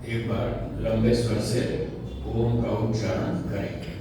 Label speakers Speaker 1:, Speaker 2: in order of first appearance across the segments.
Speaker 1: एक बार लंबे स्वर से ओम का उच्चारण करेंगे।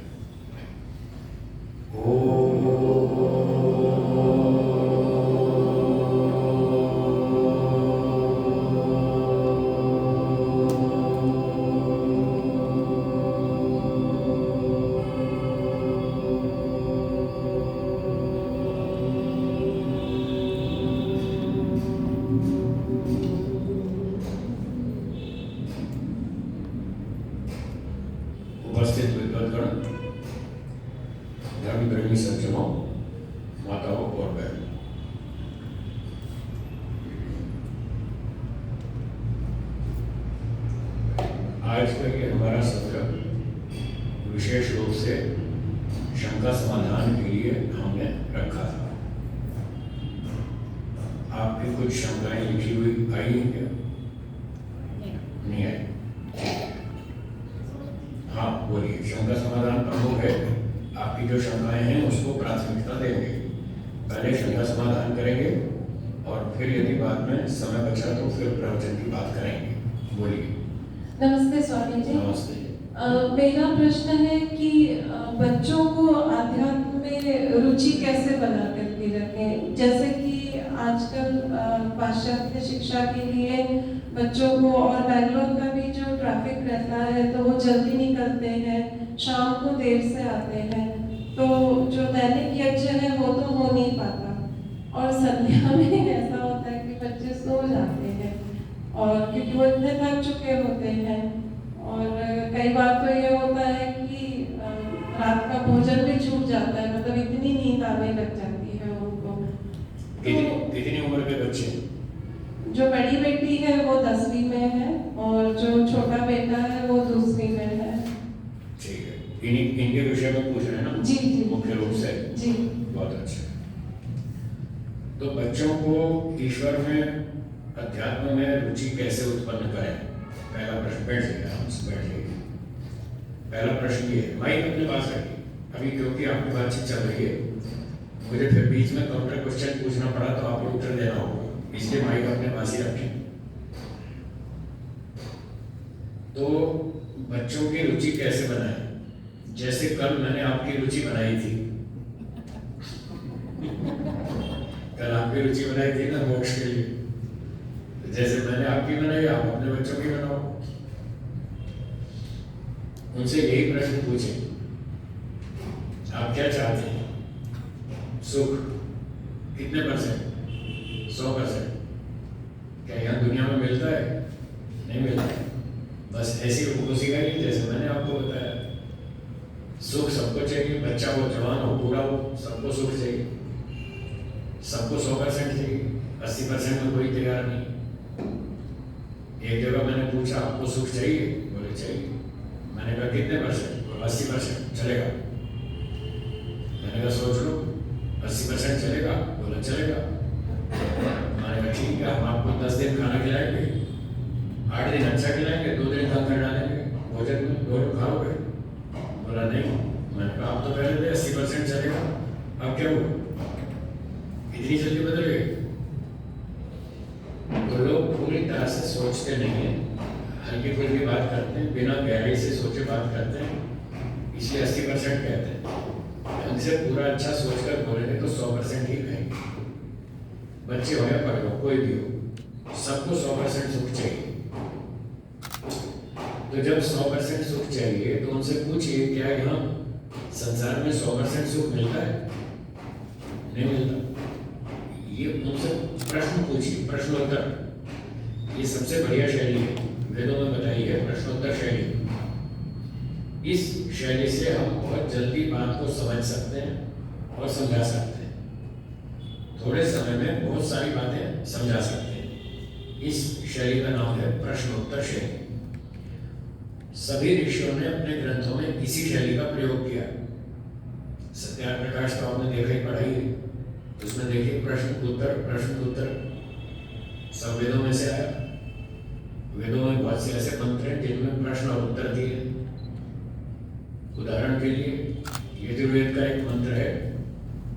Speaker 1: उपस्थित विद्वद्गण, धर्म प्रेमी सज्जनों, माताओं और बहनों, आज का ये हमारा सत्र विशेष रूप से शंका समाधान के लिए हमने रखा था। आपकी कुछ शंकाएं लिखी हुई आई हैं क्या? नहीं आई। हाँ बोलिए, शंका समाधान प्रमुख है। आपकी जो शंकाएं हैं उसको प्राथमिकता देंगे। पहले शंका समाधान करेंगे और फिर यदि बाद में समय बचा तो फिर प्रवचन की बात करेंगे। बोलिए।
Speaker 2: नमस्ते स्वामी जी।
Speaker 1: नमस्ते।
Speaker 2: मेरा प्रश्न है कि बच्चों को अध्यात्म में रुचि कैसे बना करके रखें। जैसे कि आजकल पाश्चात्य शिक्षा के लिए बच्चों को, और बैंगलोर का भी जो ट्रैफिक रहता है तो वो जल्दी निकलते हैं, शाम को देर से आते हैं, तो जो दैनिक यज्ञ है वो तो हो नहीं पाता, और संध्या में ऐसा होता है कि बच्चे सो जाते हैं, और क्योंकि वो इतने थक चुके होते हैं। और कई बार तो ये होता है कि रात का भोजन भी छूट जाता है, मतलब इतनी नींद आने लग जाती है उनको।
Speaker 1: कितनी उम्र के बच्चे?
Speaker 2: जो बड़ी बेटी है वो 10वीं में है और जो छोटा बेटा है वो 2वीं में है।
Speaker 1: ठीक है, इनके विषय में पूछ रहे हैं ना?
Speaker 2: जी जी,
Speaker 1: मुख्य रूप से।
Speaker 2: जी
Speaker 1: बहुत अच्छा। तो बच्चों को ईश्वर में, अध्यात्म में रुचि कैसे उत्पन्न करें? पहला प्रश्न। बैठ जाइए। पहला प्रश्न ये है, माइक अपने पास रखिए अभी, क्योंकि आपकी बातचीत चल रही है, मुझे फिर बीच में काउंटर क्वेश्चन पूछना पड़ा तो आपको उत्तर देना होगा, इसलिए माइक अपने पास ही रखें। तो बच्चों की रुचि कैसे बनाएं? जैसे कल मैंने आपकी रुचि बनाई थी, कल आपकी रुचि बनाई थी ना मोक्ष के लिए, जैसे मैंने आपकी बनाई आप अपने बच्चों की बनाओ। उनसे यही प्रश्न पूछें, आप क्या चाहते हैं? सुख कितने %? 100%। क्या यहाँ दुनिया में मिलता है? नहीं मिलता। बस ऐसी उसी का ही, जैसे मैंने आपको बताया, सुख सबको चाहिए, बच्चा हो, जवान हो, बूढ़ा हो, सबको सुख चाहिए। सबको 100% चाहिए, 80% में कोई तैयार नहीं। एक जगह मैंने पूछा आपको सुख चाहिए? बोले चाहिए। मैंने कहा कितने %? बोले 80% चलेगा। मैंने कहा सोच लो, 80% चलेगा? बोला चलेगा। मैंने कहा ठीक है, हम आपको 10 दिन खाना खिलाएंगे, 8 दिन अच्छा खिलाएंगे, 2 दिन कम कर डालेंगे भोजन में, 2 दिन खाओगे? बोला नहीं। मैंने कहा आप तो पहले थे 80% चलेगा, अब क्या हुआ? इतनी जल्दी बदल गए? तो लोग पूरी तरह से सोचते नहीं है, हल्की फुल्की बात करते हैं, बिना गहराई से सोचे बात करते हैं, इसलिए 80% कहते हैं। हमसे पूरा अच्छा सोचकर बोलेंगे तो 100% ही कहेंगे। बच्चे हो या बड़े हो, कोई भी हो, सबको 100% सुख चाहिए। तो जब 100% सुख चाहिए तो उनसे पूछिए, क्या यहाँ संसार में 100% सुख मिलता है? नहीं मिलता। ये उनसे प्रश्न पूछिए, प्रश्नोत्तर, ये सबसे बढ़िया शैली है, वेदों में बताई है प्रश्नोत्तर शैली। इस शैली से हम बहुत जल्दी बात को समझ सकते हैं और समझा सकते हैं। थोड़े समय में बहुत सारी बातें समझा सकते हैं। इस शैली का नाम है प्रश्नोत्तर शैली। सभी ऋषियों ने अपने ग्रंथों में इसी शैली का प्रयोग किया। सत्याग्रह प्रकाश तो आपने देखा ही, पढ़ाई है, उसमें देखिए प्रश्न उत्तर सब वेदों में से आया। वेदों में बहुत से ऐसे मंत्र हैं जिनमें प्रश्न और उत्तर दिए। उदाहरण के लिए यजुर्वेद का एक मंत्र है,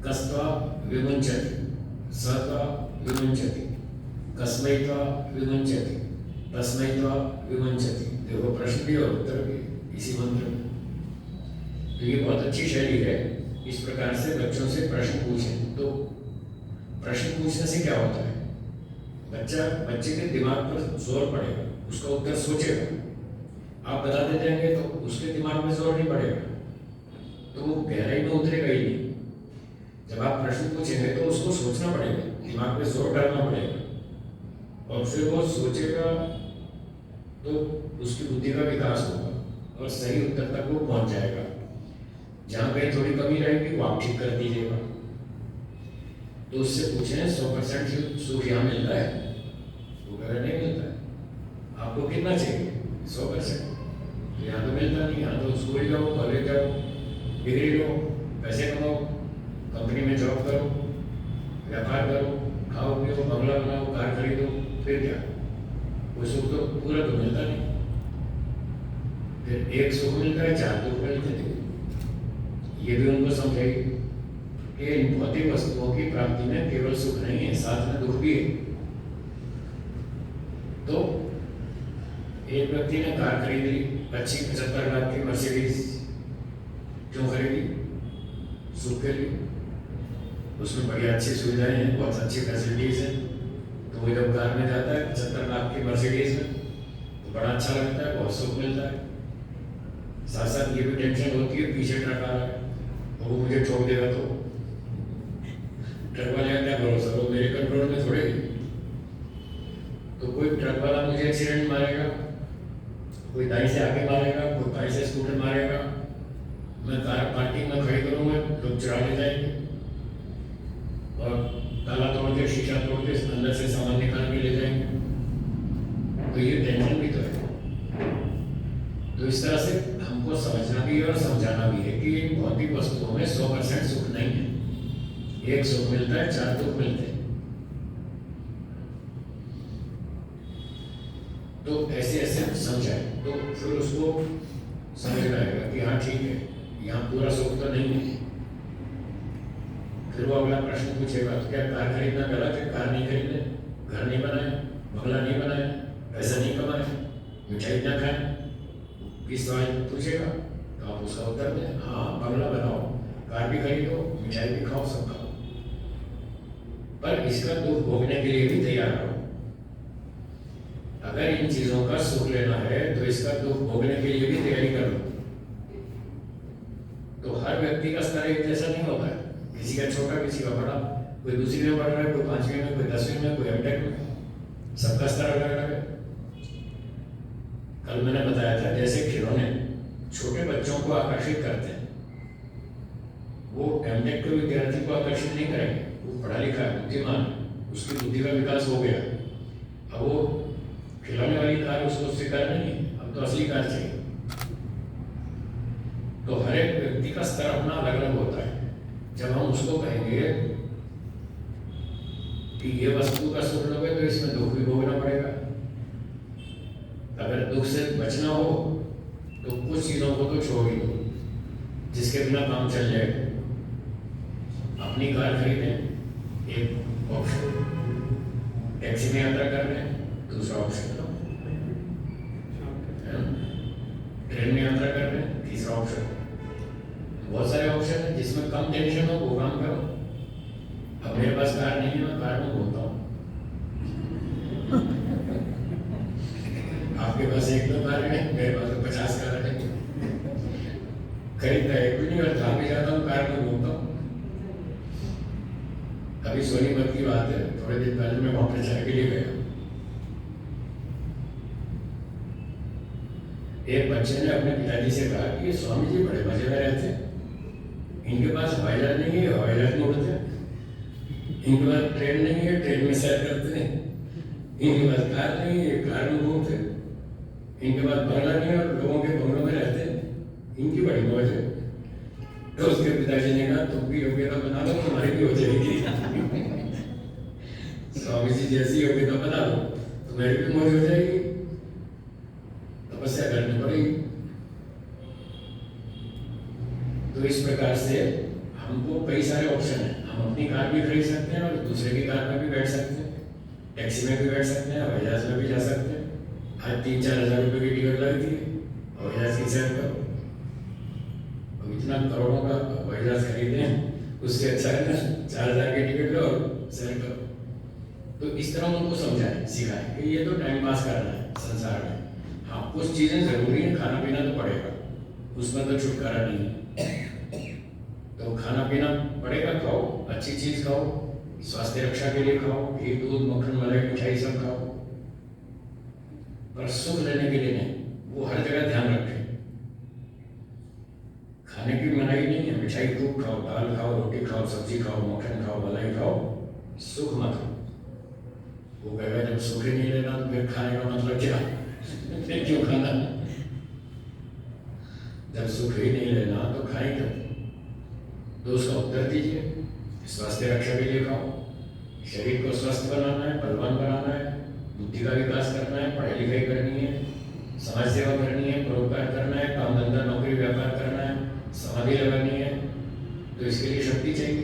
Speaker 1: कस्त्वा विमुंचति, सत्वा विमुंचति, कस्मै त्वा विमुंचति, तस्मै विमुंचति। देखो प्रश्न भी और उत्तर भी इसी मंत्र में। तो ये बहुत अच्छी शैली है, इस प्रकार से बच्चों से प्रश्न पूछें। तो प्रश्न पूछने से क्या होता है, बच्चे के दिमाग पर जोर पड़ेगा, उसका उत्तर सोचेगा। आप बताते जाएंगे तो उसके दिमाग में जोर नहीं पड़ेगा, तो वो गहराई में उतरेगा ही नहीं। जब आप प्रश्न पूछेंगे तो उसको सोचना पड़ेगा, दिमाग में जोर डालना पड़ेगा, और फिर वो सोचेगा तो उसकी बुद्धि का विकास होगा और सही उत्तर तक वो पहुंच जाएगा। जहाँ कहीं थोड़ी कमी रहेगी वो आप ठीक कर दीजिएगा। तो उससे पूछें 100% सुख यहाँ मिलता है, वो कहेगा नहीं मिलता है। आपको कितना चाहिए? 100%। यहाँ तो मिलता नहीं, यहाँ तो स्कूल जाओ, कॉलेज जाओ, डिग्री लो, पैसे कमाओ, कंपनी में जॉब करो, व्यापार करो, खाओ पियो, बंगला बनाओ, कार खरीदो, फिर क्या? वो सुख तो पूरा तो मिलता नहीं। फिर एक सुख मिलता है, 4 दुख मिलते हैं। ये भी उनको समझाइए कि इन भौतिक वस्तुओं की प्राप्ति में केवल सुख नहीं है, साथ में दुख भी है। तो एक व्यक्ति ने कार खरीद ली, अच्छी 75 लाख की मर्सिडीज। क्यों खरीदी? सुख के लिए। उसमें बढ़िया अच्छी सुविधाएं हैं, बहुत अच्छी फैसिलिटीज हैं। तो वो जब कार में जाता है 75 लाख की मर्सिडीज में, तो बड़ा अच्छा लगता है, बहुत सुख मिलता है। साथ साथ ये भी टेंशन होती है, पीछे ट्रक आ रहा है और वो मुझे ठोक देगा तो ट्रक वाले का क्या भरोसा, वो मेरे कंट्रोल में थोड़े। तो कोई ट्रक वाला मुझे एक्सीडेंट मारेगा, कोई दाई से आगे मारेगा, कोई बाई से स्कूटर मारेगा, मैं कार पार्किंग में खड़ी करूंगा, लोग चुरा ले जाएंगे और ताला तोड़ के, शीशा तोड़ के अंदर से सामान निकाल के ले जाएंगे। तो ये टेंशन भी तो है। तो इस तरह से हमको समझना भी है और समझाना भी है कि इन भौतिक वस्तुओं में 100% सुख नहीं है। एक सुख मिलता है, 4 दुख मिलते हैं। तो ऐसे ऐसे समझाए तो फिर उसको समझ में आएगा कि हाँ ठीक है, यहाँ पूरा सुख तो नहीं है। फिर वो अगला प्रश्न पूछेगा, तो क्या कार खरीदना गलत है? कार नहीं खरीदे, घर नहीं बनाए, बंगला नहीं बनाए, पैसा नहीं कमाए, मिठाई ना खाए, इस सवाल पूछेगा तो आप उसका उत्तर दें, हाँ बंगला बनाओ, कार भी खरीदो, मिठाई भी खाओ, सब खाओ, पर इसका दुख भोगने के लिए भी तैयार रहो। अगर इन चीजों का सुख लेना है तो इसका दुख भोगने के लिए भी तैयारी कर लो। तो हर व्यक्ति का स्तर एक जैसा नहीं होता है, किसी का छोटा, किसी का बड़ा, कोई दूसरी में पढ़ रहा है, कोई 5वीं में, कोई 10वीं में, कोई एमटेक में, सबका स्तर अलग अलग है। कल मैंने बताया था जैसे खिलौने छोटे बच्चों को आकर्षित करते हैं, वो एमटेक के विद्यार्थी को आकर्षित नहीं करेंगे। वो पढ़ा लिखा है, बुद्धिमान, उसकी बुद्धि का विकास हो गया, अब वो खिलौने वाली कार उसको स्वीकार नहीं है, अब तो असली कार चाहिए। तो हर एक व्यक्ति का स्तर अपना अलग अलग होता है। जब हम उसको कहेंगे कि ये वस्तु का सुख लोगे तो इसमें दुख भी भोगना पड़ेगा, अगर दुख से बचना हो तो कुछ चीजों को तो छोड़ ही दो जिसके बिना काम चल जाए। अपनी कार खरीदें, एक ऑप्शन, टैक्सी में यात्रा कर रहे हैं, दूसरा ऑप्शन, ट्रेन में यात्रा कर रहे हैं, तीसरा ऑप्शन। बहुत सारे ऑप्शन है, जिसमें कम टेंशन हो वो काम करो। अब मेरे पास कार नहीं है, मैं कार में घूमता हूँ। आपके पास एक दो कार है, मेरे पास तो 50 कार है। खरीदता है कुछ नहीं, और जहाँ भी जाता हूँ कार में घूमता हूँ। अभी सोनीपत की बात है, थोड़े दिन पहले मैं वहाँ प्रचार के लिए गया। एक बच्चे ने अपने पिताजी से कहा कि ये स्वामी जी बड़े मजे में रहते हैं, इनके पास हवाई जहाज नहीं है, हवाई जहाज में उड़ते हैं, इनके पास ट्रेन नहीं है, ट्रेन में सैर करते हैं, इनके पास कार नहीं है, कार में घूमते हैं, इनके पास बंगला नहीं है और लोगों के बंगलों में रहते हैं, इनकी बड़ी मौज है। तो उसके पिताजी ने कहा तुम भी योग्यता बना लो, तुम्हारी भी हो जाएगी। स्वामी जी जैसी योग्यता बना लो, तुम्हारी भी मौज हो जाएगी, तपस्या करनी पड़ेगी। तो इस प्रकार से हमको कई सारे ऑप्शन हैं, हम अपनी कार भी खरीद सकते हैं और दूसरे की कार में भी बैठ सकते हैं, टैक्सी में भी बैठ सकते हैं, हवाई जहाज में भी जा सकते हैं। आज 3-4 हज़ार रुपये की टिकट लगती है, हवाई जहाज की सैर करो। अब इतना करोड़ों का हवाई जहाज खरीदे हैं, उससे अच्छा है ना 4,000 की टिकट लो और सैर करो। तो इस तरह उनको समझाएं, सिखाएं कि ये तो टाइम पास कर रहा है संसार में। हाँ, कुछ चीज़ें ज़रूरी हैं, खाना पीना तो पड़ेगा, उसमें तो छुटकारा नहीं है। तो खाना पीना पड़ेगा, खाओ, अच्छी चीज़ खाओ, स्वास्थ्य रक्षा के लिए खाओ, घी दूध मक्खन मलाई मिठाई सब खाओ, पर सुख लेने के लिए नहीं। वो हर जगह ध्यान रखें, खाने की मनाही नहीं है, मिठाई खूब खाओ, दाल खाओ, रोटी खाओ, सब्जी खाओ, मक्खन खाओ, मलाई खाओ, सुख मत लो। वो कहेगा जब सुख ही नहीं लेना तो फिर खाने का मतलब क्या? फिर क्यों खाना? जब सुख ही नहीं लेना तो खाएं क्यों? तो उसका उत्तर दीजिए, स्वास्थ्य रक्षा के लिए खाओ, शरीर को स्वस्थ बनाना है, बलवान बनाना है, बुद्धि का विकास करना है, पढ़ाई लिखाई करनी है, समाज सेवा करनी है, परोपकार करना है, काम धंधा नौकरी व्यापार करना है, समाधि लगानी है। तो इसके लिए शक्ति चाहिए,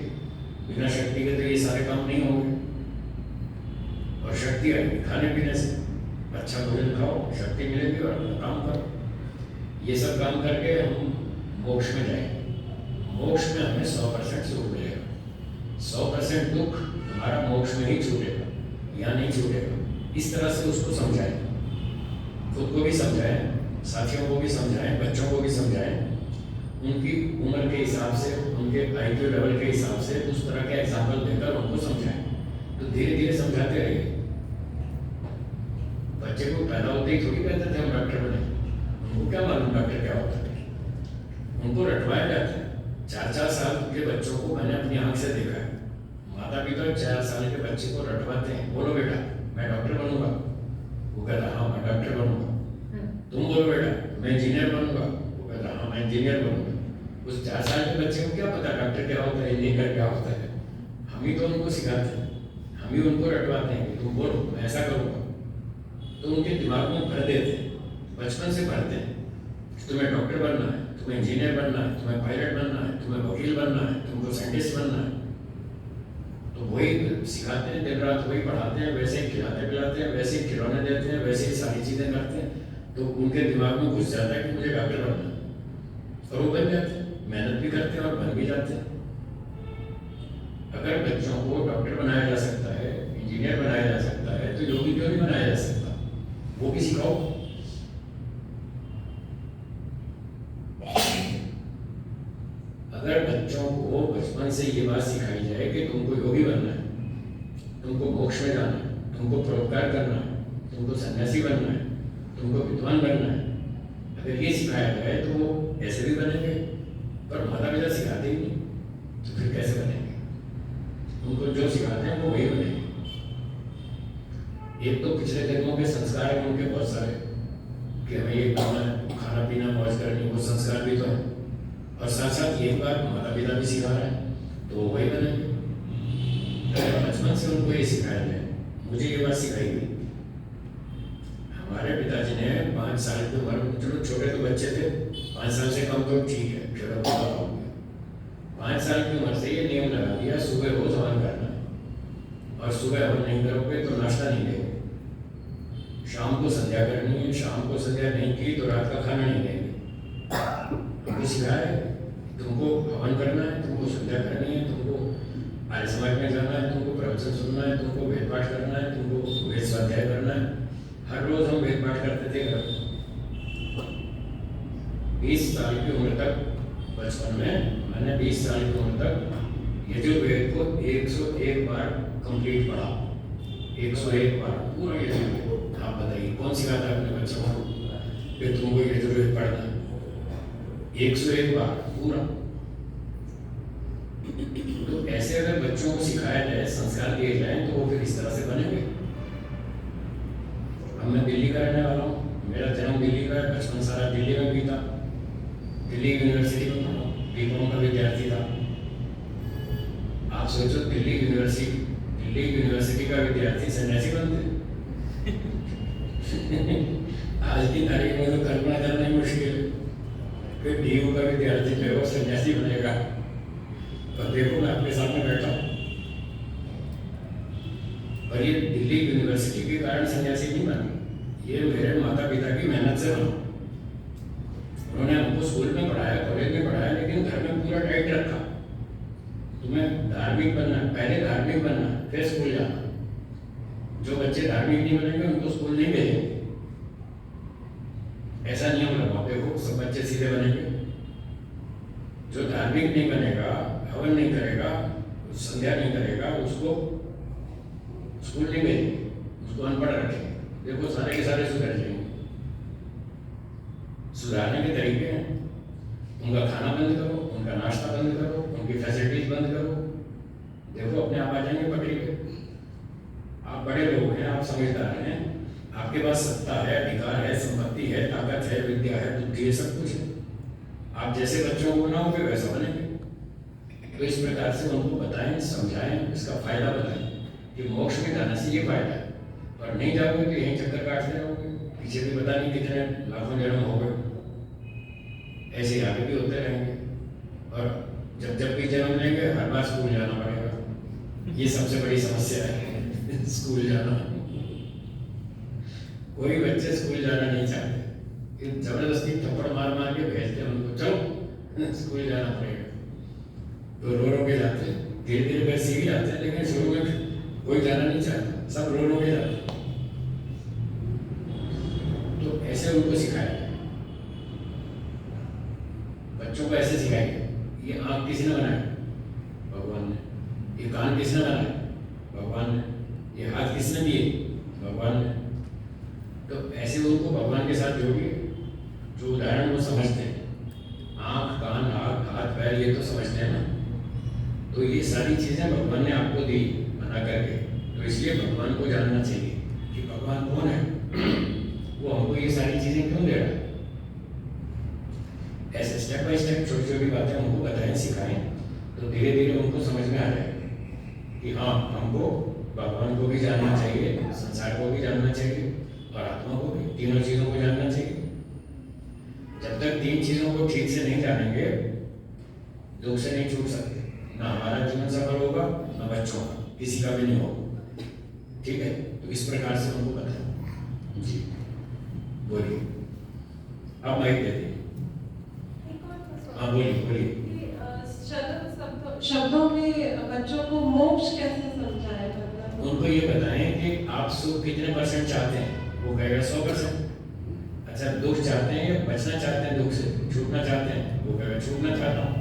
Speaker 1: बिना शक्ति के तो ये सारे काम नहीं होंगे। और शक्ति आएगी खाने पीने से, अच्छा भोजन खाओ, शक्ति मिलेगी और अपना काम करो। ये सब काम करके हम मोक्ष में जाएंगे। मोक्ष में हमें 100% सुख मिलेगा, 100% दुख हमारा मोक्ष में ही छूटेगा, यहाँ नहीं छूटेगा। इस तरह से उसको समझाएं, खुद को भी समझाएं, साथियों को भी समझाएं, बच्चों को भी समझाएं, उनकी उम्र के हिसाब से, उनके IQ लेवल के हिसाब से उस तरह के एग्जाम्पल देकर उनको समझाएं। तो धीरे धीरे समझाते रहिए। बच्चे को पैदा होते ही थोड़ी कहते थे हम डॉक्टर बने, उनको क्या मालूम डॉक्टर क्या होता है? उनको रटवाया जाता है। 4-4 साल के बच्चों को मैंने अपनी आंख से देखा है, माता पिता 4 साल के बच्चे को रटवाते हैं, बोलो बेटा मैं डॉक्टर बनूंगा। वो कहता हाँ मैं डॉक्टर बनूंगा। तुम बोलो बेटा मैं इंजीनियर बनूंगा। वो कहता हाँ मैं इंजीनियर बनूंगा। उस 4 साल के बच्चे को क्या पता डॉक्टर क्या होता है, इंजीनियर क्या होता है? हम ही तो उनको सिखाते हैं, हम ही उनको रटवाते हैं कि तुम बोलो मैं ऐसा करूँगा। तो उनके दिमाग में भर देते हैं, बचपन से भरते हैं, तुम्हें डॉक्टर बनना है, तुम्हें इंजीनियर बनना है, तुम्हें पायलट बनना है, तुम्हें वकील बनना है, तुमको साइंटिस्ट बनना है। तो वही सिखाते हैं, दिन रात वही पढ़ाते हैं, वैसे ही खिलाते पिलाते हैं, वैसे ही खिलौने देते हैं, वैसे ही सारी चीज़ें करते हैं। तो उनके दिमाग में घुस जाता है कि मुझे डॉक्टर बनना है, और वो बन जाते हैं, मेहनत भी करते हैं और बन भी जाते हैं। अगर बच्चों को डॉक्टर बनाया जा सकता है, इंजीनियर बनाया जा सकता है, तो योगी क्यों नहीं बनाया जा सकता? वो भी सिखाओ। अगर बच्चों को बचपन से ये बात सिखाई जाए कि तुमको योगी बनना है, तुमको मोक्ष में जाना है, तुमको परोपकार करना है, तुमको सन्यासी बनना है, तुमको विद्वान बनना है, अगर ये सिखाया जाए तो वो ऐसे भी बनेंगे। पर माता पिता सिखाते ही नहीं, तो फिर कैसे बनेंगे? उनको जो सिखाते हैं वो वही बनेंगे। एक तो पिछले जन्मों के संस्कार हैं उनके बहुत सारे, कि हमें ये करना है, खाना पीना मौज करनी, वो संस्कार भी तो है। और साथ साथ ये बात माता पिता भी सिखा रहे हैं, तो वही बनेंगे। बचपन से उनको ये सिखाया जाए। मुझे ये बात सिखाई गई, हमारे पिताजी ने 5 साल की उम्र में, चलो छोटे तो बच्चे थे, 5 साल से कम तो ठीक है, चलो 5 साल की उम्र से ये नियम लगा दिया सुबह रोज हवन करना है, और सुबह हवन नहीं करोगे तो नाश्ता नहीं देंगे, शाम को संध्या करनी है, शाम को संध्या नहीं की तो रात का खाना नहीं देंगे। हमको सिखाया है तुमको हवन करना है, तुमको संध्या करनी है, तुमको आर्य समाज में जाना है, तुमको प्रवचन सुनना है, तुमको वेद पाठ करना है, तुमको वेद स्वाध्याय करना है। हर रोज हम वेद पाठ करते थे घर। 20 साल की उम्र तक, बचपन में मैंने 20 साल की उम्र तक यजुर्वेद को 101 बार कंप्लीट पढ़ा, 101 बार पूरा यजुर्वेद। आप बताइए कौन सिखाता है अपने बच्चों को कि तुमको यजुर्वेद पढ़ना है? 101 बार पूरा। तो ऐसे अगर बच्चों को सिखाया जाए, संस्कार दिए जाए, तो वो फिर इस तरह से बनेंगे। अब मैं दिल्ली का रहने वाला हूँ, मेरा जन्म दिल्ली का है, बचपन सारा दिल्ली में बीता, दिल्ली यूनिवर्सिटी में पढ़ा, B.Com का विद्यार्थी था। आप सोचो दिल्ली यूनिवर्सिटी का विद्यार्थी सन्यासी बनते आज की तारीख में तो कल्पना करना ही मुश्किल है कि DU का विद्यार्थी जो है वो सन्यासी बनेगा। और देखो मैं आपके सामने बैठा हूँ, पर ये दिल्ली यूनिवर्सिटी के कारण सन्यासी नहीं बना, ये मेरे माता पिता की मेहनत से बना। उन्होंने हमको स्कूल में पढ़ाया, कॉलेज में पढ़ाया, लेकिन घर में पूरा टाइट रखा। तुम्हें धार्मिक बनना है, पहले धार्मिक बनना है, फिर स्कूल जाना। जो बच्चे धार्मिक नहीं बनेंगे उनको स्कूल नहीं भेजेंगे। ऐसा नियम लगाओ, देखो सब बच्चे सीधे बनेंगे। जो धार्मिक नहीं बनेगा, हवन नहीं करेगा, संध्या नहीं करेगा, उसको स्कूल नहीं भेजेंगे, उसको अनपढ़ रखेंगे। देखो सारे के सारे सुधर जाएंगे। सुधारने के तरीके हैं, उनका खाना बंद करो, उनका नाश्ता बंद करो, उनकी फैसिलिटीज बंद करो, देखो अपने आप आ जाएंगे पकड़ी के। आप बड़े लोग हैं, आप समझदार हैं, आपके पास सत्ता है, अधिकार है, संपत्ति है, ताकत है, विद्या है, बुद्धि है, सब कुछ है। आप जैसे बच्चों को बनाओगे वैसा बनेंगे। तो इस प्रकार से उनको बताएं, समझाएं, इसका फायदा बताएं कि मोक्ष में जाने से ये फायदा है। और नहीं जाओगे तो यहीं चक्कर काटते रहोगे, पीछे भी पता नहीं कितने लाखों जन्म हो गए, ऐसे आगे भी होते रहेंगे। और जब भी जन्म लेंगे हर बार स्कूल जाना पड़ेगा। ये सबसे बड़ी समस्या है, स्कूल जाना। कोई बच्चे स्कूल जाना नहीं चाहते, जबरदस्ती थप्पड़ मार मार के भेजते हैं उनको, चलो स्कूल जाना पड़ेगा। तो रो के जाते हैं, धीरे धीरे वैसे ही जाते हैं, लेकिन शुरू में कोई जाना नहीं चाहता, सब रो के जाते हैं। तो ऐसे उनको सिखाया, बच्चों को ऐसे सिखाइए। ये आँख किसने बनाया? भगवान ने। ये कान किसने बनाया? भगवान ने। ये हाथ किसने दिए? भगवान ने। तो ऐसे उनको भगवान के साथ जोड़िए। जो उदाहरण वो समझते हैं, आँख, कान, नाक, हाथ, पैर, ये तो समझते हैं ना। तो ये सारी चीज़ें भगवान ने आपको दी बना करके। तो इसलिए भगवान को जानना चाहिए कि भगवान कौन है, वो हमको ये सारी चीज़ें क्यों दे रहा है। ऐसे स्टेप बाय स्टेप छोटी छोटी बातें उनको बताएं, सिखाएं, तो धीरे धीरे उनको समझ में आ जाएगा कि हाँ, हमको भगवान को भी जानना चाहिए, संसार को भी जानना चाहिए और आत्मा को भी, तीनों चीज़ों को जानना चाहिए। जब तक तीन चीज़ों को ठीक से नहीं जानेंगे, दुख से नहीं छूट सकते। ना हमारा जीवन सफल होगा, ना बच्चों का, किसी का भी नहीं होगा। ठीक है, तो इस प्रकार से उनको बताएं। जी बोलिए, आप माइक दे दीजिए। हाँ बोलिए।
Speaker 2: शब्दों में बच्चों को मोक्ष कैसे समझाया जाता है?
Speaker 1: उनको ये बताएं कि आप सुख कितने % चाहते हैं, वो कहेगा 100%। अच्छा, दुख चाहते हैं या बचना चाहते हैं, दुख से छूटना चाहते हैं, वो कहेगा छूटना चाहता हूँ।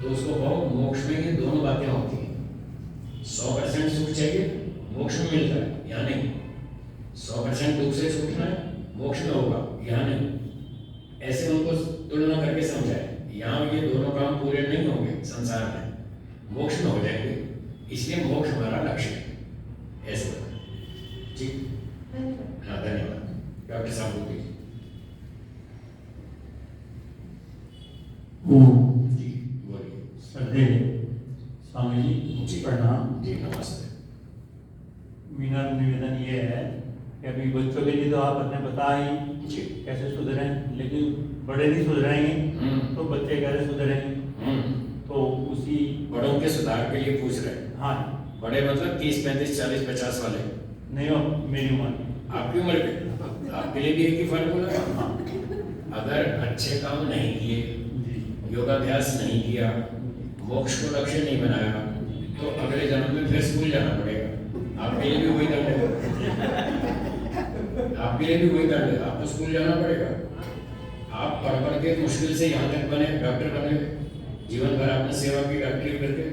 Speaker 1: तो उसको कहो मोक्ष में ये दोनों बातें होती हैं। 100% सुख चाहिए, मोक्ष में मिलता है, यहाँ नहीं। 100% दुख से छूटना है, मोक्ष में होगा, यहाँ नहीं। ऐसे उनको तुलना करके समझाए। यहाँ ये दोनों काम पूरे नहीं होंगे संसार में, मोक्ष में हो जाएंगे, इसलिए मोक्ष हमारा लक्ष्य है। ऐसे ठीक। हाँ, धन्यवाद। डॉक्टर साहब बोलिए। जी बोलिए।
Speaker 3: श्रद्धेय स्वामी जी, प्रणाम।
Speaker 1: जी नमस्ते।
Speaker 3: मेरा निवेदन ये है कि अभी बच्चों के लिए तो आपने बताया ही
Speaker 1: जी
Speaker 3: कैसे सुधरें, लेकिन बड़े नहीं सुधरेंगे तो बच्चे कैसे सुधरेंगे? तो उसी
Speaker 1: बड़ों के सुधार के लिए पूछ रहे हैं।
Speaker 3: हाँ,
Speaker 1: बड़े मतलब 30, 35, 40, 50 वाले
Speaker 3: नहीं हो मेरी उम्र
Speaker 1: आपकी उम्र के, आपके लिए भी एक ही फॉर्मूला है।
Speaker 3: हाँ
Speaker 1: अगर अच्छे काम नहीं किए,
Speaker 3: जी,
Speaker 1: योगाभ्यास नहीं किया, मोक्ष को लक्ष्य नहीं बनाया, तो अगले जन्म में फिर स्कूल जाना पड़ेगा। आपके लिए भी वही दंड है, आपके लिए भी वही दंड है, आपको स्कूल जाना पड़ेगा। आप पढ़ के मुश्किल से यहाँ तक बने, डॉक्टर बने, जीवन भर आपने सेवा की डॉक्टरी करके,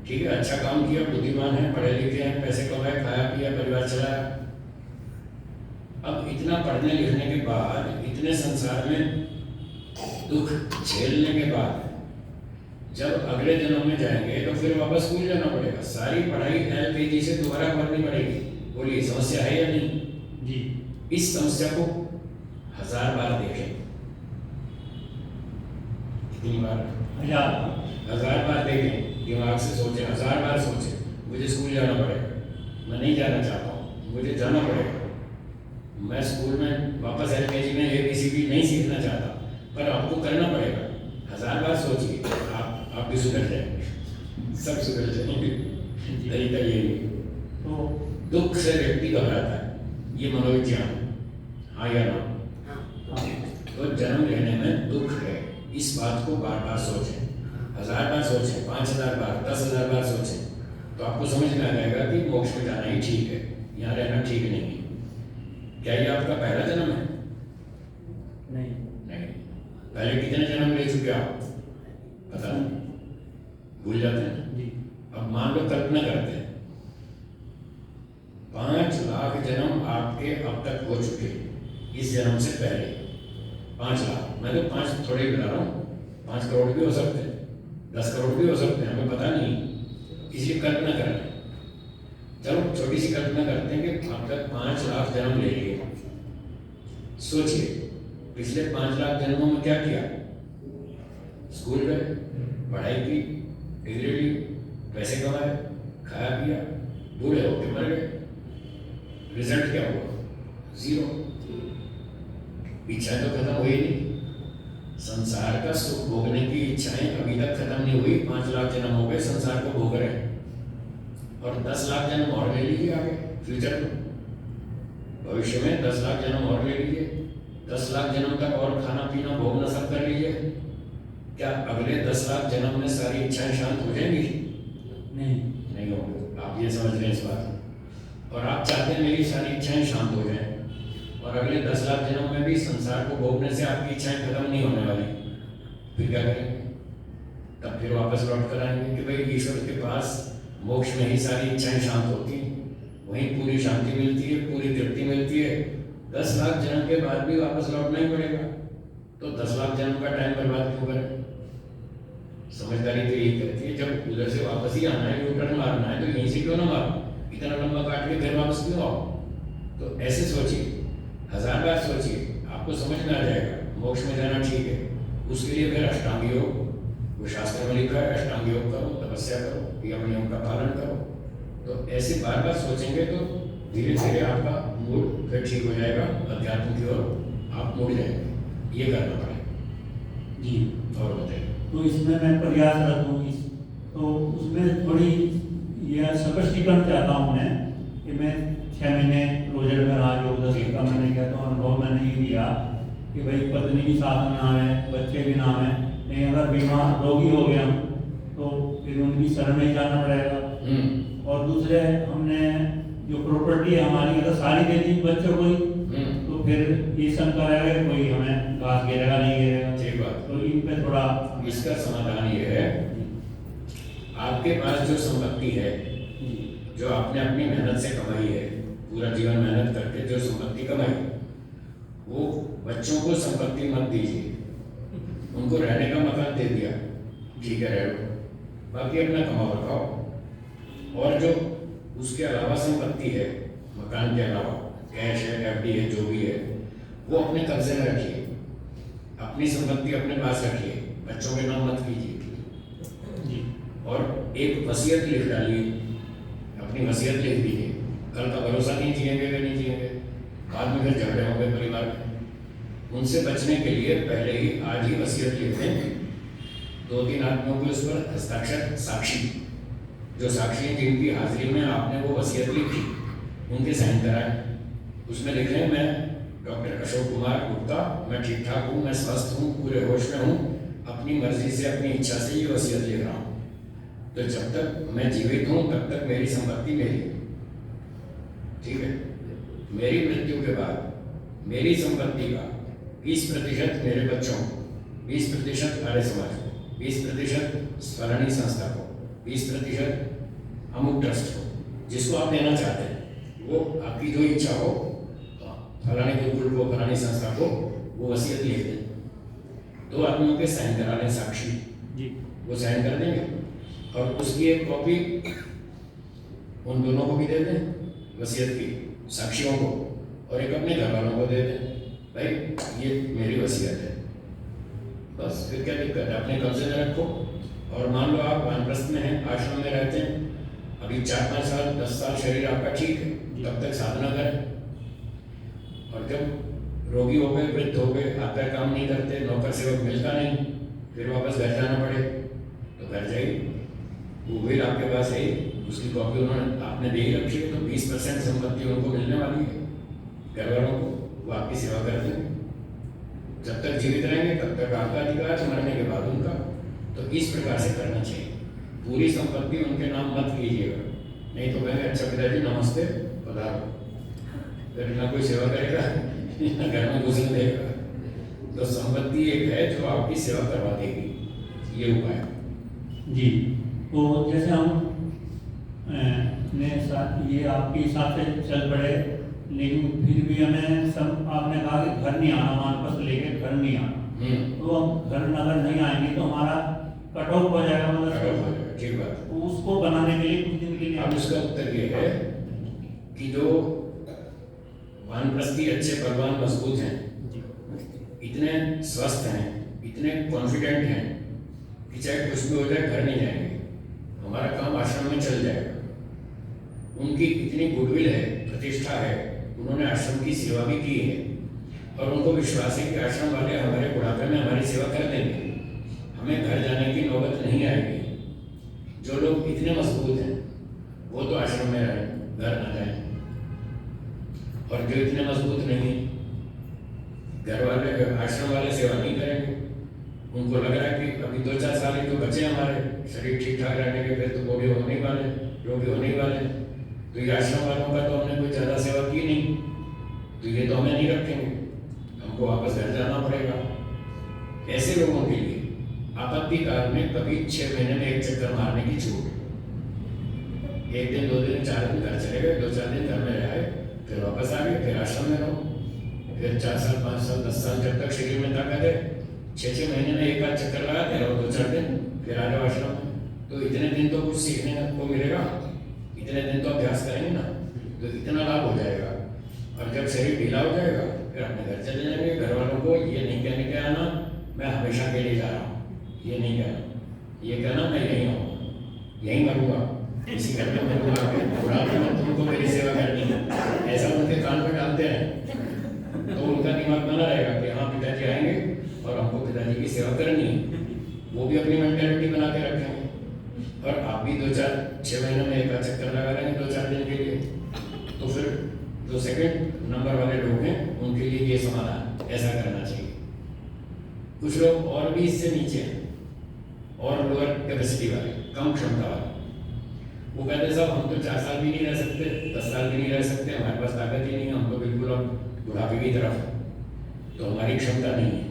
Speaker 1: ठीक है, अच्छा काम किया, बुद्धिमान है, पढ़े लिखे हैं, पैसे कमाए, खाया पिया, परिवार चलाया। अब इतना पढ़ने लिखने के बाद, इतने संसार में दुख झेलने के बाद, जब अगले जन्म में जाएंगे तो फिर वापस स्कूल जाना पड़ेगा। सारी पढ़ाई LKG से दोबारा पढ़नी पड़ेगी। बोलिए, समस्या है या नहीं?
Speaker 3: जी।
Speaker 1: इस समस्या को 1000 बार देखें। कितनी बार? 1000 बार देखें, दिमाग से सोचें, 1000 बार सोचें, मुझे स्कूल जाना पड़ेगा, मैं नहीं जाना चाहता हूँ, मुझे जाना पड़ेगा। मैं स्कूल में वापस LKG में ABCD नहीं सीखना चाहता, पर आपको करना पड़ेगा। 1000 बार सोचिए, आप भी सुधर जाएंगे, सब सुधर जाएंगे। तरीका यही है।
Speaker 3: तो
Speaker 1: दुख से व्यक्ति घबराता है, ये मनोविज्ञान। हाँ या ना?
Speaker 3: हाँ।
Speaker 1: तो जन्म लेने में दुख है, इस बात को बार बार सोचें, 1000 बार सोचें, 5000 बार, 10,000 बार सोचें, तो आपको समझ में आ जाएगा कि मोक्ष में जाना ही ठीक है, यहाँ रहना ठीक नहीं है। क्या ये आपका पहला जन्म है?
Speaker 3: नहीं।
Speaker 1: नहीं। पहले कितने जन्म ले चुके आप? पता नहीं, भूल जाते हैं।
Speaker 3: जी।
Speaker 1: अब मान लो कल्पना करते हैं 5 लाख जन्म आपके अब तक हो चुके, इस जन्म से पहले 5 लाख, मैं तो 5 थोड़े ही बता रहा हूँ, 5 करोड़ भी हो सकते हैं, 10 करोड़ भी हो सकते हैं, हमें पता नहीं, इसलिए कल्पना कर रहे हैं। चलो छोटी सी कल्पना करते हैं कि अब तक 5 लाख जन्म ले लिए। सोचिए पिछले 5 लाख जन्मों में क्या किया? स्कूल गए, पढ़ाई की, डिग्री ली, पैसे कमाए, खाया पिया, बूढ़े होके मर गए, रिजल्ट क्या हुआ? 0। इच्छाएं तो खत्म हुई नहीं, संसार का सुख भोगने की इच्छाएं अभी तक खत्म नहीं हुई। 5 लाख जन्म हो गए, संसार को भोग रहे हैं, और 10 लाख जन्म और ले लीजिए आगे फ्यूचर में, भविष्य में 10 लाख जन्म और ले लीजिए, 10 लाख जन्म तक और खाना पीना भोगना सब कर लीजिए। क्या अगले 10 लाख जन्म में सारी इच्छाएं शांत हो जाएंगी? नहीं होंगी। आप ये समझ रहे हैं इस बात को, और आप चाहते हैं मेरी सारी इच्छाएं शांत हो जाएं, और अगले 10 लाख जन्म में भी संसार को भोगने से आपकी इच्छाएं खत्म नहीं होने वाली, फिर क्या करेंगे? तब फिर वापस लौट कर आएंगे कि भाई ईश्वर के पास मोक्ष में ही सारी इच्छाएं शांत होती हैं, वहीं पूरी शांति मिलती है, पूरी तृप्ति मिलती है। 10 लाख जन्म के बाद भी वापस लौटना ही पड़ेगा, तो 10 लाख जन्म का टाइम बर्बाद क्यों करें? समझदारी तो यही कहती है, जब उधर से वापस ही आना है, यूटर्न मारना है, तो यहीं से क्यों ना मारो, इतना लंबा काट के फिर वापस क्यों आओ? तो ऐसे सोचिए, 1000 बार सोचिए, आपको समझ में आ जाएगा मोक्ष में जाना ठीक है। उसके लिए फिर अष्टांग योग, वो शास्त्र में लिखा है, अष्टांग योग करो, तपस्या करो, यम नियम का पालन करो। तो ऐसे बार बार सोचेंगे तो धीरे धीरे आपका मूड फिर ठीक हो जाएगा, अध्यात्म की ओर आप मुड़ जाएंगे। ये करना पड़ेगा
Speaker 3: जी।
Speaker 1: और बताइए।
Speaker 3: तो इसमें मैं प्रयासरत हूँ, तो उसमें थोड़ी यह स्पष्टीकरण चाहता हूँ मैं कि मैं 6 महीने प्रोजेक्ट में रहा, योग 10 का मैंने किया, तो अनुभव मैंने ये दिया कि भाई पत्नी भी साथ में नाम है, बच्चे भी नाम है, नहीं अगर बीमार रोगी हो गया तो फिर उनकी शरण में ही जाना पड़ेगा। और दूसरे हमने जो प्रॉपर्टी है हमारी अगर सारी दे दी बच्चों को ही, तो फिर ये शंका रहेगा कि कोई हमें घास गिरेगा नहीं गिरेगा।
Speaker 1: ठीक बात।
Speaker 3: तो इन पे थोड़ा
Speaker 1: इसका समाधान ये है, आपके पास जो संपत्ति है, जो आपने अपनी मेहनत से कमाई है, पूरा जीवन मेहनत करके जो संपत्ति कमाई, वो बच्चों को संपत्ति मत दीजिए, उनको रहने का मकान दे दिया, ठीक है रह लो, बाकी अपना कमाओ रखाओ। और जो उसके अलावा संपत्ति है, मकान के अलावा कैश है, एफडी है, जो भी है, वो अपने कब्जे में रखिए, अपनी संपत्ति अपने पास रखिए, बच्चों के नाम मत कीजिए। और एक वसीयत लिख डालिए, अपनी वसीयत लिख दीजिए, कल का भरोसा नहीं जिएंगे कि नहीं जिएंगे, बाद में फिर झगड़े होंगे परिवार में। उनसे बचने के लिए पहले ही आज ही वसीयत लिख दें, 2-3 आदमियों के उस पर हस्ताक्षर, साक्षी, जो साक्षी हैं जिनकी हाजिरी में आपने वो वसीयत लिखी, उनके साइन कराएं। उसमें लिख लें, मैं डॉक्टर अशोक कुमार गुप्ता, मैं ठीक ठाक हूँ, मैं स्वस्थ हूँ, पूरे होश में हूँ, अपनी मर्जी से, अपनी इच्छा से ये वसीयत लिख रहा हूँ। तो जब तक मैं जीवित हूँ तब तक मेरी संपत्ति मेरी, ठीक है। मेरी मृत्यु के बाद मेरी संपत्ति का 20% मेरे बच्चों को, 20% आर्य समाज को, 20% स्वरणी संस्था को, 20% अमुक ट्रस्ट को, जिसको आप देना चाहते हैं, वो आपकी जो इच्छा हो, फलाने गुरुकुल को, फलानी संस्था को, वो वसीयत लिख दें। 2 आदमियों के साइन करा लें, साक्षी
Speaker 3: जी,
Speaker 1: वो साइन कर देंगे, और उसकी एक कॉपी उन दोनों को भी दे दें, वसीयत की, साक्षियों को, और एक अपने घर वालों को दे दें, भाई ये मेरी वसीयत है। बस फिर क्या दिक्कत है, अपने कब्जे में रखो। और मान लो आप वानप्रस्थ में हैं, आश्रम में रहते हैं, अभी 4-5 साल 10 साल शरीर आपका ठीक है, तब तक साधना करें, और जब रोगी हो गए, वृद्ध हो गए, हाथ पैर काम नहीं करते, नौकर सेवक मिलता नहीं, फिर वापस घर जाना पड़े, तो घर जाइए, वो विल आपके पास है, उसकी कॉपी उन्होंने आपने दे ही रखी है, तो 20% संपत्ति उनको मिलने वाली है, घर वालों को, वो आपकी सेवा कर देंगे। जब तक जीवित रहेंगे तब तक आपका अधिकार, मरने के बाद उनका। तो इस प्रकार से करना चाहिए। पूरी संपत्ति उनके नाम मत कीजिएगा, नहीं तो कहेंगे अच्छा पिताजी नमस्ते पधारो, फिर ना कोई सेवा करेगा ना घर में घुसने देगा। तो संपत्ति एक है जो आपकी सेवा करवा देगी, ये उपाय।
Speaker 3: जी, तो जैसे हम ये आपके हिसाब से चल पड़े, लेकिन फिर भी हमें सब आपने कहा कि घर नहीं आना, वानप्रस्थ लेके घर नहीं आना। तो हम घर अगर नहीं आएंगे तो हमारा कट ऑफ हो जाएगा, मतलब
Speaker 1: ठीक बात।
Speaker 3: तो उसको बनाने के लिए कुछ दिन के लिए
Speaker 1: अब उसका उत्तर ये है कि जो वानप्रस्थी अच्छे बलवान मजबूत हैं, इतने स्वस्थ हैं, इतने कॉन्फिडेंट हैं कि चाहे कुछ भी हो जाए घर नहीं जाएंगे, हमारा काम आश्रम में चल जाएगा। उनकी इतनी गुडविल है, प्रतिष्ठा है, उन्होंने आश्रम की सेवा भी की है और उनको विश्वास है कि आश्रम वाले हमारे बुढ़ापे में हमारी सेवा कर देंगे, हमें घर जाने की नौबत नहीं आएगी। जो लोग इतने मजबूत हैं वो तो आश्रम में रहें, घर न जाएं। और जो इतने मजबूत नहीं, घर वाले आश्रम वाले सेवा नहीं करेंगे, उनको लग रहा है कि अभी 2-4 साल ही तो बचे हमारे शरीर ठीक ठाक रहने के, फिर तो बूढ़े होने ही वाले, रोगी होने ही वाले, तो ये आश्रम वालों का तो हमने कोई ज़्यादा सेवा की नहीं, तो ये तो हमें नहीं रखेंगे, हमको वापस घर जाना पड़ेगा। ऐसे लोगों के लिए आपत्ति काल में कभी 6 महीने में एक चक्कर मारने की छूट। 1 दिन 2 दिन 4 दिन घर चले गए, 2-4 दिन घर में रहे, फिर वापस आ गए, फिर आश्रम में रहो, फिर 4 साल 5 साल 10 साल जब तक शरीर में ताकत है, 6-6 महीने में एक आध चक्कर लगाते रहो, 2-4 दिन, फिर आ जाओ आश्रम में। तो इतने दिन तो कुछ सीखने को मिलेगा, इतने दिन तो अभ्यास करेंगे ना, तो इतना लाभ हो जाएगा। और जब शरीर ढीला हो जाएगा फिर अपने घर चले जाएंगे। घर वालों को ये नहीं कहने के आना मैं हमेशा के लिए जा रहा हूँ, ये नहीं कहना, ये कहना मैं यहीं हूँ, यहीं मरूंगा, इसी घर में मरूंगा, बुढ़ापे में तुमको मेरी सेवा करनी है, ऐसा उनके कान में डालते हैं। तो उनका दिमाग बना रहेगा कि हाँ पिताजी आएंगे और हमको पिताजी की सेवा करनी है, वो भी अपनी मेंटेलिटी बना के रखेंगे। और आप भी 2-4-6 महीने में एक आध चक्कर लगा लेंगे 2-4 दिन के लिए, तो फिर जो सेकंड नंबर वाले लोग हैं उनके लिए ये समाधान ऐसा करना चाहिए। कुछ लोग और भी इससे नीचे हैं और लोअर कैपेसिटी वाले, कम क्षमता वाले, वो कहते हैं साहब हम तो 4 साल भी नहीं रह सकते, 10 साल भी नहीं रह सकते, हमारे पास ताकत ही नहीं है, हम तो बिल्कुल अब बुढ़ापे की तरफ है, तो हमारी क्षमता नहीं है।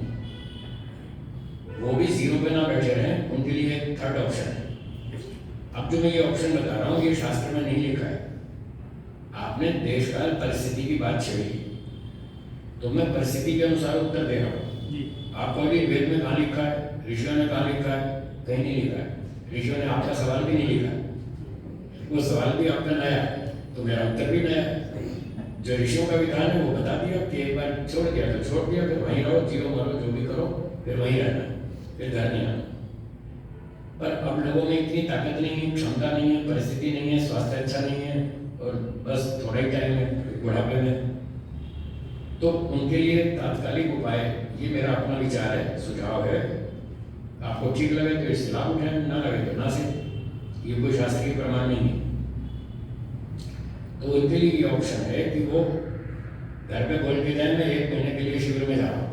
Speaker 1: वो भी 0 पे ना बैठे रहें, उनके लिए एक थर्ड ऑप्शन है। अब जो मैं ये ऑप्शन बता रहा हूँ ये शास्त्र में नहीं लिखा है, आपने देश काल परिस्थिति की बात छेड़ी, तो मैं परिस्थिति के अनुसार उत्तर दे रहा हूँ। आपको अभी वेद में कहाँ लिखा है, ऋषियों ने कहाँ लिखा है, कहीं नहीं लिखा है। ऋषियों ने आपका सवाल भी नहीं लिखा है, वो सवाल भी आपका नया है, तो मेरा उत्तर भी नया है। जो ऋषियों का विधान है वो बता दिया कि एक बार छोड़ दिया तो छोड़ दिया, फिर वहीं रहो, जियो मरो जो भी करो, फिर वहीं रहना, फिर घर नहीं आना। पर अब लोगों में इतनी ताकत नहीं है, क्षमता नहीं है, परिस्थिति नहीं है, स्वास्थ्य अच्छा नहीं है और बस थोड़ा ही टाइम है बुढ़ापे में, तो उनके लिए तात्कालिक उपाय, ये मेरा अपना विचार है, सुझाव है, आपको ठीक लगे तो इससे लाभ उठाएं, ना लगे तो ना से, ये कोई शास्त्रीय प्रमाण नहीं है। तो उनके लिए ये ऑप्शन है कि वो घर पे बोल के जाए मैं 1 महीने के लिए शिविर में जा रहा हूँ,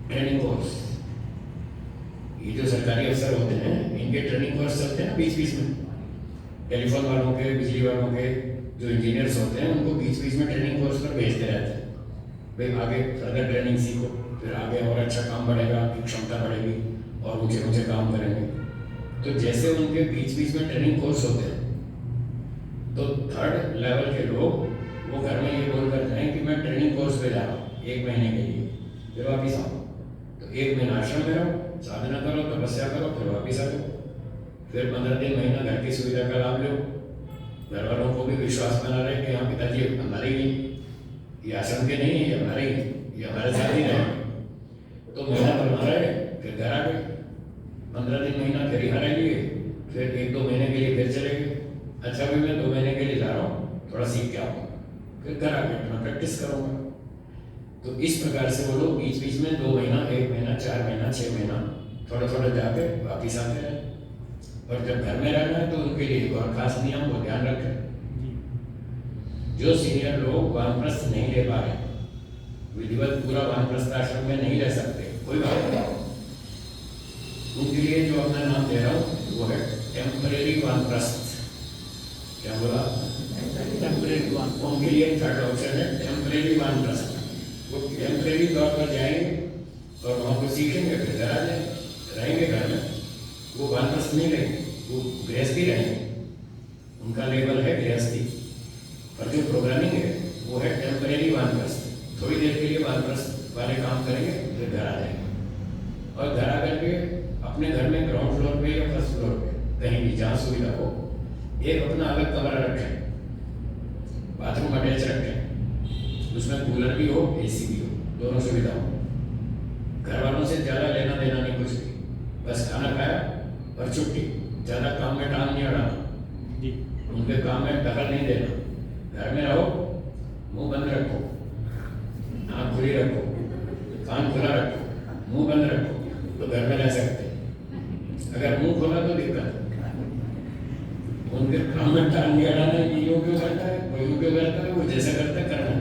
Speaker 1: ट्रेनिंग कोर्स। ये जो सरकारी अफसर होते हैं इनके ट्रेनिंग कोर्स चलते हैं बीच बीच में, टेलीफोन वालों के, बिजली वालों के, जो इंजीनियर्स होते हैं उनको बीच बीच में ट्रेनिंग कोर्स पर भेजते रहते हैं, भाई आगे फर्दर ट्रेनिंग सीखो, फिर आगे और अच्छा काम बढ़ेगा, आपकी क्षमता बढ़ेगी और ऊंचे ऊंचे काम करेंगे। तो जैसे उनके बीच बीच में ट्रेनिंग कोर्स होते हैं, तो 3rd लेवल के लोग वो घर में ये बोल करते हैं कि मैं ट्रेनिंग कोर्स पे जा रहा हूँ 1 महीने के लिए, फिर वापिस आऊँ। तो 1 महीना आश्रम में रहो, साधना करो, तपस्या करो, फिर वापिस आ जाओ, फिर 15 दिन महीना घर की सुविधा का लाभ लो। घर वालों को भी विश्वास बना रहे कि हाँ पिताजी हमारे ही, ये आश्रम के नहीं है, ये हमारे ही, ये हमारे साथ ही रहेंगे। तो महीना भर वहाँ रहे, फिर घर आ गए, 15 दिन महीना फिर यहाँ रह लिए, फिर 1-2 महीने के लिए फिर चले गए। अच्छा भी मैं 2 महीने के लिए जा रहा हूँ, थोड़ा सीख के आऊँगा, फिर घर आके अपना प्रैक्टिस करूँगा। तो इस प्रकार से वो लोग बीच बीच में 2 महीना, 1 महीना, 4 महीना, 6 महीना थोड़ा थोड़ा जाके वापिस आते हैं। और जब घर में रहना है तो उनके लिए एक और खास नियम वो ध्यान रखें जो सीनियर लोग वानप्रस्थ नहीं ले पा रहे, विधिवत पूरा वानप्रस्थ आश्रम में नहीं रह सकते, कोई बात नहीं, उनके लिए जो अपना नाम दे रहा हूँ वो है टेम्परेरी वानप्रस्थ। क्या बोला?
Speaker 3: Temporary one.
Speaker 1: उनके लिए थर्ड ऑप्शन है टेम्परेरी वानप्रस्थ। वो टेम्परेरी तौर पर जाएंगे और वहाँ को सीखेंगे, फिर घर आ जाएंगे, रहेंगे घर में। वो वानप्रस्थ नहीं रहेंगे, वो गृहस्थी रहेंगे, उनका लेवल है गृहस्थी। और जो प्रोग्रामिंग है वो है टेम्परेरी वानप्रस्थ। थोड़ी देर के लिए वानप्रस्थ वाले काम करेंगे, फिर घर आ जाएंगे। और घर आकर के अपने घर में ग्राउंड फ्लोर पे या फर्स्ट फ्लोर पे कहीं भी जहाँ सुविधा हो, एक अपना अलग कमरा रखें, बाथरूम अटैच रखें, उसमें कूलर भी हो, एसी भी हो, दोनों सुविधा हो। घर वालों से ज़्यादा लेना देना नहीं कुछ भी, बस खाना खाया और छुट्टी। ज़्यादा काम में टांग नहीं अड़ाना
Speaker 3: जी।
Speaker 1: उनके काम में दखल नहीं देना। घर में रहो, मुंह बंद रखो, आँख खुली रखो, कान खुला रखो, मुंह बंद रखो, तो घर में रह सकते। अगर मुंह खोला तो दिक्कत। उनके काम में टांग नहीं अड़ाना, ये यूँ क्यों करता है, वो यूँ क्यों करता है, वो जैसा करता है करना।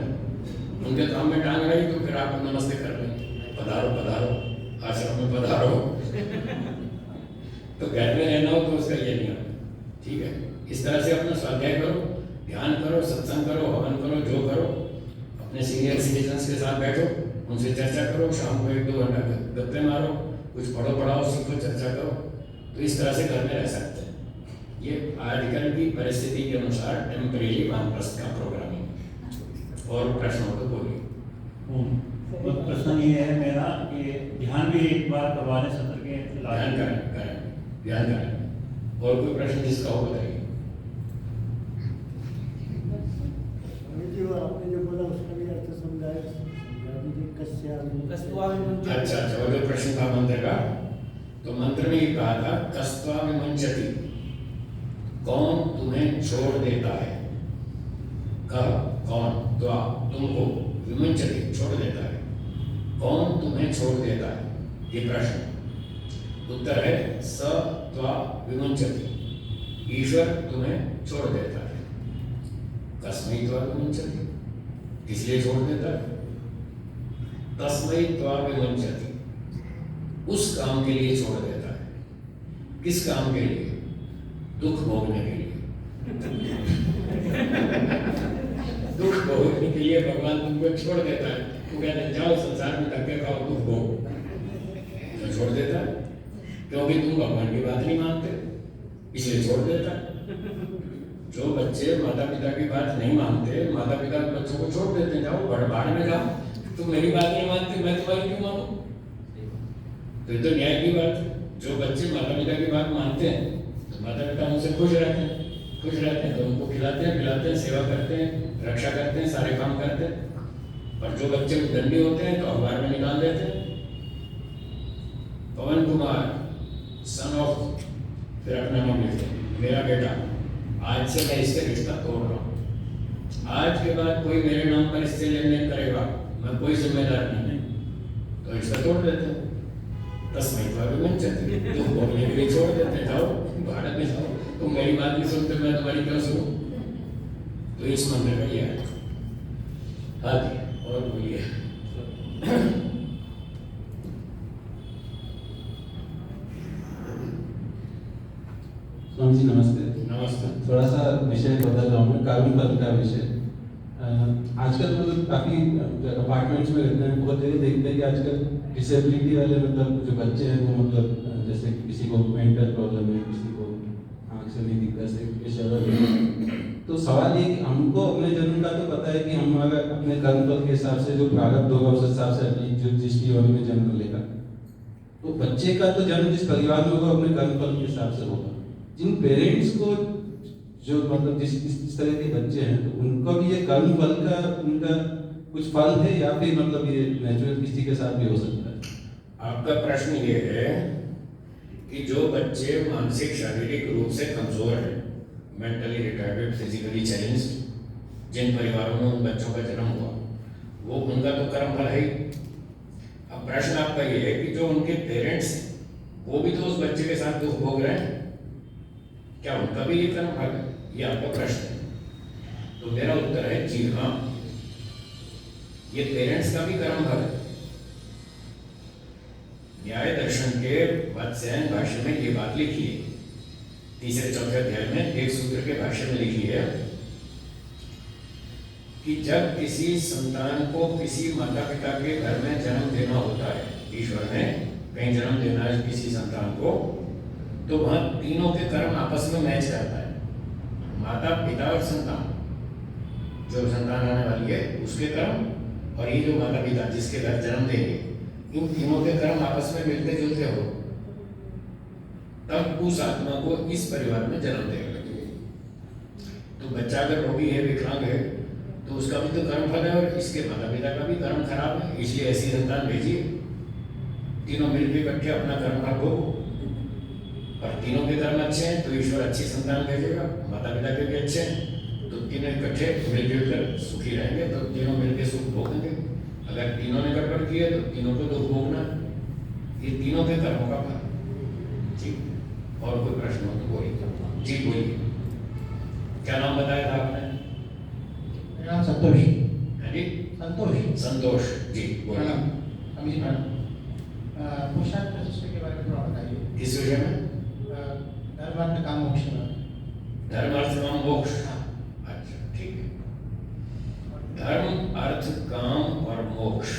Speaker 1: उनके काम में टांग अड़ाई तो फिर आप नमस्ते कर लेंगे, पधारो पधारो, आश्रम में पधारो। तो घर में रहना हो तो उसका ये नहीं होता, ठीक है। इस तरह से अपना स्वाध्याय करो, ध्यान करो, सत्संग करो, हवन करो, जो करो, अपने सीनियर सिटीजन्स के साथ बैठो, उनसे चर्चा करो, शाम को 1-2 घंटा गप्पे मारो, कुछ पढ़ो, पढ़ाओ, सीखो, चर्चा करो। तो इस तरह से घर में रह सकते हैं। ये आजकल की परिस्थिति के अनुसार टेम्परेरी वानप्रस्थ का प्रोग्रामिंग। और प्रश्नों को बोलिए।
Speaker 3: तो प्रश्न ये है मेरा कि ध्यान भी एक बार करवा दें सत्र के
Speaker 1: ध्यान करें, ध्यान करें। और कोई प्रश्न जिसका हो बताइए।
Speaker 4: जो आपने जो बोला उसका भी अर्थ समझाया,
Speaker 1: अच्छा, वो जो प्रश्न था मंत्र का, तो मंत्र में ये कहा था कस्त्वा विमुंचति, कौन तुम्हें छोड़ देता है। कौन? त्वा, तुमको, विमुंचति, छोड़ देता है। कौन तुम्हें छोड़ देता है, ये प्रश्न। उत्तर है स त्वा विमुंचति, ईश्वर तुम्हें छोड़ देता है। कस्मै त्वा विमुंचति, इसलिए छोड़ देता है। तस्मै त्वा विमुंचति, उस काम के लिए छोड़ देता है। किस काम के लिए? दुख भोगने के लिए। दुख भोगने के लिए भगवान तुमको छोड़ देता है। वो कहते हैं जाओ संसार में धक्के खाओ, दुख भोग, तो छोड़ देता है। क्योंकि तुम भगवान की बात नहीं मानते, इसलिए छोड़ देता है। जो बच्चे माता पिता की बात नहीं मानते, माता पिता बच्चों को छोड़ देते हैं, जाओ भाड़ में जाओ, तुम मेरी बात नहीं मानते, मैं तुम्हारी क्यों मानूं? तो ये तो न्याय की बात है। जो बच्चे माता पिता की बात मानते हैं तो माता पिता उनसे खुश रहते हैं, तो उनको खिलाते हैं, पिलाते हैं, सेवा करते हैं, रक्षा करते हैं, सारे काम करते हैं। और जो बच्चे उद्दंडी होते हैं तो अखबार में निकाल देते हैं। पवन कुमार सन ऑफ, फिर अपना नाम लिखते हैं, मेरा बेटा, आज से मैं इससे रिश्ता तोड़ रहा हूँ। आज के बाद कोई मेरे नाम पर इससे लेन देन करेगा, मैं कोई जिम्मेदार नहीं, तो रिश्ता तोड़ देते हैं। तस्मै त्वा विमुंचति, दुख भोगने के लिए छोड़ देते हैं, जाओ भारत में जाओ, तुम मेरी बात नहीं सुनते, मैं तुम्हारी क्यों सुनूं? तो इस मंत्र का ये है। आगे और बोलिए।
Speaker 5: स्वामी जी नमस्ते।
Speaker 1: नमस्ते।
Speaker 5: थोड़ा सा विषय बदल रहा हूँ मैं, कार्बन पद का विषय। आजकल मतलब काफ़ी अपार्टमेंट्स में रहते हैं, बहुत जगह देखते हैं कि आजकल डिसेबिलिटी वाले मतलब जो बच्चे हैं वो मतलब जैसे किसी को मेंटल प्रॉब्लम है, किसी को आँख से नहीं दिखता है, तो सवाल ये कि हमको अपने जन्म का तो पता है कि हम अगर अपने कर्म फल के हिसाब से जो प्रारब्ध होगा उस हिसाब से अपनी जो जिस योनि में जन्म लेगा, तो बच्चे का तो जन्म जिस परिवार में होगा अपने कर्म फल के हिसाब से होगा। जिन पेरेंट्स को जो मतलब जिस तरह के बच्चे हैं तो उनका भी ये कर्म फल का उनका कुछ फल है या फिर मतलब ये नेचुरल किसी के साथ भी हो सकता है?
Speaker 1: आपका प्रश्न ये है कि जो बच्चे मानसिक शारीरिक रूप से कमजोर हैं, मेंटली रिटार्डेड, फिजिकली चैलेंज्ड, जिन परिवारों में उन बच्चों का जन्म हुआ, वो उनका तो कर्म फल है ही। अब प्रश्न आपका ये है कि जो उनके पेरेंट्स हैं वो भी तो उस बच्चे के साथ दुख भोग रहे हैं, क्या उनका भी ये कर्म फल है? ये आपका प्रश्न है। तो मेरा उत्तर है जी हाँ, ये पेरेंट्स का भी कर्म फल है। न्याय दर्शन के वात्स्यायन भाष्य में ये बात लिखी है, तीसरे चौथे अध्याय में एक सूत्र के भाष्य में लिखी है कि जब किसी संतान को किसी माता पिता के घर में जन्म देना होता है, ईश्वर ने कहीं जन्म देना है किसी संतान को, तो वह तीनों के कर्म आपस में मैच करता है। माता पिता और संतान, जो संतान आने वाली है उसके कर्म, और ये जो माता पिता जिसके घर जन्म देंगे, इन तीनों के कर्म आपस में मिलते जुलते हो, तब उस आत्मा को इस परिवार में जन्म देने लगे। तो बच्चा अगर रोगी है, विकलांग है, तो उसका भी तो कर्म फल है, और इसके माता पिता का भी कर्म खराब है, इसलिए ऐसी संतान भेजिए, तीनों मिलकर इकट्ठे अपना कर्म फल भोगो। और तीनों के कर्म अच्छे हैं तो ईश्वर अच्छी संतान भेजेगा, माता पिता के भी अच्छे हैं तो तीनों इकट्ठे मिलजुल कर सुखी रहेंगे, तो तीनों मिलकर सुख भोगेंगे। अगर तीनों ने गड़बड़ की है तो तीनों को दुख भोगना, ये तीनों के कर्मों का फल। जी, और कोई प्रश्न हो तो बोलिए। जी बोलिए, क्या नाम बताया था आपने?
Speaker 6: मेरा नाम संतोष।
Speaker 1: है जी,
Speaker 6: संतोष।
Speaker 1: संतोष जी बोलिए।
Speaker 6: अभी जी मैडम, पुरुषार्थ प्रतिष्ठा के बारे में थोड़ा बताइए।
Speaker 1: किस विषय में?
Speaker 6: धर्म अर्थ काम मोक्ष में।
Speaker 1: धर्म अर्थ काम मोक्ष। अच्छा ठीक है। धर्म अर्थ काम और मोक्ष,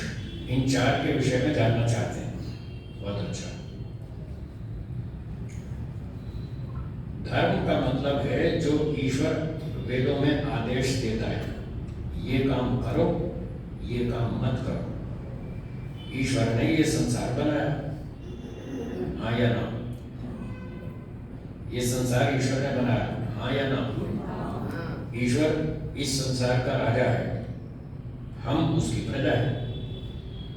Speaker 1: इन चार के विषय में जानना चाहते हैं। बहुत अच्छा। धर्म का मतलब है जो ईश्वर वेदों में आदेश देता है, ये काम करो, ये काम मत करो। ईश्वर ने ये संसार बनाया, हाँ या ना? ये संसार ईश्वर ने बनाया, हाँ या ना? ईश्वर इस संसार का राजा है, हम उसकी प्रजा है।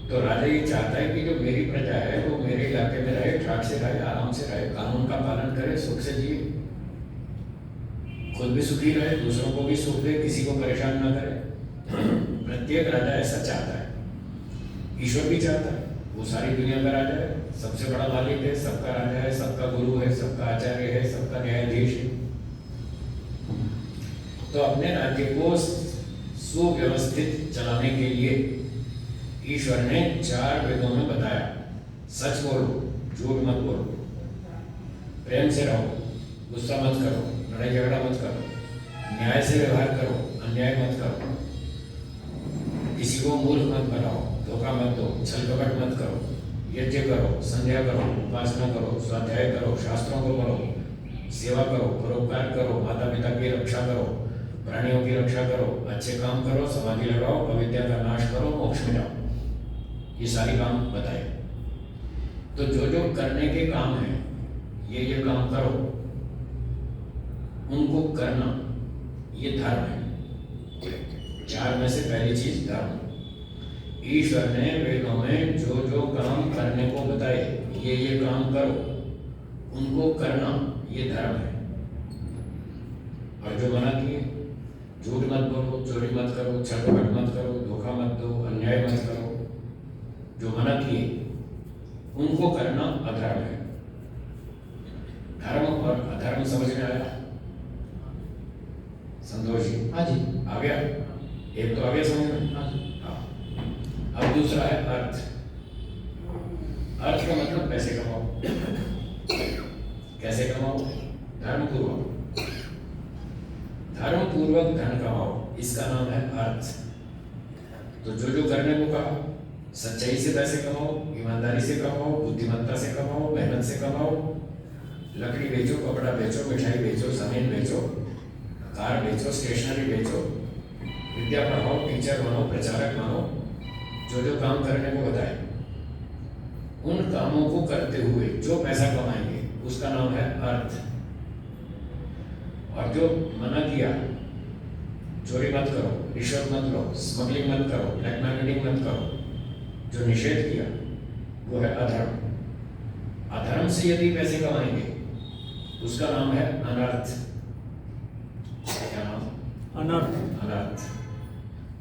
Speaker 1: तो राजा ये चाहता है कि जो मेरी प्रजा है वो मेरे इलाके में रहे, ठाक से रहे, आराम से रहे, कानून का पालन करे, सुख से जिए, खुद भी सुखी रहे, दूसरों को भी सुख दे, किसी को परेशान ना करे। प्रत्येक राजा ऐसा चाहता है, ईश्वर भी चाहता है, वो सारी दुनिया का राजा है, सबसे बड़ा मालिक है, सबका राजा है, सबका गुरु है, सबका आचार्य है, सबका न्यायाधीश है। तो अपने राज्य को सुव्यवस्थित चलाने के लिए ईश्वर ने चार वेदों में बताया, सच बोलो, झूठ मत बोलो, प्रेम से रहो, गुस्सा मत करो, लड़ाई झगड़ा मत करो, न्याय से व्यवहार करो, अन्याय मत करो, किसी को मूर्ख मत बनाओ, धोखा मत दो, छल कपट मत करो, यज्ञ करो, संध्या करो, उपासना करो, स्वाध्याय करो, शास्त्रों को पढ़ो, सेवा करो, परोपकार करो, माता पिता की रक्षा करो, प्राणियों की रक्षा करो, अच्छे काम करो, समाधि लगाओ, अविद्या का नाश करो, मोक्ष में जाओ। ये सारी काम बताए। तो जो जो करने के काम हैं, ये काम करो, उनको करना, ये धर्म है। चार में से पहली चीज धर्म। ईश्वर ने वेदों में जो जो काम करने को बताए, ये काम करो, उनको करना, ये धर्म है। और जो मना किए, झूठ मत बोलो, चोरी मत करो, छल कपट मत करो, धोखा मत दो, अन्याय मत करो, जो मना किए उनको करना अधर्म है। धर्म और अधर्म समझ में आया? संतोष जी?
Speaker 6: हाँ जी।
Speaker 1: आ गया? एक तो आ गया समझ में?
Speaker 6: हाँ जी।
Speaker 1: हाँ। अब दूसरा है अर्थ। अर्थ का मतलब पैसे कमाओ। कैसे कमाओ? धर्म पूर्वक। धर्म पूर्वक धन कमाओ, इसका नाम है अर्थ। तो जो जो करने को कहा, सच्चाई से पैसे कमाओ, ईमानदारी से कमाओ, बुद्धिमत्ता से कमाओ, मेहनत से कमाओ, लकड़ी बेचो, कपड़ा बेचो, मिठाई बेचो, जमीन बेचो, कार बेचो, स्टेशनरी बेचो, विद्या पढ़ाओ, टीचर बनो, प्रचारक बनो, जो जो काम करने को बताए, उन कामों को करते हुए जो पैसा कमाएंगे उसका नाम है अर्थ। और जो मना किया, चोरी मत करो, रिश्वत मत लो, स्मगलिंग मत करो, ब्लैक मार्केटिंग मत करो, जो निषेध किया वो है अधर्म। अधर्म से यदि पैसे कमाएंगे उसका नाम है अनर्थ। क्या नाम?
Speaker 3: अनर्थ।
Speaker 1: अनर्थ।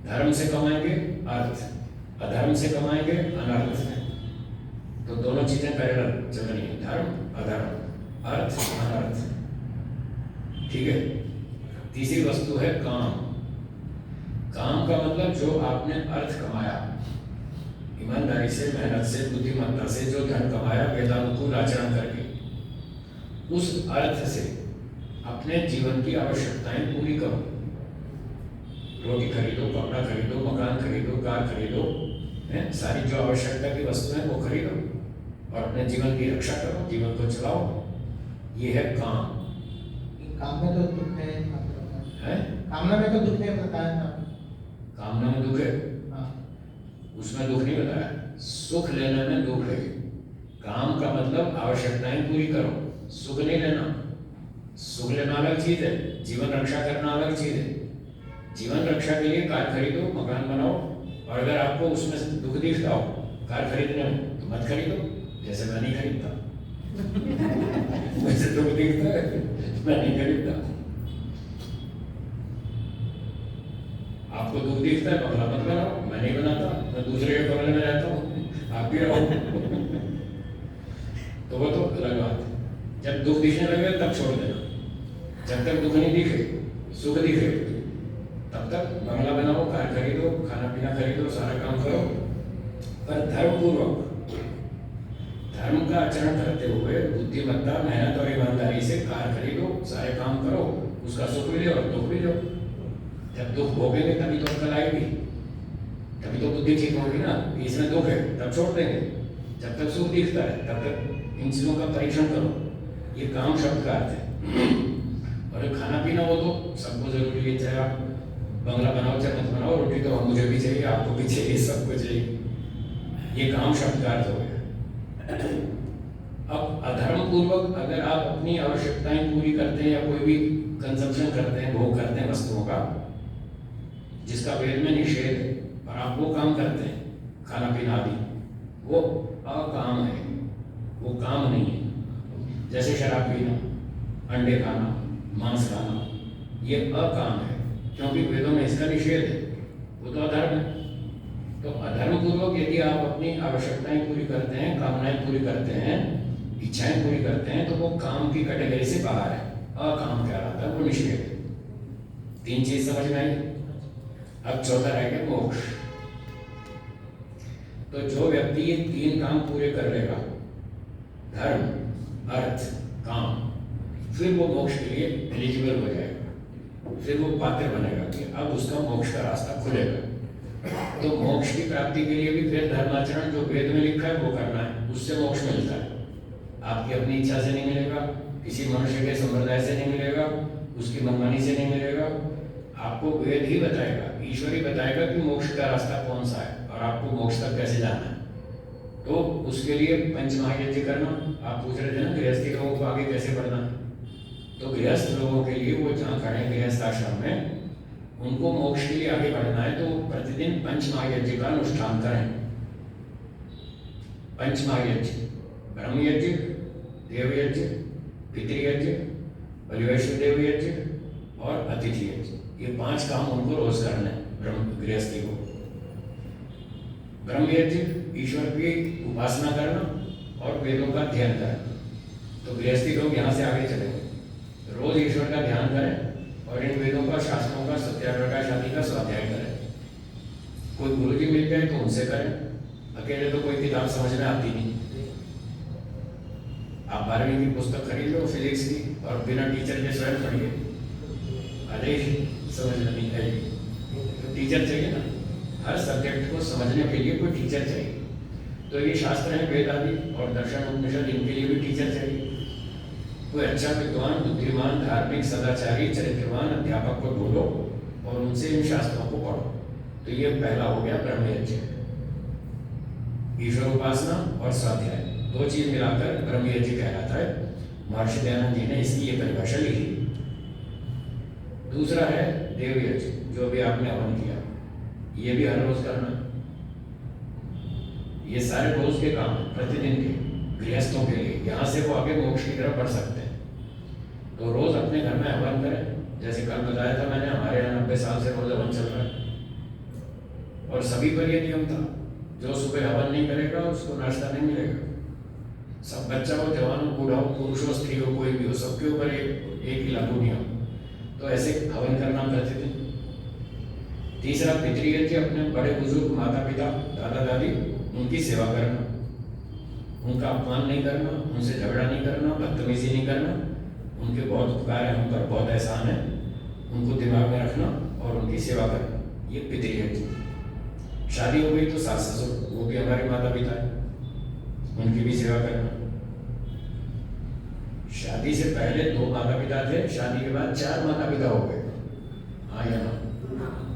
Speaker 1: धर्म से कमाएंगे अर्थ, अधर्म से कमाएंगे अनर्थ। तो दोनों चीजें पैरेलल चल रही है, धर्म अधर्म, अर्थ अनर्थ। ठीक है। तीसरी वस्तु है काम। काम का मतलब जो आपने अर्थ कमाया, ईमानदारी से, मेहनत से, बुद्धिमत्ता से जो धन कमाया वेदानुकूल आचरण करके, उस अर्थ से अपने जीवन की आवश्यकताएं पूरी करो। रोटी खरीदो, कपड़ा खरीदो, मकान खरीदो, कार खरीदो, सारी जो आवश्यकता की वस्तुएं वो खरीदो और अपने जीवन की रक्षा करो, जीवन को चलाओ। ये है काम।
Speaker 6: काम में तो दुख है,
Speaker 1: है
Speaker 6: कामना में तो दुख है बताया था।
Speaker 1: कामना में दुख है,
Speaker 6: हाँ,
Speaker 1: उसमें दुख नहीं बताया। सुख लेने में दुख है। काम का मतलब आवश्यकताएं पूरी करो, सुख नहीं लेना। सुख लेना अलग चीज है, जीवन रक्षा करना अलग चीज है। जीवन रक्षा के लिए कार खरीदो, मकान बनाओ, और अगर आपको उसमें से दुख दिखता हो कार खरीदने में तो मत खरीदो, जैसे मैं नहीं खरीदता। वैसे दुख दिखता है, मैं नहीं खरीदता। आपको दुख दिखता है, बंगला मत बनाओ, मैं नहीं बनाता, मैं दूसरे के बंगले में रहता हूँ, आप भी रहो। तो वो तो अलग बात है। जब दुख दिखने लगे तब छोड़ देना। जब तक दुख नहीं दिखे, सुख दिखे, तब तक बंगला बनाओ, कार खरीदो, खाना पीना खरीदो, सारा काम करो, पर धर्म पूर्वक, धर्म का आचरण करते हुए बुद्धिमत्ता, मेहनत और ईमानदारी से कार खरीदो, सारे काम करो, उसका सुख भी लो और दुख भी लो। जब दुख भोगेंगे तभी तो अक्ल आएगी, तभी तो बुद्धि ठीक होगी ना कि इसमें दुख है, तब छोड़ देंगे। जब तक सुख दिखता है तब तक इन चीज़ों का परीक्षण करो। ये काम शब्द का अर्थ है। और ये खाना पीना वो तो सबको जरूरी है, चाहे आप बंगला बनाओ चाहे मत बनाओ, रोटी तो मुझे भी चाहिए, आपको भी चाहिए, सबको चाहिए। ये काम शब्द का अर्थ हो गया। अब अधर्म पूर्वक अगर आप अपनी आवश्यकताएं पूरी करते हैं या कोई भी कंजम्पशन करते हैं, भोग करते हैं वस्तुओं का, जिसका वेद में निषेध है, और आप वो काम करते हैं, खाना पीना आदि, वो अकाम है, वो काम नहीं है। जैसे शराब पीना, अंडे खाना, मांस खाना, ये अकाम है, क्योंकि वेदों में इसका निषेध है, वो तो अधर्म है। तो अधर्म पूर्वक यदि आप अपनी आवश्यकताएं पूरी करते हैं, कामनाएं पूरी करते हैं, इच्छाएं पूरी करते हैं, तो वो काम की कैटेगरी से बाहर है, अकाम कहलाता है, वो निषेध है। तीन चीज समझ में आई। अब चौथा रह गया मोक्ष। तो जो व्यक्ति ये तीन काम पूरे कर लेगा, धर्म, अर्थ, काम, फिर वो मोक्ष के लिए एलिजिबल हो जाएगा, फिर वो पात्र बनेगा कि अब उसका मोक्ष का रास्ता खुलेगा। तो मोक्ष की प्राप्ति के लिए भी फिर धर्माचरण जो वेद में लिखा है वो करना है, उससे मोक्ष मिलता है। आपकी अपनी इच्छा से नहीं मिलेगा, किसी मनुष्य के संप्रदाय से नहीं मिलेगा, उसकी मनमानी से नहीं मिलेगा। आपको वेद ही बताएगा, ईश्वर ही बताएगा कि मोक्ष का रास्ता कौन सा है और आपको मोक्ष तक कैसे जाना है। तो उसके लिए पंच महायज्ञ करना। आप पूछ रहे थे ना गृहस्थी लोगों को आगे कैसे बढ़ना है, तो गृहस्थ लोगों के लिए, वो जहाँ खड़े हैं गृहस्थ आश्रम में, उनको मोक्ष के लिए आगे बढ़ना है तो प्रतिदिन पंच महायज्ञ का अनुष्ठान करें। पंच महायज्ञ, ब्रह्म यज्ञ, देव यज्ञ, पितृयज्ञ, बलिवैश्व देव यज्ञ और अतिथि यज्ञ, ये 5 काम उनको रोज करना है ब्रह्म गृहस्थी को। ब्रह्म यज्ञ, ईश्वर की उपासना करना और वेदों का अध्ययन करना। तो गृहस्थी लोग यहाँ से आगे चलेंगे, रोज ईश्वर का ध्यान करें और इन वेदों का, शास्त्रों का, सत्याप्रकाश आदि का स्वाध्याय करें। कोई गुरुजी मिल जाए तो उनसे करें, अकेले तो कोई किताब समझ में आती नहीं। आप 12वीं की पुस्तक खरीद लो फिजिक्स की और बिना टीचर के स्वयं पढ़िए, अरे समझ में नहीं आएगी। तो टीचर चाहिए ना, हर सब्जेक्ट को समझने के लिए कोई टीचर चाहिए। तो ये शास्त्र है, वेद आदि और दर्शन उपनिषद, इनके लिए भी टीचर चाहिए। कोई अच्छा विद्वान, बुद्धिमान, धार्मिक, सदाचारी, चरित्रवान अध्यापक को ढूंढो और उनसे इन शास्त्रों को पढ़ो। तो ये पहला हो गया ब्रह्मयज्ञ, ईश्वर उपासना और स्वाध्याय, 2 चीज मिलाकर ब्रह्मयज्ञ कहलाता है। महर्षि दयानंद जी ने इसकी ये परिभाषा लिखी। दूसरा है देवयज्ञ, जो भी आपने हवन किया, ये भी हर रोज करना। ये सारे रोज के काम प्रतिदिन के गृहस्थों के लिए, यहाँ से वो आगे मोक्ष की तरफ बढ़ सकते हैं। तो रोज अपने घर में हवन करें। जैसे कल बताया था मैंने, हमारे यहाँ 90 साल से रोज हवन चल रहा है और सभी पर ये नियम था, जो सुबह हवन नहीं करेगा उसको नाश्ता नहीं मिलेगा। सब बच्चा हो, जवान हो, बूढ़ा हो, पुरुष हो, स्त्री हो, कोई भी हो, सबके ऊपर एक ही लागू नियम। तो ऐसे हवन करना प्रतिदिन। तीसरा पितृ यज्ञ, अपने बड़े बुजुर्ग माता पिता दादा दादी उनकी सेवा करना, उनका अपमान नहीं करना, उनसे झगड़ा नहीं करना, बदतमीजी नहीं करना, उनके बहुत उपकार है, हम पर बहुत एहसान है, उनको दिमाग में रखना और उनकी सेवा करना, ये पितृ यज्ञ। शादी हो गई तो सास ससुर, वो भी हमारे माता पिता है, उनकी भी सेवा करना। शादी से पहले 2 माता पिता थे, शादी के बाद 4 माता पिता हो गए, हाँ या ना?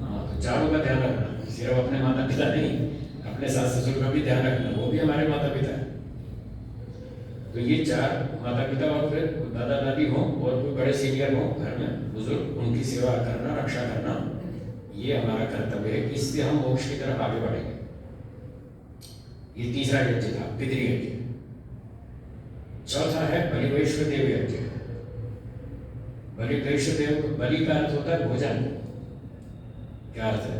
Speaker 1: हाँ, तो चारों का ध्यान रखना, सिर्फ अपने माता पिता नहीं, अपने सास ससुर का भी ध्यान रखना, वो भी हमारे माता पिता है। तो ये 4 माता पिता और फिर दादा दादी हों और कोई बड़े सीनियर हों घर में बुजुर्ग, उनकी सेवा करना, रक्षा करना, ये हमारा कर्तव्य है। इससे हम मोक्ष की तरफ आगे बढ़ेंगे। ये तीसरा यज्ञ था, पितृ यज्ञ। चौथा है बलि वैश्वदेव यज्ञ। बलि वैश्वदेव, बलि का अर्थ होता है भोजन। क्या अर्थ है?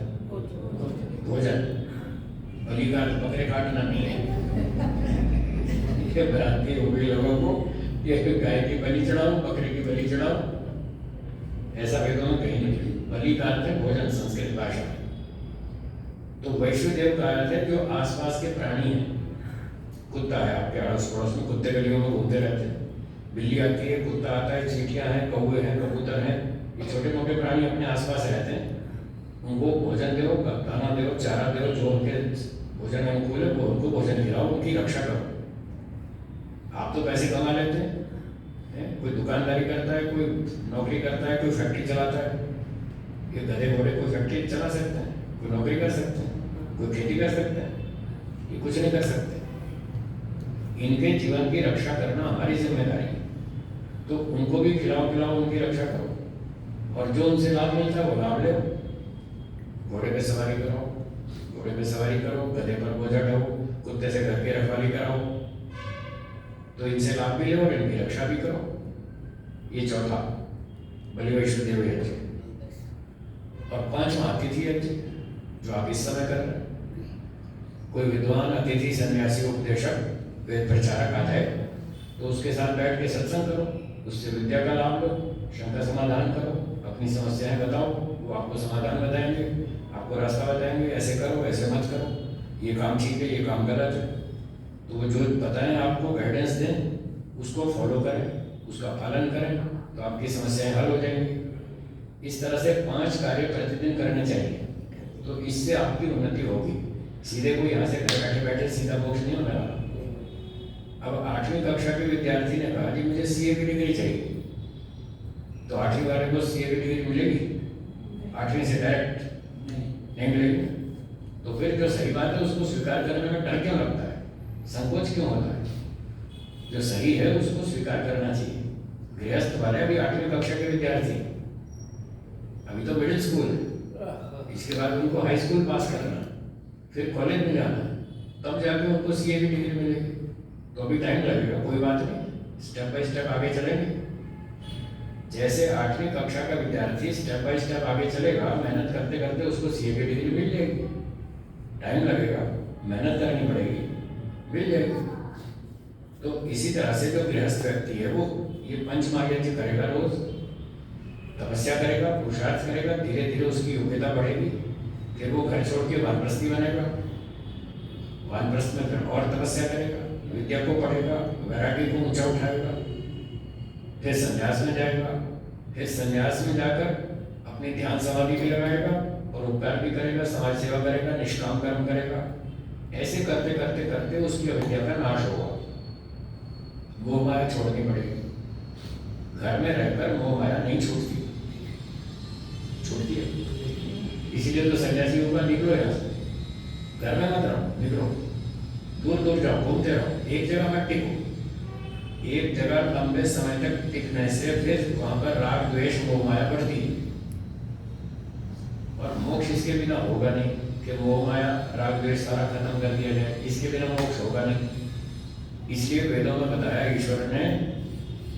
Speaker 1: भोजन। बलि का अर्थ बकरे काटना नहीं है। भ्रांति हो गई लोगों को, ये गाय की बलि चढ़ाओ, बकरे की बलि चढ़ाओ, ऐसा वेदों में कहीं नहीं। बलि का अर्थ है भोजन संस्कृत भाषा में। तो वैश्वदेव का अर्थ है जो आसपास के प्राणी हैं। कुत्ता है आपके अड़ोस पड़ोस में, कुत्ते गलियों में घूमते रहते हैं, बिल्ली आती है, कुत्ता आता है, चींटियां हैं, कौवे हैं, कबूतर हैं, ये छोटे मोटे प्राणी अपने आसपास रहते हैं। उनको भोजन दो, दाना दो, चारा दो, जो उनके भोजन अनुकूल है वो उनको भोजन खिलाओ, उनकी रक्षा करो। आप तो पैसे कमा लेते हैं, कोई दुकानदारी करता है, कोई नौकरी करता है, कोई फैक्ट्री चलाता है। ये गधे घोड़े कोई फैक्ट्री चला सकते हैं, कोई नौकरी कर सकते हैं, कोई खेती कर सकते हैं, ये कुछ नहीं कर सकते। इनके जीवन की रक्षा करना हमारी जिम्मेदारी है। तो उनको भी खिलाओ पिलाओ, उनकी रक्षा करो, और जो उनसे लाभ मिलता है वो लाभ लो। घोड़े पे सवारी करो, घोड़े पे सवारी करो, गधे पर बोझा ढो, कुत्ते से घर की रखवाली कराओ, तो इनसे लाभ भी लो और इनकी रक्षा भी करो। ये चौथा बलि वैश्वदेव यज्ञ। और 5वां अतिथि यज्ञ, जो आप इस समय कर रहे हैं। कोई विद्वान अतिथि सन्यासी उपदेशक वेद प्रचारक आता है तो उसके साथ बैठ के सत्संग करो, उससे विद्या का लाभ लो, शंका समाधान करो, अपनी समस्याएं बताओ, वो आपको समाधान बताएंगे, आपको रास्ता बताएंगे, ऐसे करो ऐसे मत करो, ये काम ठीक है ये काम गलत है। तो वो जो बताएं आपको गाइडेंस दें, उसको फॉलो करें, उसका पालन करें, तो आपकी समस्याएं हल हो जाएंगी। इस तरह से 5 कार्य प्रतिदिन करने चाहिए, तो इससे आपकी उन्नति होगी। सीधे कोई यहाँ से घर बैठे बैठे सीधा मोक्ष नहीं होने वाला। अब 8वीं कक्षा के विद्यार्थी ने कहा जी मुझे सीए की डिग्री चाहिए, तो 8वीं वाले को सीए की डिग्री मिलेगी? 8वीं से डायरेक्ट नहीं मिलेगी। तो फिर जो सही बात है उसको स्वीकार करने में डर क्यों लगता है, संकोच क्यों होता है? जो सही है उसको स्वीकार करना चाहिए। गृहस्थ वाले अभी 8वीं कक्षा के विद्यार्थी, अभी तो मिडिल स्कूल है, इसके बाद उनको हाई स्कूल पास करना, फिर कॉलेज में जाना, तब जाके उनको सीए की डिग्री मिलेगी। तो अभी टाइम लगेगा, कोई बात नहीं, स्टेप बाय स्टेप आगे चलेंगे। जैसे 8वीं कक्षा का विद्यार्थी स्टेप बाय स्टेप आगे चलेगा, मेहनत करते करते उसको सीए की डिग्री मिल जाएगी। टाइम लगेगा, मेहनत करनी पड़ेगी, मिल जाएगी। तो इसी तरह से जो गृहस्थ व्यक्ति है वो ये 5 यज्ञ करेगा, रोज तपस्या करेगा, पुरुषार्थ करेगा, धीरे धीरे उसकी योग्यता बढ़ेगी, फिर वो घर छोड़ के वानप्रस्थी बनेगा, वानप्रस्थ में फिर और तपस्या करेगा, विद्या को पढ़ेगा, वैराग्य को ऊंचा उठाएगा, फिर संन्यास में जाएगा, फिर संन्यास में जाकर अपनी ध्यान समाधि भी लगाएगा और उपकार भी करेगा, समाज सेवा करेगा, निष्काम कर्म करेगा। ऐसे करते करते करते उसकी अविद्या का नाश होगा, मोह माया छोड़नी पड़ेगी। घर में रहकर मोह माया नहीं छूटती है, इसीलिए तो सन्यासी होगा, निकलो यहाँ से, घर में मत रहो, निकलो, दूर दूर जाओ, घूमते रहो, एक जगह मत टिको। एक जगह लंबे समय तक टिकने से फिर वहां पर राग द्वेष मोह माया बढ़ती है, और मोक्ष इसके बिना होगा नहीं कि मोह माया राग द्वेष सारा खत्म कर दिया जाए, इसके बिना मोक्ष होगा नहीं। इसलिए वेदों में बताया, ईश्वर ने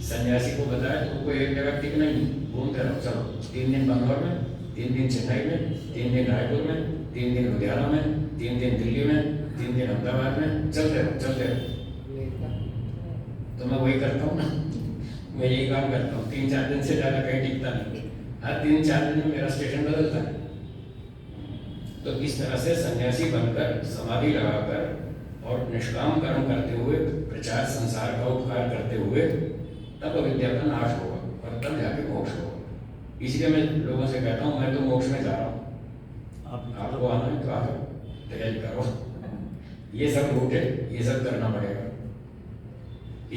Speaker 1: सन्यासी को बताया तुमको एक जगह टिकना ही, घूमते रहो, चलो 3 दिन बंगलोर में, 3 दिन चेन्नई में, 3 दिन रायपुर में, 3 दिन लुधियाना में, 3 दिन दिल्ली में, 3 दिन अहमदाबाद में, चलते रहो। तो मैं वही करता हूँ ना, मैं यही काम करता हूँ, 3-4 दिन से ज़्यादा कहीं टिकता नहीं। हर 3-4 दिन में मेरा स्टेशन बदलता है, तो इस तरह से सन्यासी बनकर समाधि लगाकर और निष्काम कर्म करते हुए प्रचार संसार का उपकार करते हुए तब अविद्या का नाश होगा और तब जाके मोक्ष होगा। इसलिए मैं लोगों से कहता हूँ मैं तो मोक्ष में जा रहा हूँ, आपको आना है तो आओ, तैयारी करो। ये सब रूट है, ये सब करना पड़ेगा।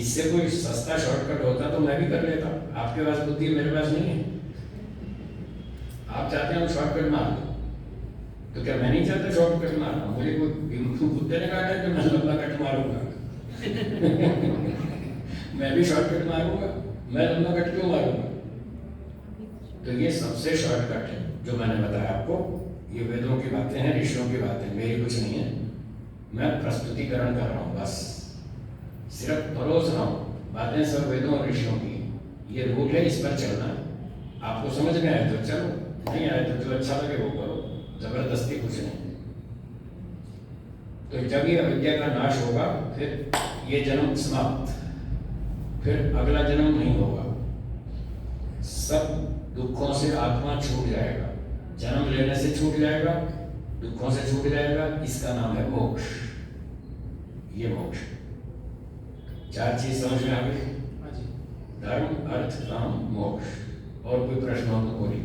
Speaker 1: इससे कोई सस्ता शॉर्टकट होता तो मैं भी कर लेता। आपके पास बुद्धि मेरे पास नहीं है। आप चाहते हैं हम शॉर्टकट मार लो, तो क्या मैं नहीं चाहता शॉर्टकट मारना? मुझे कोई कुत्ते ने काटा है कि मैं लंबा कट मारूंगा? मैं भी शॉर्टकट मारूंगा, मैं लंबा कट क्यों मारूंगा? तो ये सबसे शॉर्टकट है जो मैंने बताया आपको। ये वेदों की बातें हैं, ऋषियों की बातें, मेरी कुछ नहीं है। मैं प्रस्तुतिकरण कर रहा हूँ, बस सिर्फ परोस रहा हूँ। बातें सब वेदों और ऋषियों की। ये रूल है, इस पर चलना है। आपको समझ में आए तो चलो, नहीं आए तो जो अच्छा लगे वो करो, जबरदस्ती कुछ नहीं। तो जब ये अविद्या का नाश होगा फिर ये जन्म समाप्त, फिर अगला जन्म नहीं होगा। सब दुखों से आत्मा छूट जाएगा, जन्म लेने से छूट जाएगा, दुखों से छूट जाएगा। इसका नाम है मोक्ष। ये मोक्ष। 4 चीज समझ में आ गई? धर्म, अर्थ, काम, मोक्ष। और कोई प्रश्न हो तो बोलिए।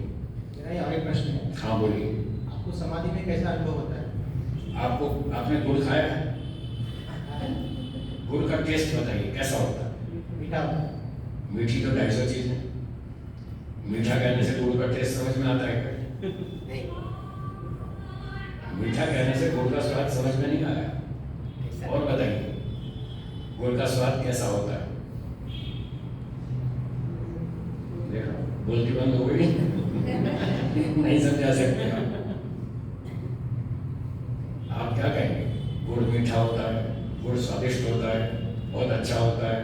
Speaker 6: मेरा ये और एक प्रश्न है।
Speaker 1: हाँ बोलिए।
Speaker 6: आपको समाधि में कैसा अनुभव होता है?
Speaker 1: आपने गुड़ खाया है? गुड़ का टेस्ट बताइए कैसा होता है?
Speaker 6: मीठा होता है।
Speaker 1: मीठी तो 250 चीज है। मीठा कहने से गुड़ का टेस्ट समझ में आता है क्या?
Speaker 6: नहीं।
Speaker 1: मीठा कहने से गुड़ का स्वाद समझ में नहीं आया। और बताइए गुड़ का स्वाद कैसा होता है? देखो बोलती बंद हो गई। नहीं समझा सकते आप क्या कहेंगे? गुड़ मीठा होता है, गुड़ स्वादिष्ट होता है, बहुत अच्छा होता है,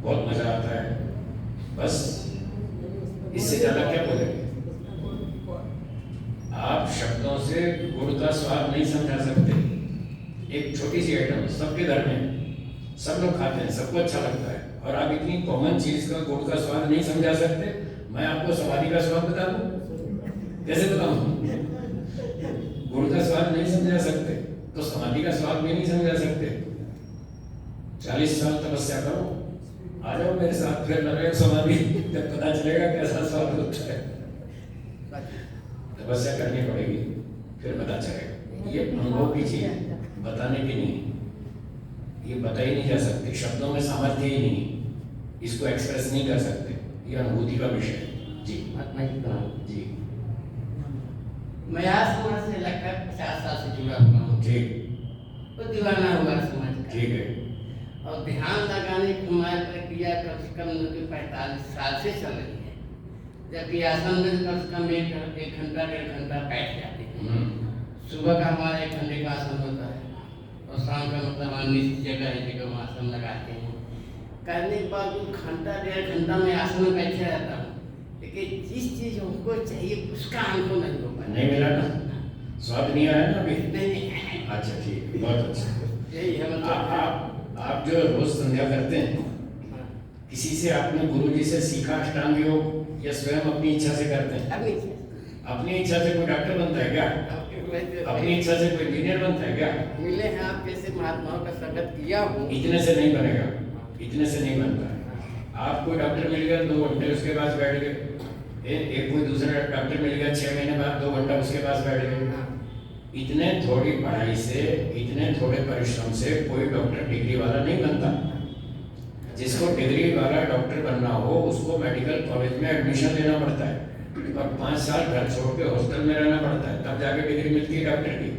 Speaker 1: बहुत मजा आता है, बस इससे ज्यादा क्या बोलेंगे? आप शब्दों से गुड़ का स्वाद नहीं समझा सकते। एक छोटी सी आइटम सबके घर में सब लोग खाते हैं, सबको अच्छा लगता है, और आप इतनी कॉमन चीज का गुड़ का स्वाद नहीं समझा सकते। मैं आपको समाधि का स्वाद बता दूं? कैसे बताऊं? गुड़ का स्वाद नहीं समझा सकते तो समाधि का स्वाद भी नहीं समझा सकते। 40 साल तपस्या करो, आ जाओ मेरे साथ, फिर लगे समाधि, जब पता चलेगा कैसा स्वाद होता है। तपस्या करनी पड़ेगी, फिर पता चलेगा। ये अनुभव की चीज है, बताने की नहीं। ये बता ही नहीं जा सकती, शब्दों में सामर्थ्य ही नहीं, इसको एक्सप्रेस नहीं कर सकते। ये अनुभूति का विषय है। जी जी
Speaker 7: मैं आज समाज से लगभग 50 साल से जुड़ा हुआ हूँ।
Speaker 1: ठीक,
Speaker 7: तो दीवाना हुआ समाज का।
Speaker 1: ठीक है।
Speaker 7: और ध्यान लगाने की हमारी प्रक्रिया कम से कम 45 साल से चल रही है। जबकि आसन में कम से कम 1 घंटा 1.5 घंटा बैठ जाते हैं। सुबह का हमारा 1 घंटे का आसन होता है, और शाम का मतलब हम निश्चित जगह है जगह हम आसन लगाते हैं। करने के बाद 1 घंटा 1.5 घंटा में आसन में बैठे रहता हूँ, लेकिन जिस चीज हमको चाहिए उसका हमको नहीं हो पाया।
Speaker 1: नहीं मिला ना, स्वाद नहीं आया ना अभी?
Speaker 7: नहीं।
Speaker 1: अच्छा ठीक है, बहुत अच्छा।
Speaker 7: यही है मतलब।
Speaker 1: आप जो रोज संध्या करते हैं, किसी से आपने गुरुजी से सीखा अष्टांग योग या स्वयं अपनी इच्छा से करते हैं? अपनी इच्छा से कोई डॉक्टर बनता है क्या? अपनी इच्छा से कोई इंजीनियर बनता है क्या?
Speaker 7: मिले हैं आप जैसे महात्माओं का संगत किया हूँ।
Speaker 1: इतने से नहीं बनेगा, इतने से नहीं बनता है। आप कोई डॉक्टर मिल गया 2 घंटे उसके पास बैठ गए, एक कोई दूसरा डॉक्टर मिल गया 6 महीने बाद 2 घंटा उसके पास बैठ गए। इतने थोड़ी पढ़ाई से, इतने थोड़े परिश्रम से कोई डॉक्टर डिग्री वाला नहीं बनता। जिसको डिग्री वाला डॉक्टर बनना हो उसको मेडिकल कॉलेज में एडमिशन लेना पड़ता है, और 5 साल घर छोड़ के हॉस्टल में रहना पड़ता है, तब जाके डिग्री मिलती है डॉक्टर की।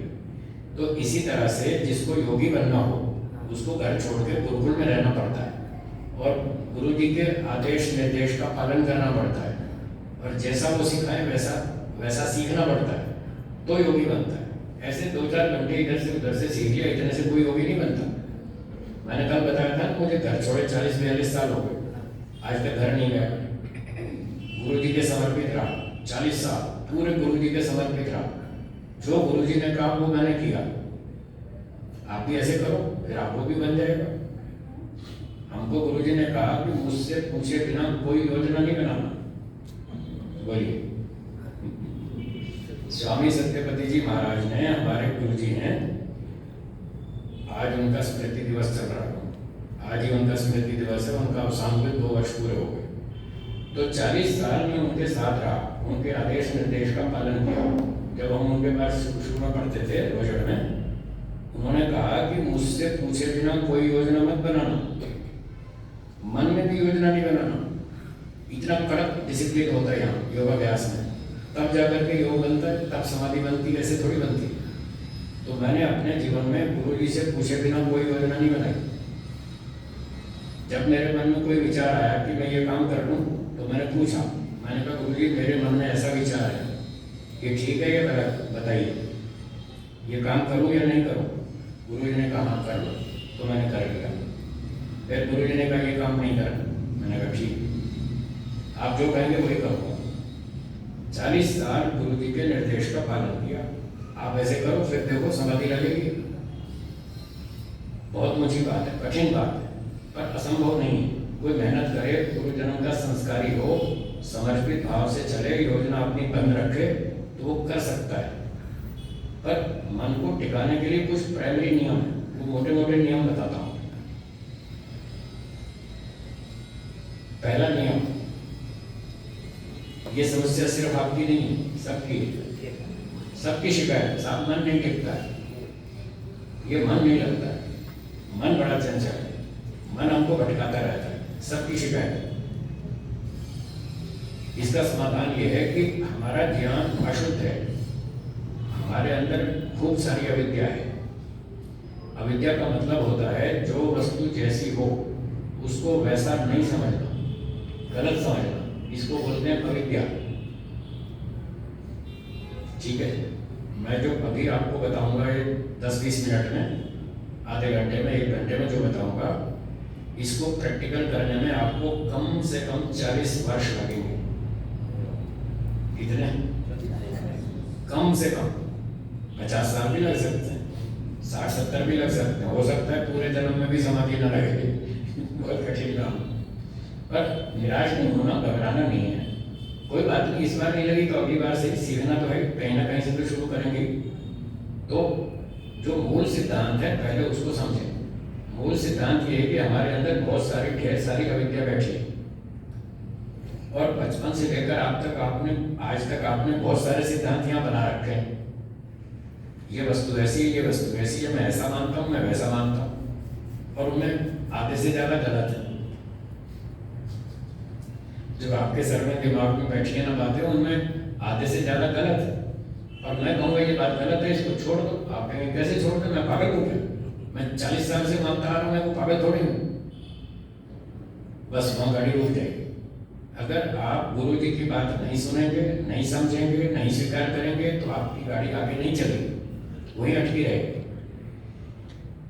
Speaker 1: तो इसी तरह से जिसको योगी बनना हो उसको घर छोड़ के गुरुकुल में रहना पड़ता है, और गुरु जी के आदेश निर्देश का पालन करना पड़ता है, और जैसा वो सिखाए वैसा सीखना पड़ता है, तो योगी बनता है। ऐसे 2-4 घंटे इधर से उधर से सीख लिया, इतने से कोई योगी नहीं बनता। मैंने कल बताया था मुझे घर छोड़े 40-42 साल हो गए, आज तक घर नहीं गया। गुरु जी के समर्पित रहा 40 साल, पूरे गुरु जी के समर्पित रहा। जो गुरु जी ने कहा वो मैंने किया। आप भी ऐसे करो, फिर आपको भी बन जाएगा। हमको गुरु जी ने कहा कि मुझसे पूछे बिना कोई योजना नहीं बनाना। बोलिए। स्वामी सत्यपति जी महाराज ने, हमारे गुरु जी हैं, आज उनका स्मृति दिवस चल रहा है, आज ही उनका स्मृति दिवस है, उनका अवसान हुए 2 वर्ष पूरे हो गए। तो 40 साल में उनके साथ रहा, उनके आदेश निर्देश का पालन किया। जब हम उनके पास शुरू में पढ़ते थे रोजड़ में, उन्होंने कहा कि मुझसे पूछे बिना कोई योजना मत बनाना, मन में भी योजना नहीं बनाना। इतना कड़क डिसिप्लिन होता है यहाँ योगाभ्यास में, तब जाकर के योग बनता है, तब समाधि बनती है, ऐसे थोड़ी बनती। तो मैंने अपने जीवन में गुरु जी से पूछे बिना कोई योजना नहीं बनाई। जब मेरे मन में कोई विचार आया कि मैं ये काम कर लूँ, तो मैंने पूछा, मैंने कहा गुरु जी मेरे मन में ऐसा विचार है, ये ठीक है या गलत, बताइए, ये काम करूँ या नहीं करूँ। गुरु जी ने कहा हाँ कर लो, तो मैंने कर लिया। फिर गुरु जी ने कहा ये काम नहीं करना, मैंने कहा ठीक, आप जो कहेंगे वही करूँगा। 40 साल गुरु जी के निर्देश का पालन किया। आप ऐसे करो, फिर देखो समाधि लगेगी। बहुत ऊंची बात है, कठिन बात है, पर असंभव नहीं। कोई मेहनत करे, गुरुजनों का संस्कारी हो, समर्पित भाव से चले, योजना अपनी बंद रखे, तो वो कर सकता है। पर मन को टिकाने के लिए कुछ प्राइमरी नियम है, वो मोटे मोटे नियम बताता हूँ। पहला नियम, ये समस्या सिर्फ आपकी नहीं है, सबकी शिकायत, साफ मन नहीं टिकता है, ये मन नहीं लगता है, मन बड़ा चंचल है, मन हमको भटकाता रहता है, सबकी शिकायत। इसका समाधान ये है कि हमारा ज्ञान अशुद्ध है, हमारे अंदर खूब सारी अविद्या है। अविद्या का मतलब होता है जो वस्तु जैसी हो उसको वैसा नहीं समझना, गलत समझना, इसको बोलते हैं अविद्या। ठीक है, मैं जो अभी आपको बताऊंगा ये 10-20 मिनट में, आधे घंटे में, 1 घंटे में जो बताऊंगा, इसको प्रैक्टिकल करने में आपको कम से कम 40 वर्ष लगेंगे। कितने? कम से कम 50 साल भी लग सकते हैं, 60-70 भी लग सकते हैं, हो सकता है पूरे जन्म में भी समाधि न लगे। बहुत कठिन काम, पर निराश नहीं होना, घबराना नहीं है। कोई बात नहीं, इस बार नहीं लगी तो अगली बार से सीखना तो है, कहीं ना कहीं से तो शुरू करेंगे। तो जो मूल सिद्धांत है पहले उसको समझें। मूल सिद्धांत ये है कि हमारे अंदर बहुत सारी ढेर सारी अविद्या बैठी है, और बचपन से लेकर आज तक आपने बहुत सारे सिद्धांत यहाँ बना रखे हैं। ये वस्तु ऐसी है, ये वस्तु ऐसी है, मैं ऐसा मानता हूँ, मैं वैसा मानता हूँ, और उनमें आधे से ज्यादा गलत है। जो आपके सर में दिमाग में बैठी है ना बातें, उनमें आधे से ज्यादा गलत है। और मैं कहूँगा ये बात गलत है, इसको छोड़ दो। आप कहेंगे कैसे छोड़ दो, मैं पागल हूँ क्या? मैं 40 साल से मानता आ रहा हूँ, मैं वो पागल थोड़ी हूँ। बस वहाँ गाड़ी रुक जाएगी। अगर आप गुरु जी की बात नहीं सुनेंगे, नहीं समझेंगे, नहीं स्वीकार करेंगे, तो आपकी गाड़ी आगे नहीं चलेगी, वहीं अटकी रहेगी।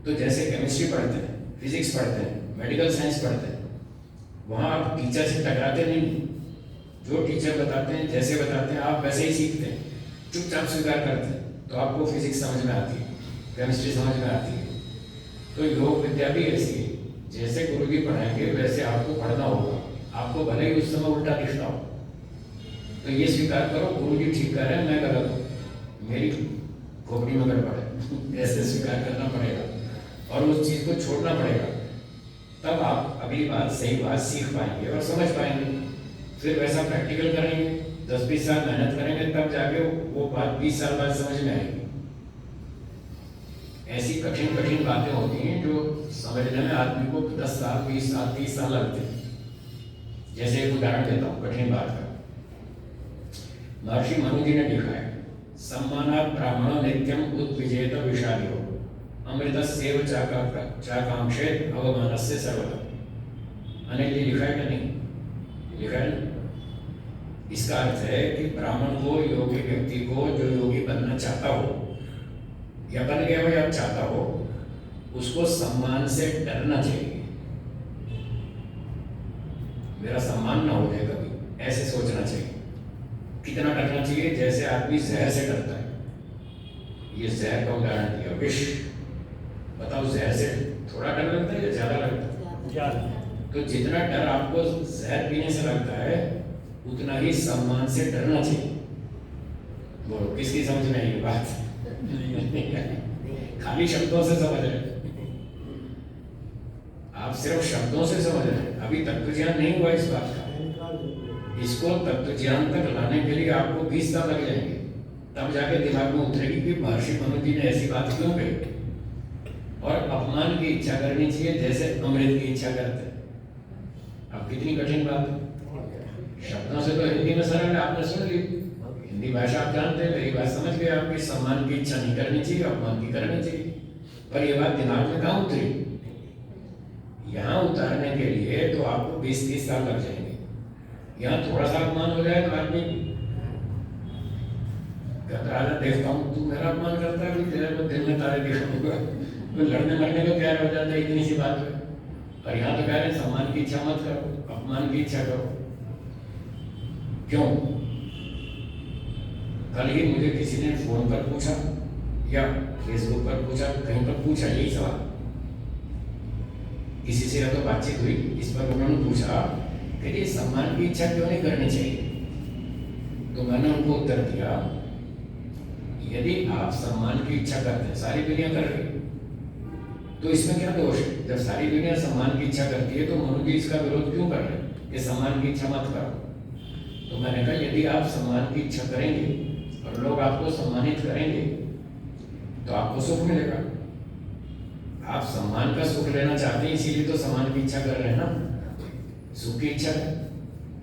Speaker 1: तो जैसे केमिस्ट्री पढ़ते हैं, फिजिक्स पढ़ते हैं, मेडिकल साइंस पढ़ते हैं, वहाँ आप टीचर से टकराते नहीं। जो टीचर बताते हैं, जैसे बताते हैं, आप वैसे ही सीखते हैं, चुपचाप स्वीकार करते हैं, तो आपको फिजिक्स समझ में आती है, केमिस्ट्री समझ में आती है। तो योग विद्या भी ऐसी है, जैसे गुरु जी पढ़ाएंगे वैसे आपको पढ़ना होगा, आपको भले ही उस समय उल्टा दिखता हो। तो ये स्वीकार करो, गुरु जी ठीक कर रहे हैं, मैं गलत हूँ, मेरी खोपड़ी में गड़बड़ है, ऐसे स्वीकार करना पड़ेगा और उस चीज़ को छोड़ना पड़ेगा। तब आप अगली बात, सही बात सीख पाएंगे और समझ पाएंगे। फिर वैसा प्रैक्टिकल करेंगे, 10-20 साल मेहनत करेंगे, तब जाके वो बात 20 साल बाद समझ में आएगी। ऐसी कठिन कठिन बातें होती हैं जो समझने में आदमी को 10 साल, 20 साल, 30 साल लगते हैं। जैसे एक उदाहरण देता हूँ कठिन बात का। महर्षि मनु जी ने लिखा है, सम्मानात् ब्राह्मणो नित्यम उत्विजेत विषादियो अमृतस्यैव चाकांक्षेत अवमानस्य सर्वदा। अनिल जी लिखा है कि नहीं? लिखा है ना? इसका अर्थ है कि ब्राह्मण को, योगी व्यक्ति को, जो योगी बनना चाहता हो या बन गया हो या चाहता हो, उसको सम्मान से डरना चाहिए। मेरा सम्मान ना हो जाए कभी, ऐसे सोचना चाहिए। कितना डरना चाहिए? जैसे आदमी जहर से डरता है। ये जहर का उदाहरण दिया, विष। बताओ, जहर से थोड़ा डर लगता है या ज्यादा लगता है? तो जितना डर आपको जहर पीने से लगता है, उतना ही सम्मान से डरना चाहिए। बोलो किसकी समझ में आई ये बात? खाली शब्दों से समझ रहे, आप सिर्फ शब्दों से समझ रहे हैं, अभी तत्व ज्ञान नहीं हुआ इस बात का। इसको तत्व ज्ञान तक लाने के लिए आपको 20 साल लग जाएंगे, तब जाके दिमाग में उतरेगी कि महर्षि मनु जी ने ऐसी बात क्यों कही। और अपमान की इच्छा करनी चाहिए जैसे अमृत की इच्छा करते हैं। अब कितनी कठिन बात है। शब्दों से तो हिंदी में सरल है, आपने सुन ली, हिंदी भाषा आप जानते हैं, मेरी बात समझ गए आपकी। सम्मान की इच्छा नहीं करनी चाहिए, अपमान की करनी चाहिए, पर ये बात दिमाग में कहाँ उतरी? यहाँ उतारने के लिए तो आपको 20-30 साल लग जाएंगे। यहाँ थोड़ा सा अपमान हो जाए तो आदमी कहता है देखता हूँ तू मेरा अपमान करता है, तेरे को दिन में तारे दिखाऊंगा, तो लड़ने मरने को तैयार हो जाता है इतनी सी बात है। और यहाँ तो कह रहे हैं सम्मान की इच्छा मत करो, अपमान की इच्छा करो। क्यों? कल ही मुझे किसी ने फोन पर पूछा या फेसबुक पर पूछा, कहीं पर पूछा यही सवाल, किसी से तो बातचीत हुई, इस पर उन्होंने पूछा कि ये सम्मान की इच्छा क्यों नहीं करनी चाहिए। तो मैंने उनको उत्तर दिया, यदि आप सम्मान की इच्छा करते हैं, सारी दुनिया कर रही है, तो इसमें क्या दोष है? जब सारी दुनिया सम्मान की इच्छा करती है तो मनु जी इसका विरोध क्यों कर रहे हैं कि सम्मान की इच्छा मत करो। तो मैंने कहा यदि आप सम्मान की इच्छा करेंगे और लोग आपको सम्मानित करेंगे तो आपको सुख मिलेगा। आप सम्मान का सुख लेना चाहते हैं, इसीलिए तो सम्मान की इच्छा कर रहे हैं ना, सुख की इच्छा है।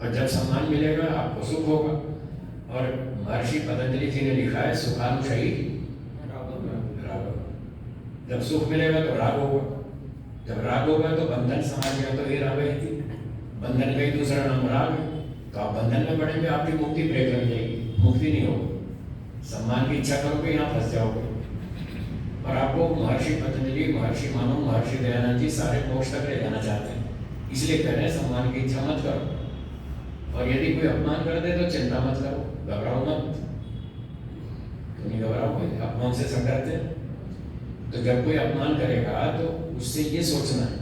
Speaker 1: और जब सम्मान मिलेगा आपको सुख होगा। और महर्षि पतंजलि जी ने लिखा है सुखानुशयी राग। जब सुख मिलेगा तो राग होगा, जब राग होगा तो बंधन समाज गया, तो ये राग है, बंधन का ही दूसरा नाम राग है। तो आप बंधन में पड़ेंगे, आपकी मुक्ति ब्रेक लग जाएगी, मुक्ति नहीं होगी। सम्मान की इच्छा करोगे यहाँ फंस जाओगे। और आपको महर्षि पतंजलि, महर्षि मानव, महर्षि दयानंद जी सारे मोक्ष तक ले जाना चाहते हैं, इसलिए कह रहे हैं सम्मान की इच्छा मत करो। और यदि कोई अपमान कर दे तो चिंता मत करो, घबराओ मत, तो नहीं घबराओ, अपमान से सब डरते हैं। तो जब कोई अपमान करेगा तो उससे ये सोचना है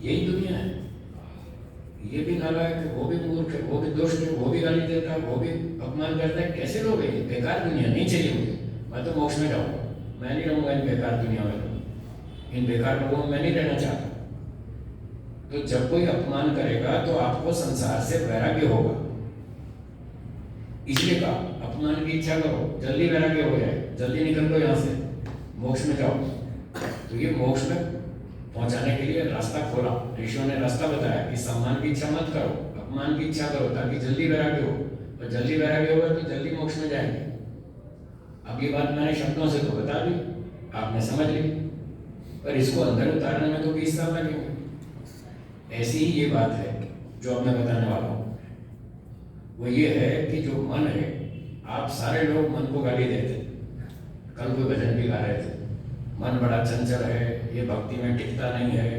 Speaker 1: यही दुनिया है, ये भी नालायक है, वो भी मूर्ख है, वो भी दुष्ट है, वो भी गाली देता है, वो भी अपमान करता है, कैसे लोग हैं? बेकार दुनिया नहीं चाहिए मुझे, मैं तो मोक्ष में जाऊंगा, मैं नहीं रहूंगा इन बेकार दुनिया में, इन बेकार लोगों में मैं नहीं रहना चाहता। तो जब कोई अपमान करेगा तो आपको संसार से वैराग्य होगा, इसलिए कहा अपमान की इच्छा करो, जल्दी वैराग्य हो जाए, जल्दी निकल लो यहाँ से, मोक्ष में जाओ। तो ये मोक्ष में पहुंचाने के लिए रास्ता खोला, ऋषियों ने रास्ता बताया कि सम्मान की इच्छा मत करो, अपमान की इच्छा करो, ताकि जल्दी वैराग्य हो। और जल्दी वैराग्य होगा तो जल्दी मोक्ष में जाएंगे। अब ये बात मैंने शब्दों से तो बता दी, आपने समझ ली, पर इसको अंदर उतारने में तो 20 साल लगेंगे। ऐसी ही ये बात है जो अब मैं बताने वाला हूँ। वो ये है कि जो मन है, आप सारे लोग मन को गाली देते। कल कोई भजन भी गा रहे थे, मन बड़ा चंचल है, ये भक्ति में टिकता नहीं है,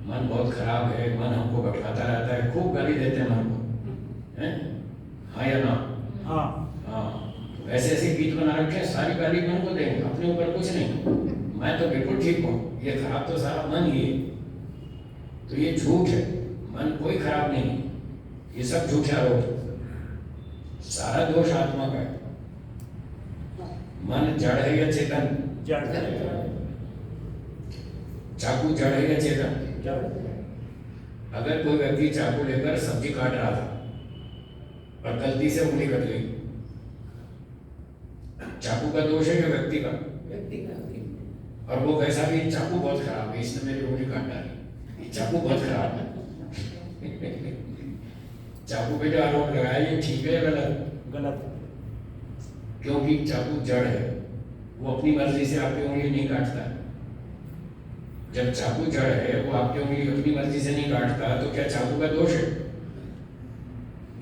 Speaker 1: मन बहुत खराब है, मन हमको भटकाता रहता है, खूब गाली देते हैं मन को, हैं? हाँ या ना?
Speaker 3: हाँ
Speaker 1: हाँ। ऐसे ऐसे गीत बना रखे हैं, सारी गाली मन को देंगे, अपने ऊपर कुछ नहीं। मैं तो बिल्कुल ठीक हूँ, ये खराब तो सारा मन ही है। तो ये झूठ है, मन कोई खराब नहीं, ये सब झूठे आरोप। सारा दोष आत्मा का है। मन जड़ है या चेतन? चाकू जड़ है या चेतन? अगर कोई व्यक्ति चाकू लेकर सब्जी काट रहा था और गलती से उंगली कट गई, चाकू का दोष है या व्यक्ति का? और वो वैसा भी चाकू बहुत खराब है, इसने मेरी उंगली काट डाली, ये चाकू बहुत खराब है। चाकू पे जो आरोप लगाया ये ठीक है या गलत? क्योंकि चाकू जड़ है, वो अपनी मर्जी से आपकी उंगली नहीं काटता। जब चाकू जड़ है, वो आपकी उंगली अपनी मर्जी से नहीं काटता, तो क्या चाकू का दोष है?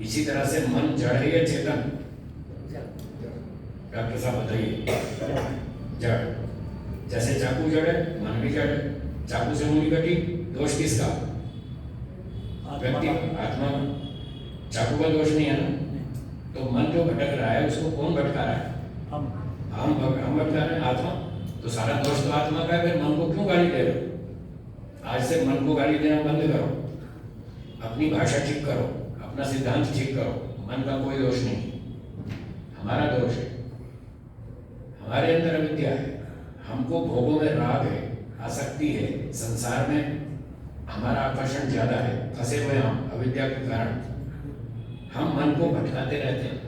Speaker 1: इसी तरह से मन जड़ है या चेतन? डॉक्टर साहब बताइए। जड़। जैसे चाकू जड़ है, मन भी जड़ है। चाकू से उंगली कटी, दोष किसका? व्यक्ति, आत्मा। चाकू का दोष नहीं है ना। तो मन जो भटक रहा है उसको कौन भटका रहा है? हम भटका रहे हैं, आत्मा। तो सारा दोष तो आत्मा का है, फिर मन को क्यों गाली दे रहे हो? आज से मन को गाली देना बंद करो, अपनी भाषा ठीक करो, अपना सिद्धांत ठीक करो, मन का कोई दोष नहीं। हमारा दोष है, हमारे अंदर अविद्या है, हमको भोगों में राग है, आसक्ति है, संसार में हमारा आकर्षण ज्यादा है, फंसे हुए हम अविद्या के कारण। हम मन को भटकाते रहते हैं,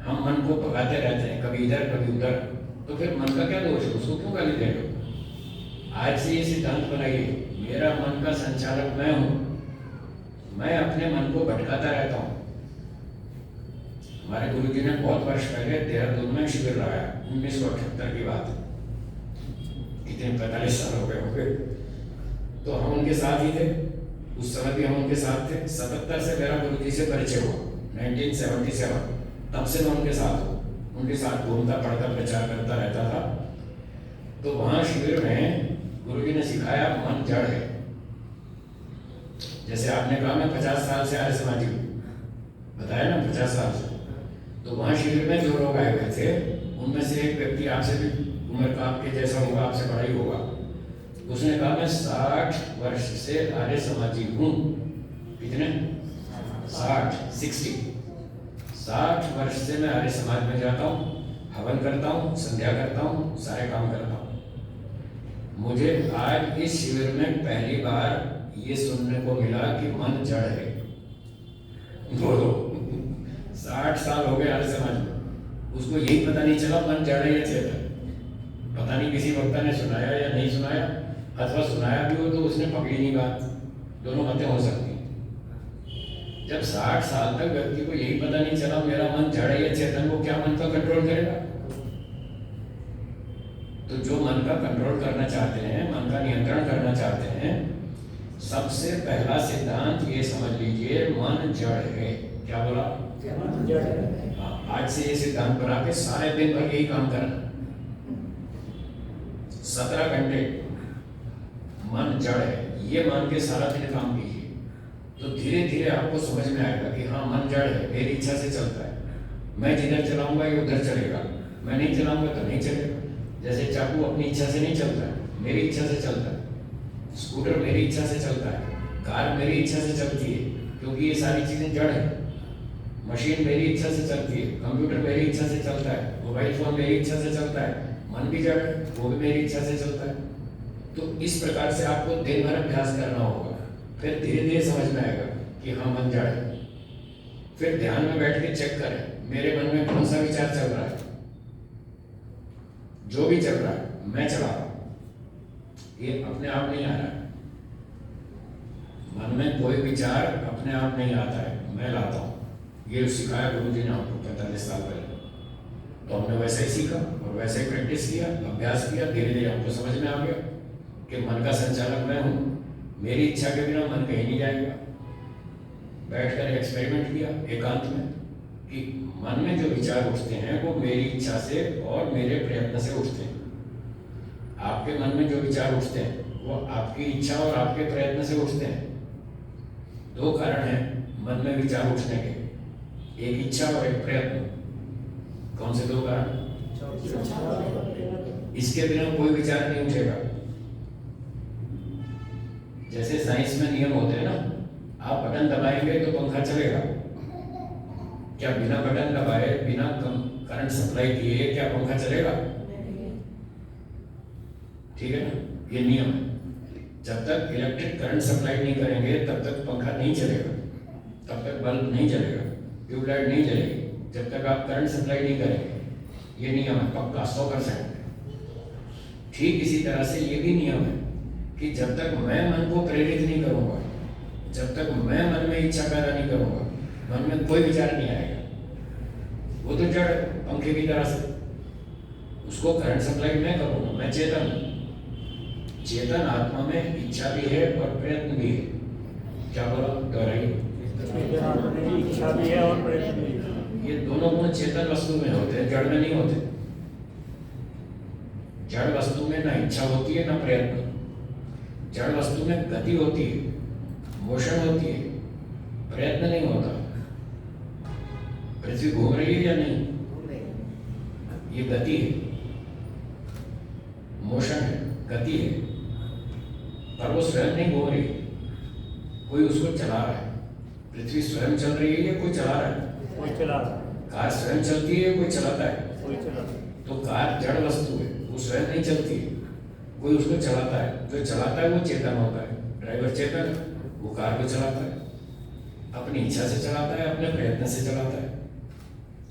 Speaker 1: हम मन को भगाते रहते हैं, कभी इधर कभी उधर। तो फिर मन का क्या दोष है, उसको क्यों गाली दे रहे हो? आज से ये सिद्धांत बनाइए, मेरा मन का संचालक मैं हूं, मैं अपने मन को भटकाता रहता हूं। हमारे गुरु जी ने बहुत वर्ष पहले देहरादून में शिविर लगाया, 1978 की बात, कितने 45 साल हो गए होंगे। तो हम उनके साथ ही थे, उस समय भी हम उनके साथ थे। 77 से मेरा गुरु जी से परिचय हुआ, 1977, तब से मैं उनके साथ हूँ, उनके साथ घूमता पढ़ता प्रचार करता रहता था। तो वहाँ शिविर में गुरु जी ने सिखाया मन जड़ है। जैसे आपने कहा मैं 50 साल से आर्य समाजी हूँ, बताया ना 50 साल से। तो वहाँ शिविर में जो लोग आए हुए थे, उनमें से एक व्यक्ति आपसे भी उम्र का आपके जैसा होगा, आपसे बड़ा ही होगा। उसने कहा मैं 60 वर्ष से आर्य समाजी हूँ। कितने? 60 वर्ष से मैं आर्य समाज में जाता हूँ, हवन करता हूँ, संध्या करता हूँ, सारे काम करता हूँ। मुझे आज इस शिविर में पहली बार ये सुनने को मिला कि मन जड़ है। बोलो, 60 साल हो गए आर्य समाज में, उसको यही पता नहीं चला मन जड़ है या चेतन। पता नहीं किसी वक्ता ने सुनाया या नहीं सुनाया, अथवा सुनाया भी हो तो उसने पकड़ी नहीं बात। दोनों बातें हो सकती हैं। जब 60 साल तक व्यक्ति को यही पता नहीं चला मेरा मन जड़ है या चेतन, वो क्या मन का कंट्रोल करेगा? तो जो मन का कंट्रोल करना चाहते हैं, मन का नियंत्रण करना चाहते हैं, सबसे पहला सिद्धांत ये समझ लीजिए, मन जड़ है। क्या बोला? हाँ, आज से ये सिद्धांत बना के सारे दिन भर यही काम करना, 17 घंटे मन जड़ है, ये मान के सारा दिन काम कीजिए। तो धीरे धीरे आपको समझ में आएगा कि हाँ मन जड़ है, मेरी इच्छा से चलता है। मैं जिधर चलाऊंगा ये उधर चलेगा, मैं नहीं चलाऊंगा तो नहीं चलेगा। जैसे चाकू अपनी इच्छा से नहीं चलता है, मेरी इच्छा से चलता है। स्कूटर मेरी इच्छा से चलता है, कार मेरी इच्छा से चलती है, क्योंकि ये सारी चीजें जड़ है। मशीन मेरी इच्छा से चलती है, कंप्यूटर मेरी इच्छा से चलता है, मोबाइल फोन मेरी इच्छा से चलता है, मन भी जड़ है, वो भी मेरी इच्छा से चलता है। तो इस प्रकार से आपको दिन भर अभ्यास करना होगा, फिर धीरे धीरे समझ में आएगा कि हाँ मन जड़ है। फिर ध्यान में बैठ के चेक करें मेरे मन में कौन सा विचार चल रहा है। जो भी चल रहा है मैं चला रहा हूं, ये अपने आप नहीं आ रहा है। मन में कोई विचार अपने आप नहीं आता है, मैं लाता हूं। ये सिखाया गुरु जी ने आपको 45 साल पहले। तो हमने वैसे ही सीखा और वैसे ही प्रैक्टिस किया, अभ्यास किया, धीरे धीरे हमको समझ में आ गया कि मन का संचालक मैं हूँ, मेरी इच्छा के बिना मन कहीं नहीं जाएगा। बैठकर एक्सपेरिमेंट किया एकांत में कि मन में जो विचार उठते हैं वो मेरी इच्छा से और मेरे प्रयत्न से उठते हैं। आपके मन में जो विचार उठते हैं वो आपकी इच्छा और आपके प्रयत्न से उठते हैं। दो कारण हैं मन में विचार उठने के, एक इच्छा और एक प्रयत्न। कौन से दो कारण? इसके बिना कोई विचार नहीं उठेगा। जैसे साइंस में नियम होते हैं ना, आप बटन दबाएंगे तो पंखा चलेगा। क्या बिना बटन दबाए, बिना करंट सप्लाई किए क्या पंखा चलेगा? ठीक है ना, ये नियम है। जब तक इलेक्ट्रिक करंट सप्लाई नहीं करेंगे तब तक पंखा नहीं चलेगा, तब तक बल्ब नहीं चलेगा, ट्यूबलाइट नहीं जलेगी, जब तक आप करंट सप्लाई नहीं करेंगे। ये नियम है पक्का 100%। ठीक इसी तरह से ये भी नियम है कि जब तक मैं मन को प्रेरित नहीं करूंगा, जब तक मैं मन में इच्छा पैदा नहीं करूंगा, मन में कोई विचार नहीं आएगा। वो तो जड़ पंखे की तरह से, उसको करंट सप्लाई मैं करूंगा। मैं चेतन हूं। चेतन आत्मा में इच्छा भी है और प्रयत्न भी है। क्या बोला? दोहराइए।
Speaker 4: इच्छा भी है और प्रयत्न भी है।
Speaker 1: ये दोनों गुण चेतन वस्तु में होते हैं, जड़ में नहीं होते। जड़ वस्तु में ना इच्छा होती है ना प्रयत्न। जड़ वस्तु में गति होती है, मोशन होती है, प्रयत्न नहीं होता। पृथ्वी घूम रही है या नहीं? ये गति है, मोशन है, गति है, पर वो स्वयं नहीं घूम रही, कोई उसको चला रहा है। पृथ्वी स्वयं चल रही है या कोई चला रहा है?
Speaker 4: कोई चला रहा है।
Speaker 1: कार स्वयं चलती है, कोई चलाता है?
Speaker 4: कोई चलाता है।
Speaker 1: तो कार जड़ वस्तु है, वो स्वयं नहीं चलती है, कोई उसको चलाता है। जो चलाता है वो चेतन होता है, ड्राइवर चेतन है, वो कार को चलाता है, अपनी इच्छा से चलाता है, अपने प्रयत्न से चलाता है।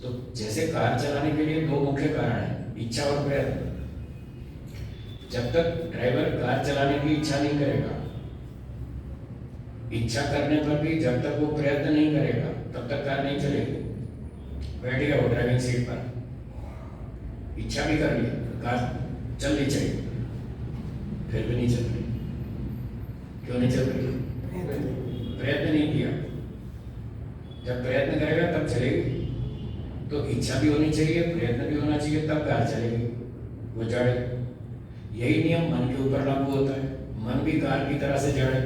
Speaker 1: तो जैसे कार चलाने के लिए दो मुख्य कारण हैं, इच्छा और प्रयत्न। जब तक ड्राइवर कार चलाने की इच्छा नहीं करेगा, इच्छा करने पर भी जब तक वो प्रयत्न नहीं करेगा, तब तक कार नहीं चलेगी। बैठ गया वो ड्राइविंग सीट पर, इच्छा भी कर ली, कार चलनी चाहिए, फिर भी नहीं चल रही। क्यों नहीं चल रही? प्रयत्न नहीं किया। जब प्रयत्न करेगा तब चलेगी। तो इच्छा भी होनी चाहिए, प्रयत्न भी होना चाहिए, तब कार चलेगी। वो जड़ है। यही नियम मन के ऊपर लागू होता है। मन भी कार की तरह से जड़ है।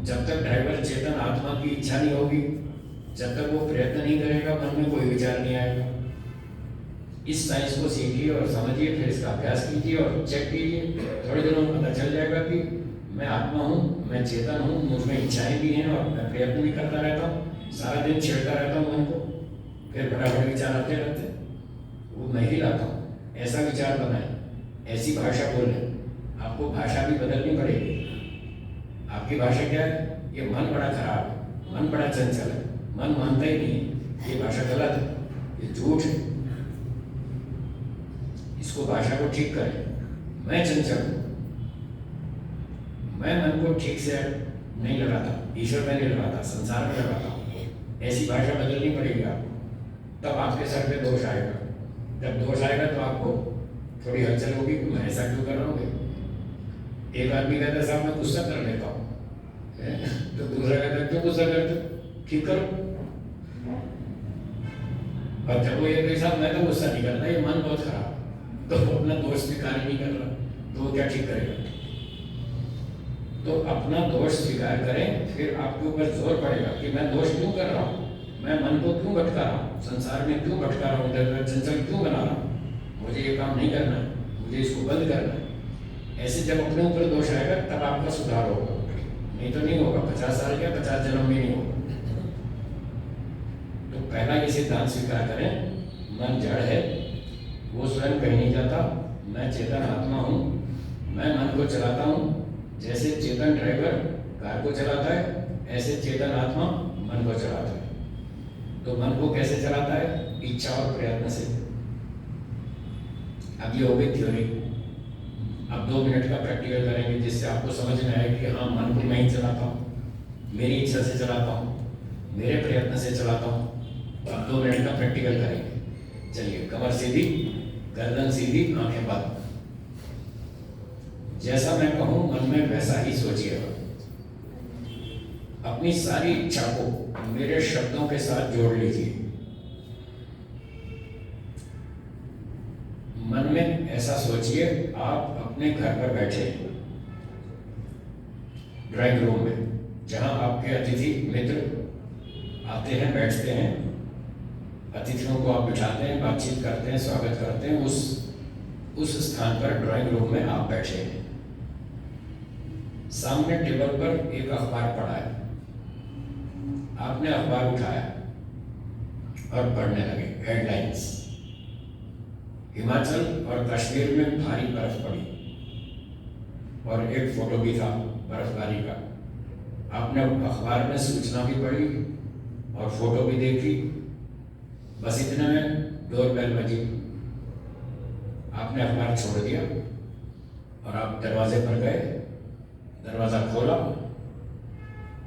Speaker 1: जब तक ड्राइवर चेतन आत्मा की इच्छा नहीं होगी, जब तक वो प्रयत्न नहीं करेगा, मन में कोई विचार नहीं आएगा। इस साइंस को सीखिए और समझिए, फिर इसका अभ्यास कीजिए और चेक कीजिए। थोड़े दिनों में पता चल जाएगा कि मैं आत्मा हूँ, मैं चेतन हूँ, मुझमें इच्छाएं भी हैं और मैं प्रयत्न भी करता रहता हूँ, सारा दिन छेड़ता रहता हूँ मन को, फिर फटाफट विचार आते रहते, वो मैं ही लाता हूँ। ऐसा विचार बनाए, ऐसी भाषा बोलें। आपको भाषा भी बदलनी पड़ेगी। आपकी भाषा क्या है? ये मन बड़ा खराब है, मन बड़ा चंचल है, मन मानता ही नहीं है, ये भाषा गलत है, ये झूठ है। इसको भाषा को ठीक करें। मैं चंचल हूँ, मैं मन को ठीक से नहीं लगाता, ईश्वर में नहीं लगाता, संसार में लगाता हूँ। ऐसी भाषा बदलनी पड़ेगी आपको, तब आपके सर पे दोष आएगा। जब दोष आएगा तो आपको थोड़ी हलचल होगी कि मैं ऐसा क्यों कर रहा हूँ। एक आदमी कहता है साहब मैं गुस्सा कर लेता हूँ, तो दूसरा कहता है क्यों गुस्सा करते, ठीक करो। और जब वो ये कहे साहब मैं तो गुस्सा नहीं करता, ये मन बहुत खराब, तो वो अपना दोष स्वीकार नहीं कर रहा, तो वो क्या ठीक करेगा? तो अपना दोष स्वीकार करें, फिर आपके ऊपर जोर पड़ेगा कि मैं दोष क्यों कर रहा हूँ, मैं मन को क्यों भटका रहा हूँ, संसार में क्यों भटका रहा हूँ, इधर चंचल क्यों बना रहा हूँ, मुझे ये काम नहीं करना है, मुझे इसको बंद करना है। ऐसे जब अपने ऊपर दोष आएगा तब आपका सुधार होगा, नहीं तो नहीं होगा। 50 साल या 50 जन्म भी नहीं होगा। तो पहला ये सिद्धांत स्वीकार करें, मन जड़ है, वो स्वयं कहीं नहीं जाता, मैं चेतन आत्मा हूँ, मैं मन को चलाता हूँ। जैसे चेतन ड्राइवर कार को चलाता है, ऐसे चेतन आत्मा मन को चलाता है। तो मन को कैसे चलाता है? इच्छा और प्रयत्न से। अब ये हो गई थ्योरी। अब 2 मिनट का प्रैक्टिकल करेंगे, जिससे आपको समझ में आए कि हाँ, मन को मैं ही चलाता हूँ, मेरी इच्छा से चलाता हूँ, मेरे प्रयत्न से चलाता हूँ। तो अब 2 मिनट का प्रैक्टिकल करेंगे। चलिए, कमर सीधी, गर्दन सीधी, आंखें बंद। जैसा मैं कहूं मन में वैसा ही सोचिएगा। अपनी सारी इच्छा को मेरे शब्दों के साथ जोड़ लीजिए। मन में ऐसा सोचिए, आप अपने घर पर बैठे हैं, ड्राइंग रूम में, जहां आपके अतिथि मित्र आते हैं, बैठते हैं। अतिथियों को आप बिठाते हैं, बातचीत करते हैं, स्वागत करते हैं। उस स्थान पर ड्राइंग रूम में आप बैठे हैं। सामने टेबल पर एक अखबार पड़ा है। आपने अखबार उठाया और पढ़ने लगे हेडलाइंस। हिमाचल और कश्मीर में भारी बर्फ पड़ी और एक फोटो भी था बर्फबारी का। आपने अखबार में सूचना भी पढ़ी और फोटो भी देखी। बस इतने में डोरबेल बजी। आपने अखबार छोड़ दिया और आप दरवाजे पर गए। दरवाजा खोला,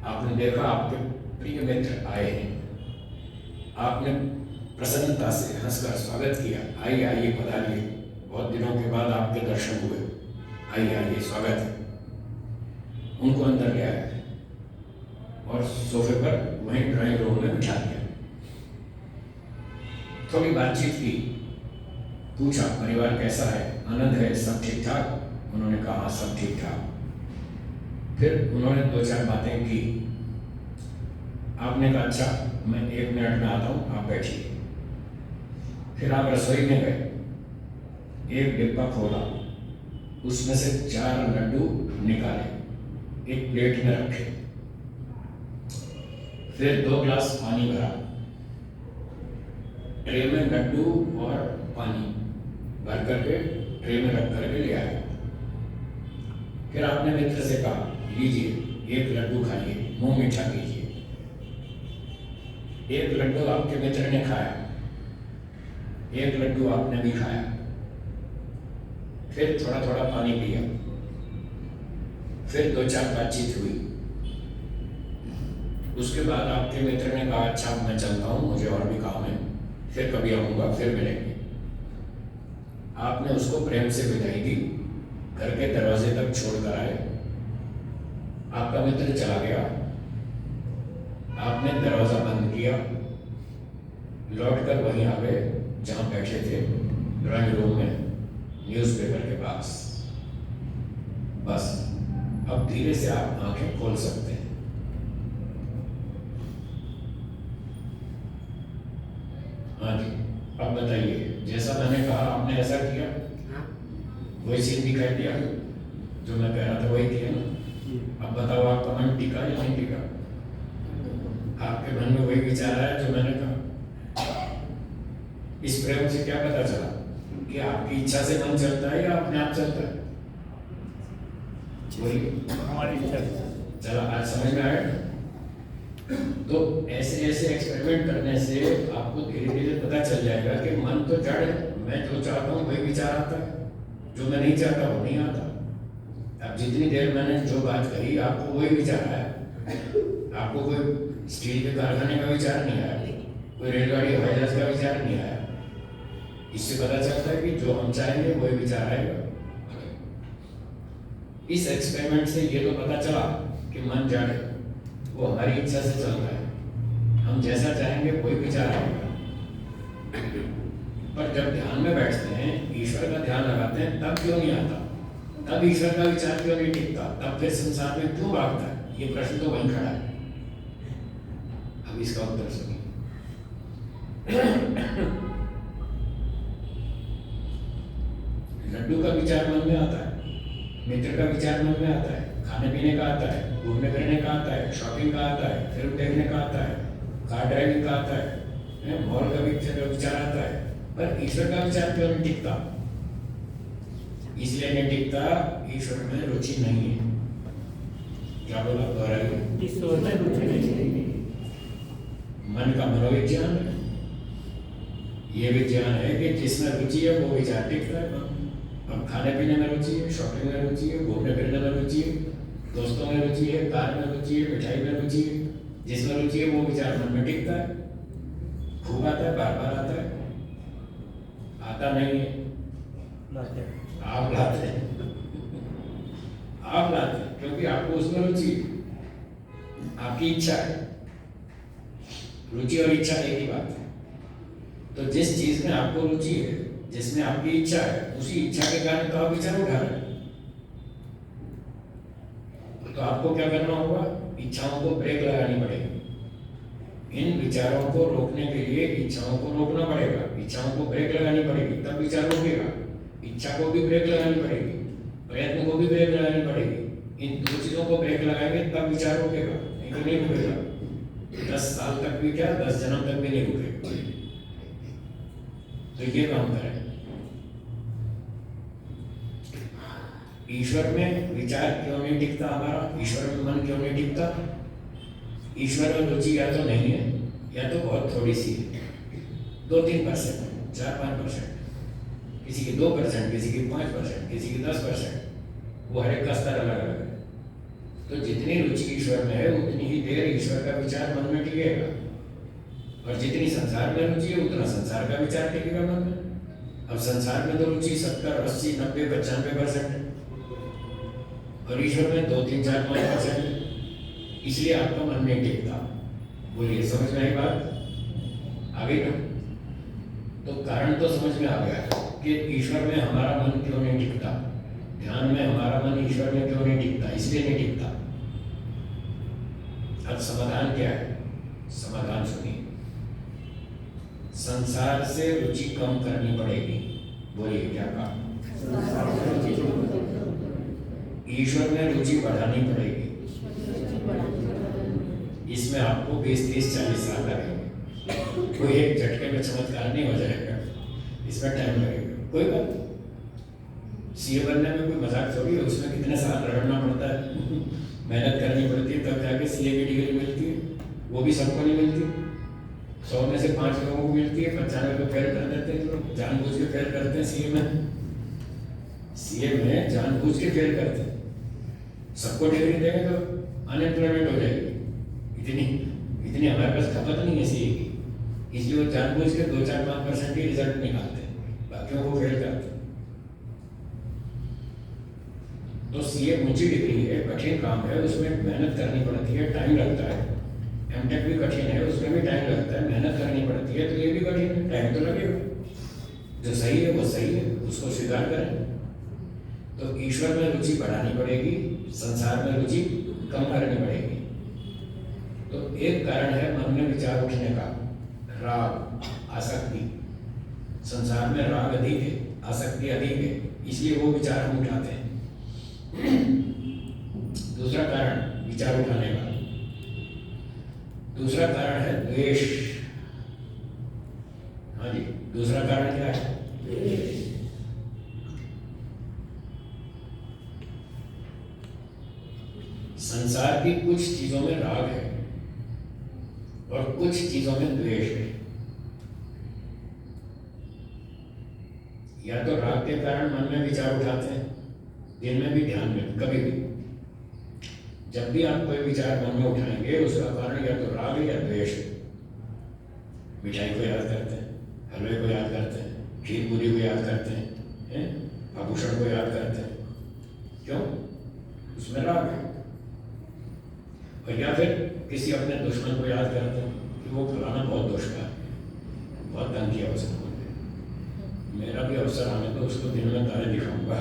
Speaker 1: आपने देखा आपके प्रिय मित्र आए हैं। आपने प्रसन्नता से हंसकर स्वागत किया, आइए आइए पधारिए, बहुत दिनों के बाद आपके दर्शन हुए, आइए आइए स्वागत है। उनको अंदर ले आया और सोफे पर वहीं ड्राइंग रूम में बिठा दिया। थोड़ी बातचीत की, पूछा परिवार कैसा है, आनंद है, सब ठीक ठाक? उन्होंने कहा सब ठीक ठाक। फिर उन्होंने 2-4 बातें की। आपने कहा अच्छा मैं 1 मिनट में आता हूँ, आप बैठिए। फिर आप रसोई में गए, एक डिब्बा खोला, उसमें से 4 लड्डू निकाले, एक प्लेट में रखे। फिर 2 गिलास पानी भरा ट्रे में लड्डू और पानी भर करके ट्रे में रख करके ले आया। फिर आपने मित्र से कहा, लीजिए एक लड्डू खाइए, मुंह मीठा कीजिए। एक लड्डू आपके मित्र ने खाया, एक लड्डू आपने भी खाया, फिर थोड़ा थोड़ा पानी पिया, फिर 2-4 बातचीत हुई। उसके बाद आपके मित्र ने कहा, अच्छा मैं चलता हूँ, मुझे और भी काम है, फिर कभी आऊँगा, फिर मिलेंगे। आपने उसको प्रेम से विदाई दी, घर के दरवाजे तक छोड़कर आए। आपका मित्र चला गया, आपने दरवाजा बंद किया, लौटकर वहीं आ गए जहाँ बैठे थे, ड्राइंग रूम में न्यूज़पेपर के पास। बस अब धीरे से आप आंखें खोल सकते हैं। हाँ जी, अब बताइए, जैसा मैंने कहा आपने ऐसा किया?
Speaker 7: हाँ।
Speaker 1: वही सीन दिखाई दिया जो मैं कह रहा था, वही किया ना? अब बताओ आपका मन टिका या नहीं टिका? आपके मन में वही विचार आया जो मैंने कहा? इस प्रयोग से क्या पता चला कि आपकी इच्छा से मन चलता है या अपने आप चलता है? वही
Speaker 3: हमारी इच्छा से।
Speaker 1: चला, आज समझ में आया? तो ऐसे ऐसे एक्सपेरिमेंट करने से आपको धीरे धीरे पता चल जाएगा कि मन तो जड़ है, मैं जो चाहता हूँ वही विचार आता है, जो मैं नहीं चाहता वो नहीं आता। अब जितनी देर मैंने जो बात कही आपको वही विचार आया। आपको कोई स्टील के कारखाने का विचार नहीं आया, कोई रेलगाड़ी हवाई जहाज का विचार नहीं आया। इससे पता चलता है कि जो हम चाहेंगे वही विचार आएगा। इस एक्सपेरिमेंट से ये तो पता चला कि मन जड़ है, वो हमारी इच्छा से चलता है, हम जैसा चाहेंगे वही विचार आएगा। पर जब ध्यान में बैठते हैं, ईश्वर का ध्यान लगाते हैं, तब क्यों नहीं आता? तब ईश्वर का विचार क्यों नहीं टिकता? तब फिर संसार में क्यों भागता है? ये प्रश्न तो वहीं खड़ा है। अब इसका उत्तर सुनिए। लड्डू का विचार मन में आता है, मित्र का विचार मन में आता है, खाने पीने का आता है, घूमने फिरने का आता है, शॉपिंग का आता है, फिल्म देखने का आता है, कार ड्राइविंग का आता है, मॉल का विचार आता है। पर ईश्वर का विचार क्यों नहीं टिकता? इसलिए नहीं टिकता, ईश्वर में रुचि नहीं है। क्या बोला? दोहराइए।
Speaker 3: ईश्वर में रुचि नहीं है।
Speaker 1: मन का मनोविज्ञान है। ये विज्ञान है कि जिसमें रुचि है वो विचार टिकता है। अब खाने पीने में रुचि है, शॉपिंग में रुचि है, घूमने फिरने में रुचि है, दोस्तों में रुचि है, कार में रुचि है, मिठाई में रुचि है, जिसमें रुचि है वो विचार मन में टिकता है। खूब आता है, बार बार आता है? आता नहीं है, आप लाते हैं। आप लाते हैं क्योंकि आपको उसमें रुचि है, आपकी इच्छा है। रुचि और इच्छा एक ही बात है। तो जिस चीज में आपको रुचि है, जिसमें आपकी इच्छा है, उसी इच्छा के कारण तो आप विचार उठा रहे हैं। तो आपको क्या करना होगा? इच्छाओं को ब्रेक लगानी पड़ेगी। इन विचारों को रोकने के लिए इच्छाओं को रोकना पड़ेगा, इच्छाओं को ब्रेक लगानी पड़ेगी, तब विचार रुकेगा। इच्छा को भी ब्रेक लगानी पड़ेगी, प्रयत्न को भी ब्रेक लगानी पड़ेगी। इन दो चीजों को ब्रेक लगाएंगे तब विचार रुकेगा, नहीं तो नहीं रुकेगा। 10 साल तक भी क्या, 10 जन्म तक भी नहीं रुकेगा। तो ये काम करें। ईश्वर में विचार क्यों नहीं टिकता हमारा? ईश्वर में मन क्यों नहीं टिकता? ईश्वर में रुचि या तो नहीं है या तो बहुत थोड़ी सी है, 2-3%, 4-5%, किसी की 2%, किसी की 5%, किसी की 10%। वो हर एक का स्तर अलग अलग है। तो जितनी रुचि ईश्वर में है उतनी ही देर ईश्वर का विचार मन में टिकेगा, और जितनी संसार में रुचि है उतना संसार का विचार टिकेगा मन में। अब संसार में तो रुचि 70, 80, 90, 95% है, और ईश्वर में 2, 3, 4, 5% है। इसलिए आपका मन नहीं टिकता। बोलिए, समझ में आई बात? आ गई ना? तो कारण तो समझ में आ गया कि ईश्वर में हमारा मन क्यों नहीं टिकता, ध्यान में हमारा मन ईश्वर में क्यों नहीं टिकता, इसलिए नहीं टिकता। अब समाधान क्या है? समाधान सुनिए। संसार से रुचि कम करनी पड़ेगी। बोलिए, क्या कहा? ईश्वर में रुचि बढ़ानी पड़ेगी। इसमें आपको 20, 30, 40 साल लगेंगे। कोई एक झटके में चमत्कार नहीं हो जाएगा, इसमें टाइम लगेगा। कोई बात नहीं, सीए बनने में कोई मजाक थोड़ी है, उसमें कितने साल रगड़ना पड़ता है, मेहनत करनी पड़ती है, तब जाके सीए की डिग्री मिलती है। वो भी सबको नहीं मिलती, 100 में से 5 लोगों को मिलती है, 95 को फेल कर देते हैं लोग, जानबूझ के फेल करते हैं सीए में। सीए में जानबूझ के फेल करते हैं। सबको डिग्री देंगे तो अनएम्प्लॉयमेंट हो जाएगी, इतनी हमारे पास खपत नहीं है सीए की, इसलिए वो जानबूझ के 2-4-5% ही रिजल्ट निकालते हैं, बाकियों को फेल करते हैं। तो सीए ऊंची डिग्री है, कठिन काम है, उसमें मेहनत करनी पड़ती है, टाइम लगता है। एमटेक भी कठिन है, उसमें भी टाइम लगता है, मेहनत करनी पड़ती है, तो ये भी कठिन है, टाइम तो लगेगा। जो सही है वो सही है, उसको स्वीकार करें। तो ईश्वर में रुचि बढ़ानी पड़ेगी, संसार में रुचि कम करनी पड़ेगी। तो एक कारण है मन में विचार उठने का, राग, आसक्ति। संसार में राग अधिक है, आसक्ति अधिक है, इसलिए वो विचार हम उठाते हैं। दूसरा कारण विचार उठाने का, दूसरा कारण है द्वेष। हाँ जी, दूसरा कारण क्या है? संसार की कुछ चीजों में राग है और कुछ चीजों में द्वेष है। या तो राग के कारण मन में विचार उठाते हैं, दिन में भी, ध्यान में, कभी भी। जब भी आप कोई विचार मन में उठाएंगे, उसका कारण या तो राग है या द्वेष है। मिठाई को याद करते हैं, हलवे को याद करते हैं, खीर पूरी को याद करते हैं, आभूषण को याद करते हैं, क्यों? उसमें राग है। और या फिर किसी अपने दुश्मन को याद करते हैं कि वो फलाना बहुत दुष्ट है, बहुत तंग किया उसने, मेरा भी अवसर आने तो उसको दिन में तारे दिखाऊंगा।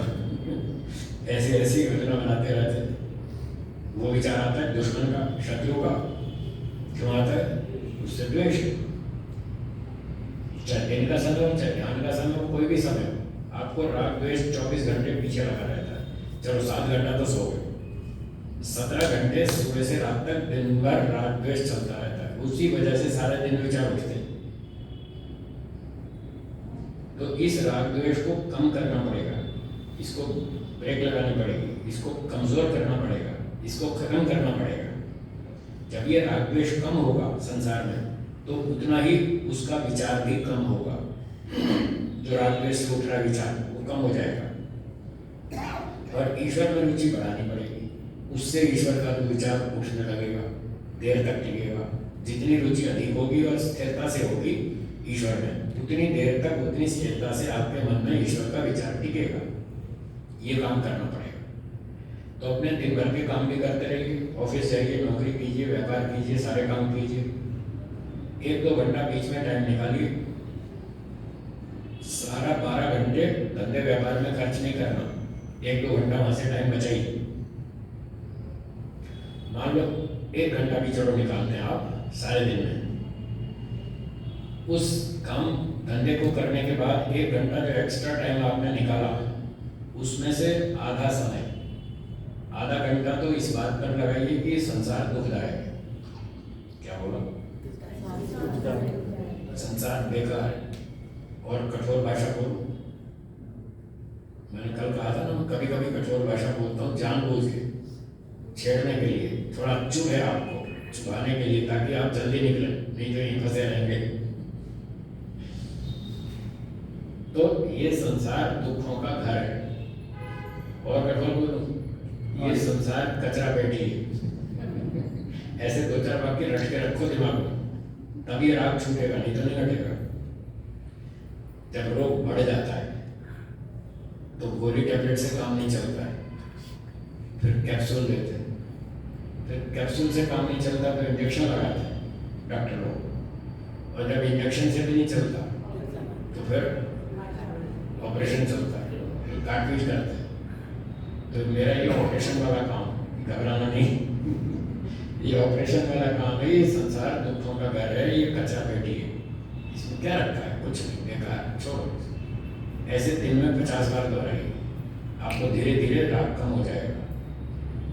Speaker 1: ऐसी ऐसी योजना बनाते रहते हैं। वो विचार आता है दुश्मन का, शत्रु का, क्यों आता है? उससे द्वेष। चाहे दिन का समय हो, चाहे ध्यान का समय हो, कोई भी समय हो, आपको राग द्वेष 24 घंटे पीछे लगा रहता है। चलो 7 घंटा तो सो गए, 17 घंटे सुबह से रात तक दिन भर राग द्वेष चलता रहता है। उसी वजह से सारे दिन विचार उठते हैं। तो इस राग द्वेष को कम करना पड़ेगा, इसको ब्रेक लगानी पड़ेगी, इसको कमजोर करना पड़ेगा, इसको खत्म करना पड़ेगा। जब ये राग द्वेष कम होगा संसार में, तो उतना ही उसका विचार भी कम होगा। जो राग द्वेष से उठ रहा विचार वो कम हो जाएगा। और ईश्वर में रुचि बढ़ानी पड़ेगी, उससे ईश्वर का विचार उठने लगेगा, देर तक टिकेगा। जितनी रुचि अधिक होगी और स्थिरता से होगी ईश्वर में, उतनी देर तक, उतनी स्थिरता से आपके मन में ईश्वर का विचार टिकेगा। ये काम करना पड़ेगा। तो अपने दिन भर के काम भी करते रहिए, ऑफिस जाइए, नौकरी कीजिए, व्यापार कीजिए, सारे काम कीजिए। 1-2 घंटा बीच में टाइम निकालिए। सारा 12 घंटे धंधे व्यापार में खर्च नहीं करना, 1-2 घंटा वहां से टाइम बचाइए। मान लो 1 घंटा भी चलो निकालते हैं आप सारे दिन में, उस काम धंधे को करने के बाद 1 घंटा जो एक्स्ट्रा टाइम आपने निकाला, उसमें से आधा समय, आधा घंटा तो इस बात पर लगाइए कि संसार दुखदायक है। क्या बोला? संसार बेकार है। और कठोर भाषा बोलो, मैंने कल कहा था ना, कभी कभी कठोर भाषा बोलता हूँ जानबूझ के, छेड़ने के लिए, थोड़ा चुभ है आपको, छुपाने के लिए, ताकि आप जल्दी निकले, नहीं तो यहीं फंसे रहेंगे। तो ये संसार दुखों का घर है। और कठोर बोलो, ये संसार कचरा पेटी है। ऐसे 2-4 वाक्य रट के रखो दिमाग में, तभी राग छूटेगा, नहीं तो नहीं हटेगा। जब रोग बढ़ जाता है तो गोली टैबलेट से काम नहीं चलता है, फिर कैप्सूल देते हैं, फिर कैप्सूल से काम नहीं चलता तो इंजेक्शन लगाते हैं डॉक्टर लोग, और जब इंजेक्शन से भी नहीं चलता तो फिर ऑपरेशन चलता है, फिर काटपीट करते हैं। तो मेरा ये ऑपरेशन वाला काम, घबराना नहीं, ये ऑपरेशन वाला काम है। ये संसार दुखों का घर है, ये कच्चा पेटी है, इसमें क्या रखा है? कुछ नहीं, बेकार, छोड़ो। ऐसे दिन में 50 बार दोहराइए, आपको धीरे धीरे राग कम हो जाएगा,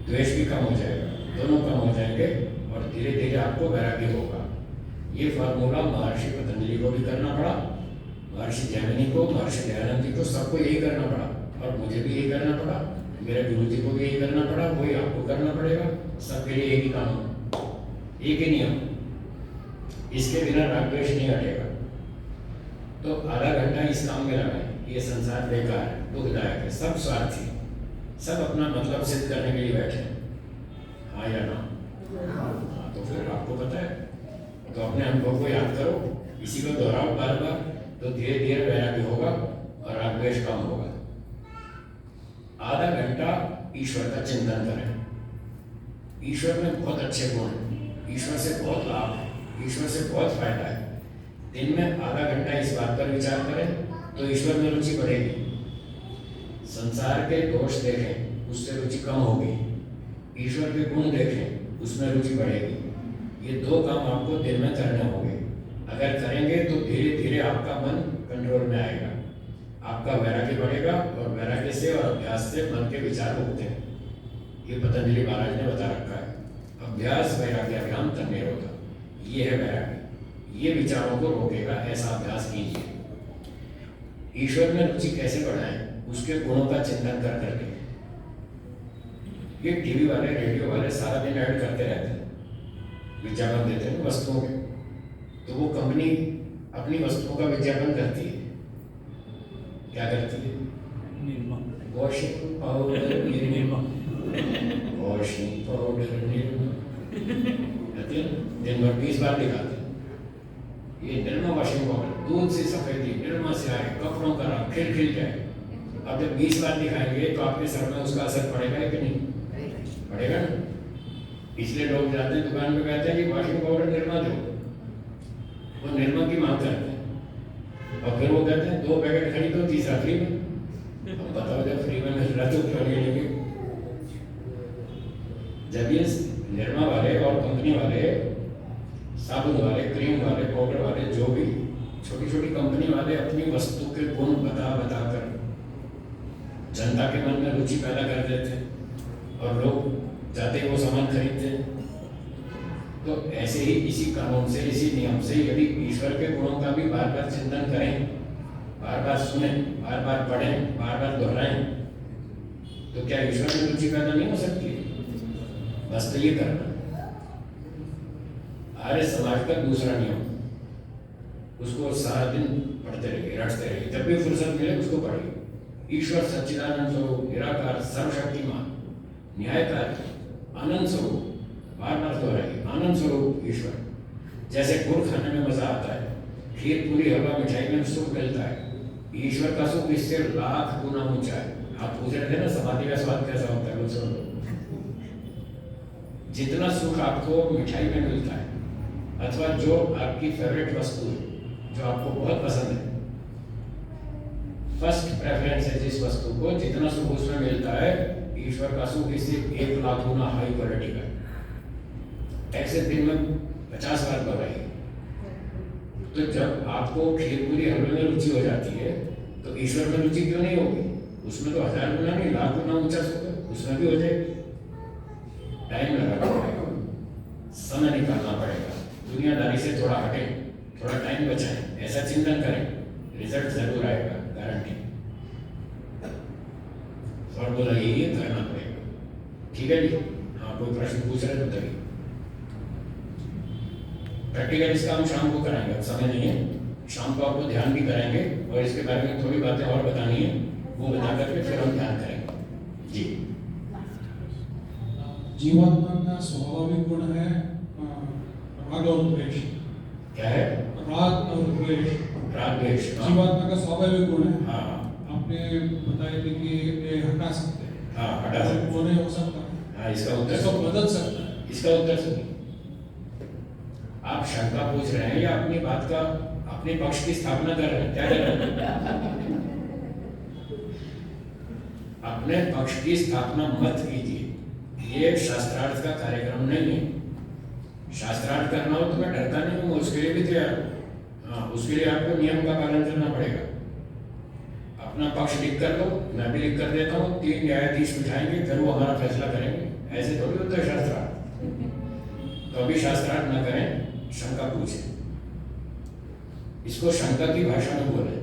Speaker 1: द्वेष भी कम हो जाएगा, दोनों कम हो जाएंगे और धीरे धीरे आपको वैराग्य होगा। ये फार्मूला महर्षि पतंजलि को भी करना पड़ा, महर्षि जैमिनी को, महर्षि दयानंद जी को, सबको यही करना पड़ा, और मुझे भी यही करना पड़ा, मेरे गुरु जी को भी यही करना पड़ा, वही आपको करना पड़ेगा। सबके लिए एक ही काम, एक ही नियम, इसके बिना रागद्वेष नहीं हटेगा। तो आधा घंटा इस काम में लगाएं। ये संसार बेकार है, दुखदायक है, सब स्वार्थी, सब अपना मतलब सिद्ध करने के लिए बैठे हैं, हाँ या ना? हाँ, तो फिर आपको पता है, तो अपने अनुभव को याद करो, इसी को दोहराओ बार बार, तो धीरे धीरे वैराग्य होगा और रागद्वेष कम होगा। आधा घंटा ईश्वर का चिंतन करें। ईश्वर में बहुत अच्छे गुण हैं, ईश्वर से बहुत लाभ है, ईश्वर से बहुत फायदा है। दिन में आधा घंटा इस बात पर विचार करें तो ईश्वर में रुचि बढ़ेगी। संसार के दोष देखें, उससे रुचि कम होगी। ईश्वर के गुण देखें, उसमें रुचि बढ़ेगी। ये दो काम आपको दिन में करने होंगे। अगर करेंगे तो धीरे धीरे आपका मन कंट्रोल में आएगा, आपका वैराग्य बढ़ेगा, और वैराग्य से और अभ्यास से मन के विचार उगते हैं। ये पतंजलि महाराज ने बता रखा है, अभ्यास वैराग्याभ्याम तन्निरोधः, ये है वैराग्य, ये विचारों को रोकेगा, ऐसा अभ्यास कीजिए। ईश्वर में रुचि कैसे बढ़ाएं? उसके गुणों का चिंतन कर करके। ये टीवी वाले, रेडियो वाले सारा दिन ऐड करते रहते हैं, विज्ञापन देते हैं वस्तुओं के, तो वो कंपनी अपनी वस्तुओं का विज्ञापन करती है, क्या करती है? Washing powder Nirma, washing powder Nirma, दिन भर 20 बार दिखाते हैं। ये निर्मा वॉशिंग पाउडर, दूध से सफेदी, निर्मा से आए, कपड़ों का रंग खिल जाए। अब जब 20 बार दिखाएंगे तो आपके सर में उसका असर पड़ेगा कि नहीं? पड़ेगा ना। इसलिए लोग जाते हैं दुकान पे, कहते हैं कि वॉशिंग पाउडर निर्मा दो, वो निर्मा की मांग करते हैं, और फिर वो कहते हैं 2 पैकेट खरीदो, तीसरा फ्री में। अब बताओ, जब फ्री में मिल रहा तो क्यों नहीं लेंगे? जब ये निर्मा वाले और कंपनी वाले, साबुन वाले, क्रीम वाले, पाउडर वाले, जो भी छोटी छोटी कंपनी वाले अपनी वस्तु के गुण बता बता कर जनता के मन में रुचि पैदा कर देते हैं, और लोग जाते ही वो सामान खरीदते हैं। तो ऐसे ही इसी कानून से, इसी नियम से, यदि ईश्वर के गुणों का भी बार बार चिंतन करें, बार बार सुने, बार बार पढ़ें, बार बार दोहराएं, तो क्या ईश्वर में रुचि पैदा नहीं हो सकती? बस तो ये करना। आर्य समाज का दूसरा नियम, उसको सारा दिन पढ़ते रहिए, रटते रहिए, जब भी फुर्सत मिले उसको पढ़िए। ईश्वर सच्चिदानंद स्वरूप, निराकार, सर्वशक्तिमान, न्यायकारी, आनंद स्वरूप, बार बार दोहराइए, आनंद स्वरूप ईश्वर। जैसे गुड़ खाने में मजा आता है, खीर, पूरी, हलवा, मिठाई में सुख मिलता है, ईश्वर का सुख इससे लाख गुना ऊंचा है। आप पूछ रहे थे ना समाधि का स्वाद कैसा होता है, सुन। जितना सुख आपको मिठाई में मिलता है, अथवा जो आपकी फेवरेट वस्तु है, जो आपको बहुत पसंद है, फर्स्ट प्रेफरेंस है जिस वस्तु को, जितना सुख उसमें मिलता है, ईश्वर का सुख इससे 1 लाख गुना हाई क्वालिटी का है। ऐसे दिन में 50 बार दोहराइए। तो जब आपको खीर, पूरी, हलवे में रुचि हो जाती है, तो ईश्वर में रुचि क्यों नहीं होगी? उसमें तो 1000 गुना नहीं, लाख गुना ऊंचा सुख है, उसमें भी हो जाएगी। टाइम लगाना पड़ेगा, समय निकालना पड़ेगा, दुनियादारी से थोड़ा हटें, थोड़ा टाइम बचाएं, ऐसा चिंतन करें, रिजल्ट जरूर आएगा, गारंटी। और बोला यही करना पड़ेगा। ठीक है जी? हाँ, कोई प्रश्न पूछ रहे तो बताइए। प्रैक्टिकल इसका हम शाम को कराएंगे, अब समय नहीं है। शाम को आपको ध्यान भी कराएंगे, और इसके बारे में थोड़ी बातें और बतानी है, वो बता करके फिर हम ध्यान करेंगे। जी।
Speaker 8: जीवात्मा का स्वाभाविक गुण है राग और द्वेष।
Speaker 1: क्या है?
Speaker 8: राग और द्वेष।
Speaker 1: राग द्वेष
Speaker 8: जीवात्मा का स्वाभाविक गुण है।
Speaker 1: हाँ,
Speaker 8: आपने बताया थी कि ये हटा सकते हैं।
Speaker 1: हाँ, हटा सकते हैं।
Speaker 8: वो नहीं हो सकता।
Speaker 1: हाँ, इसका उत्तर
Speaker 8: इसको बदल सकता है।
Speaker 1: इसका उत्तर सुनिए। आप शंका पूछ रहे हैं या अपनी बात का, अपने पक्ष की स्थापना कर रहे हैं? क्या कर रहे हैं? अपने पक्ष की स्थापना मत कीजिए, ये शास्त्रार्थ का कार्यक्रम नहीं है। शास्त्रार्थ करना हो तो मैं डरता नहीं हूँ, उसके लिए भी तैयार हूँ। हाँ, उसके लिए आपको नियम का पालन करना पड़ेगा। अपना पक्ष लिख कर दो, मैं भी लिख कर देता हूँ, 3 न्यायाधीश बिठाएंगे, फिर वो हमारा फैसला करेंगे। ऐसे थोड़ी होता है शास्त्रार्थ। तो अभी शास्त्रार्थ न करें, शंका पूछें। इसको शंका की भाषा में बोले।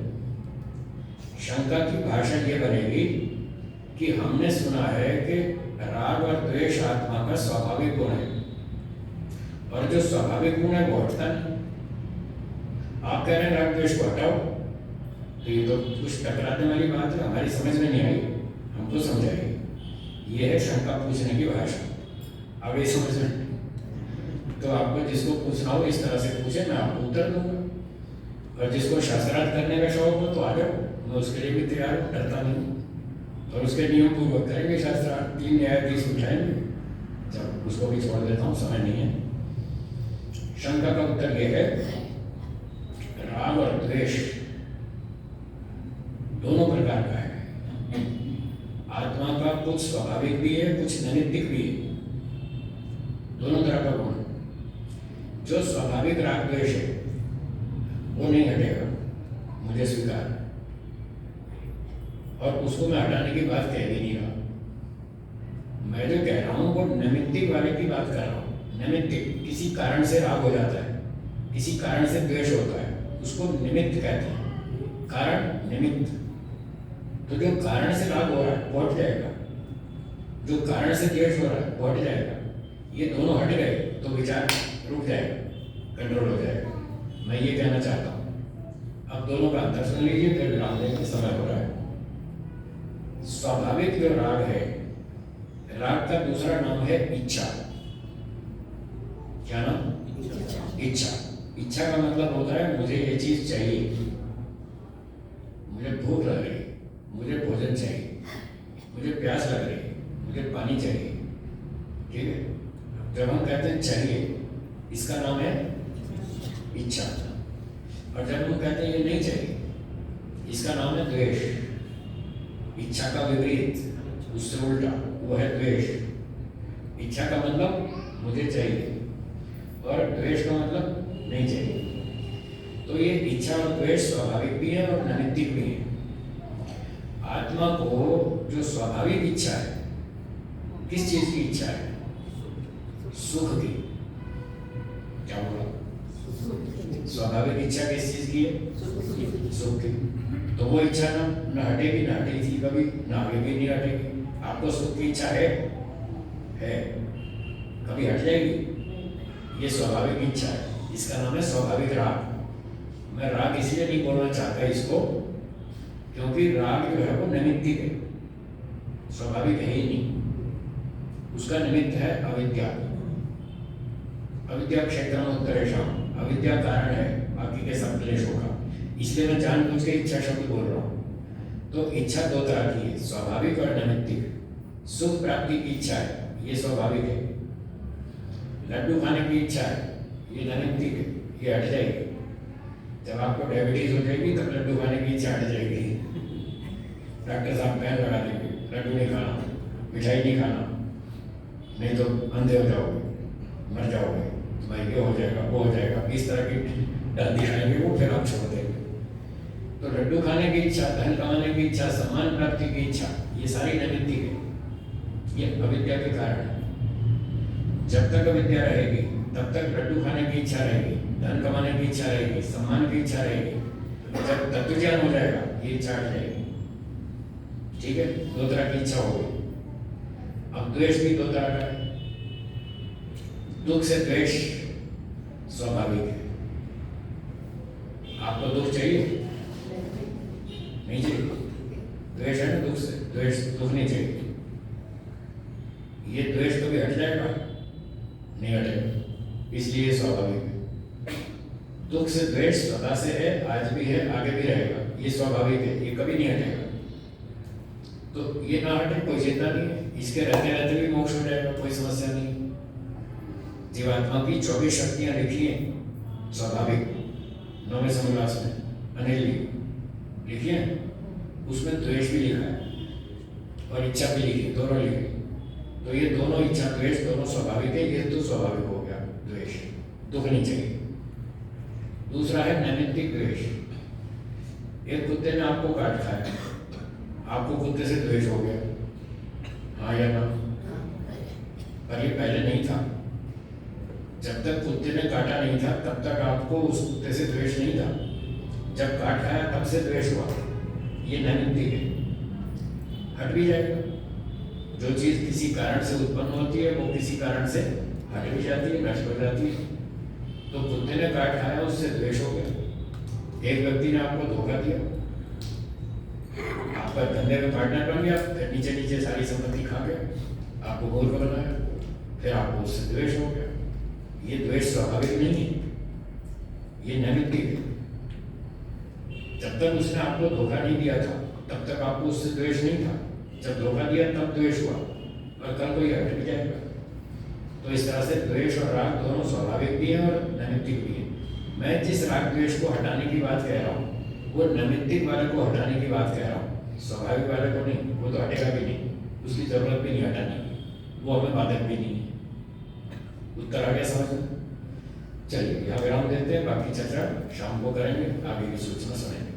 Speaker 1: शंका की भाषा ये बनेगी कि हमने सुना है कि राग और द्वेष आत्मा का स्वाभाविक गुण है, और जो स्वाभाविक गुण है वो हटता नहीं। आप कह रहे हैं राग द्वेष को हटाओ, तो ये तो कुछ टकराने वाली बात है, हमारी समझ में नहीं आई, हमको समझाइए। ये है शंका पूछने की भाषा। अब ये समझ में तो आपको जिसको पूछना हो इस तरह से पूछे, मैं आपको उत्तर दूंगा। और जिसको शास्त्रार्थ करने का शौक हो तो आ जाओ, मैं उसके लिए भी तैयार हूँ, डरता नहीं। और उसके नियम पूर्वक करेंगे शास्त्रार्थ, 3 न्यायाधीश उठाएंगे। जब उसको भी छोड़ देता हूँ, समय नहीं है। शंका का उत्तर यह है, राग और द्वेष दोनों प्रकार का है। आत्मा का कुछ स्वाभाविक भी है, कुछ नैमित्तिक भी है, दोनों तरह का गुण। जो स्वाभाविक राग द्वेष है वो नहीं हटेगा, मुझे स्वीकार, और उसको मैं हटाने की बात कह भी नहीं रहा। मैं जो कह रहा हूं वो नैमित्तिक वाले की बात कर रहा हूं। नैमित्तिक, किसी कारण से राग हो जाता है, किसी कारण से द्वेष होता है, उसको निमित्त कहते हैं। कारण, निमित्त। तो जो कारण से राग हो रहा है वो हट जाएगा, जो कारण से द्वेष हो रहा है वो हट जाएगा। ये दोनों हट गए तो विचार रुक जाएगा, कंट्रोल हो जाएगा। मैं ये कहना चाहता हूँ। अब दोनों का अंतर सुन लीजिए, फिर विराम देने का समय हो रहा है। स्वाभाविक जो राग है, राग का दूसरा नाम है इच्छा। क्या नाम? इच्छा। इच्छा का मतलब होता है मुझे ये चीज चाहिए, मुझे भूख लग रही, मुझे भोजन चाहिए, मुझे प्यास लग रही, मुझे पानी चाहिए। ठीक है, जब हम कहते हैं चाहिए, इसका नाम है इच्छा। और जब हम कहते हैं ये नहीं चाहिए, इसका नाम है द्वेष। इच्छा का विपरीत, उससे उल्टा, वो है द्वेष। इच्छा का मतलब मुझे चाहिए, और द्वेष का मतलब नहीं चाहिए। तो ये इच्छा और द्वेष स्वाभाविक भी है और नैमित्तिक भी है। आत्मा को जो स्वाभाविक इच्छा है, किस चीज की इच्छा है? सुख की। क्या बोला? स्वाभाविक इच्छा किस चीज की है? सुख की। तो वो इच्छा न हटेगी, न हटी थी कभी, न आगे भी नहीं हटेगी। आपको सुख की इच्छा है? कभी हट जाएगी? ये स्वाभाविक इच्छा है, इसका नाम है स्वाभाविक राग। मैं राग इसलिए नहीं बोलना चाहता इसको, क्योंकि राग जो है वो नैमित्तिक है, स्वाभाविक है ही नहीं। उसका निमित्त है अविद्या। अविद्या क्षेत्रम उत्तरेषाम, अविद्या कारण है बाकी के सब क्लेशों का। इसलिए मैं जानबूझ के इच्छा शब्द बोल रहा हूँ। तो इच्छा दो तरह की है, स्वाभाविक और नैमित्तिक। सुख प्राप्ति की इच्छा है, ये स्वाभाविक है। लड्डू खाने की इच्छा है, ये नैमित्तिक है, ये हट जाएगी। जब आपको डायबिटीज हो जाएगी तब लड्डू खाने की इच्छा हट जाएगी। डॉक्टर साहब बैन लगा देंगे, लड्डू नहीं खाना, मिठाई नहीं खाना, नहीं तो अंधे हो जाओगे, मर जाओगे, तुम्हारा ये हो जाएगा, वो हो जाएगा। इस तरह की डर दिखाएंगे वो, फिर आप छोड़ देंगे। तो लड्डू खाने की इच्छा, धन कमाने की इच्छा, सम्मान प्राप्ति की इच्छा, ये सारी नैमित्तिक है, ये अविद्या के कारण है। जब तक अविद्या रहेगी तब तक लड्डू खाने की इच्छा रहेगी, धन कमाने की इच्छा रहेगी, सम्मान की इच्छा रहेगी। जब तत्व ज्ञान हो जाएगा ये इच्छा हट जाएगी। ठीक है, दो तरह की इच्छा हो गई। अब द्वेष भी दो तरह का है। दुख से द्वेष स्वाभाविक है। आपको दुख चाहिए? नहीं चाहिए। द्वेष है ना दुख से, द्वेष दुख नहीं चाहिए। ये द्वेष कभी हट जाएगा? नहीं हटेगा, इसलिए स्वाभाविक है। दुख से द्वेष सदा से है, आज भी है, आगे भी रहेगा, ये स्वाभाविक है, ये कभी नहीं हटेगा। तो ये ना हटे कोई चिंता नहीं है, इसके रहते रहते भी मोक्ष हो जाएगा, कोई समस्या नहीं। जीवात्मा की 24 शक्तियां लिखी हैं स्वाभाविक, 9वें समग्रास में अनिल लिखी है, उसमें द्वेष भी लिखा है और इच्छा भी लिखी, दोनों लिखी। तो ये दोनों इच्छा द्वेष दोनों स्वाभाविक है। ये तो स्वाभाविक हो गया द्वेष, दुख नहीं चाहिए। दूसरा है नैमित्तिक द्वेष। एक कुत्ते ने आपको काट खाया, आपको कुत्ते से द्वेष हो गया, हाँ या ना? पर ये पहले नहीं था। जब तक कुत्ते ने काटा नहीं था तब तक आपको उस कुत्ते से द्वेष नहीं था। जब काट खाया तब से द्वेष हुआ, ये नैमित्तिक है, हट भी जाएगा। जो चीज किसी कारण से उत्पन्न होती है वो किसी कारण से हट भी जाती है, नष्ट हो जाती है। तो कुत्ते ने काट खाया, उससे द्वेष हो गया। एक व्यक्ति ने आपको धोखा दिया, आपका धंधे में पार्टनर बन गया, फिर नीचे नीचे सारी संपत्ति खा गया, आपको मूर्ख बनाया, फिर आपको उससे द्वेष हो गया। ये द्वेष स्वाभाविक नहीं है, ये नैमित्तिक है। जब तक उसने आपको धोखा नहीं दिया था तब तक आपको उससे द्वेष नहीं था, जब धोखा दिया तब द्वेष हुआ, और कल को ये हट भी जाएगा। तो इस तरह से द्वेष और राग दोनों स्वाभाविक भी है और नैमित्तिक भी है। मैं जिस राग द्वेष को हटाने की बात कह रहा हूँ वो नैमित्तिक वाले को हटाने की बात कह रहा हूँ, स्वाभाविक वाले को नहीं। वो तो हटेगा भी नहीं, उसकी जरूरत भी नहीं हटाने की, वो हमें बाधक भी नहीं है। उत्तर आ गया समझ में? चलिए यहाँ विराम देते हैं, बाकी चर्चा शाम को करेंगे, आगे की सूचना सुनेंगे।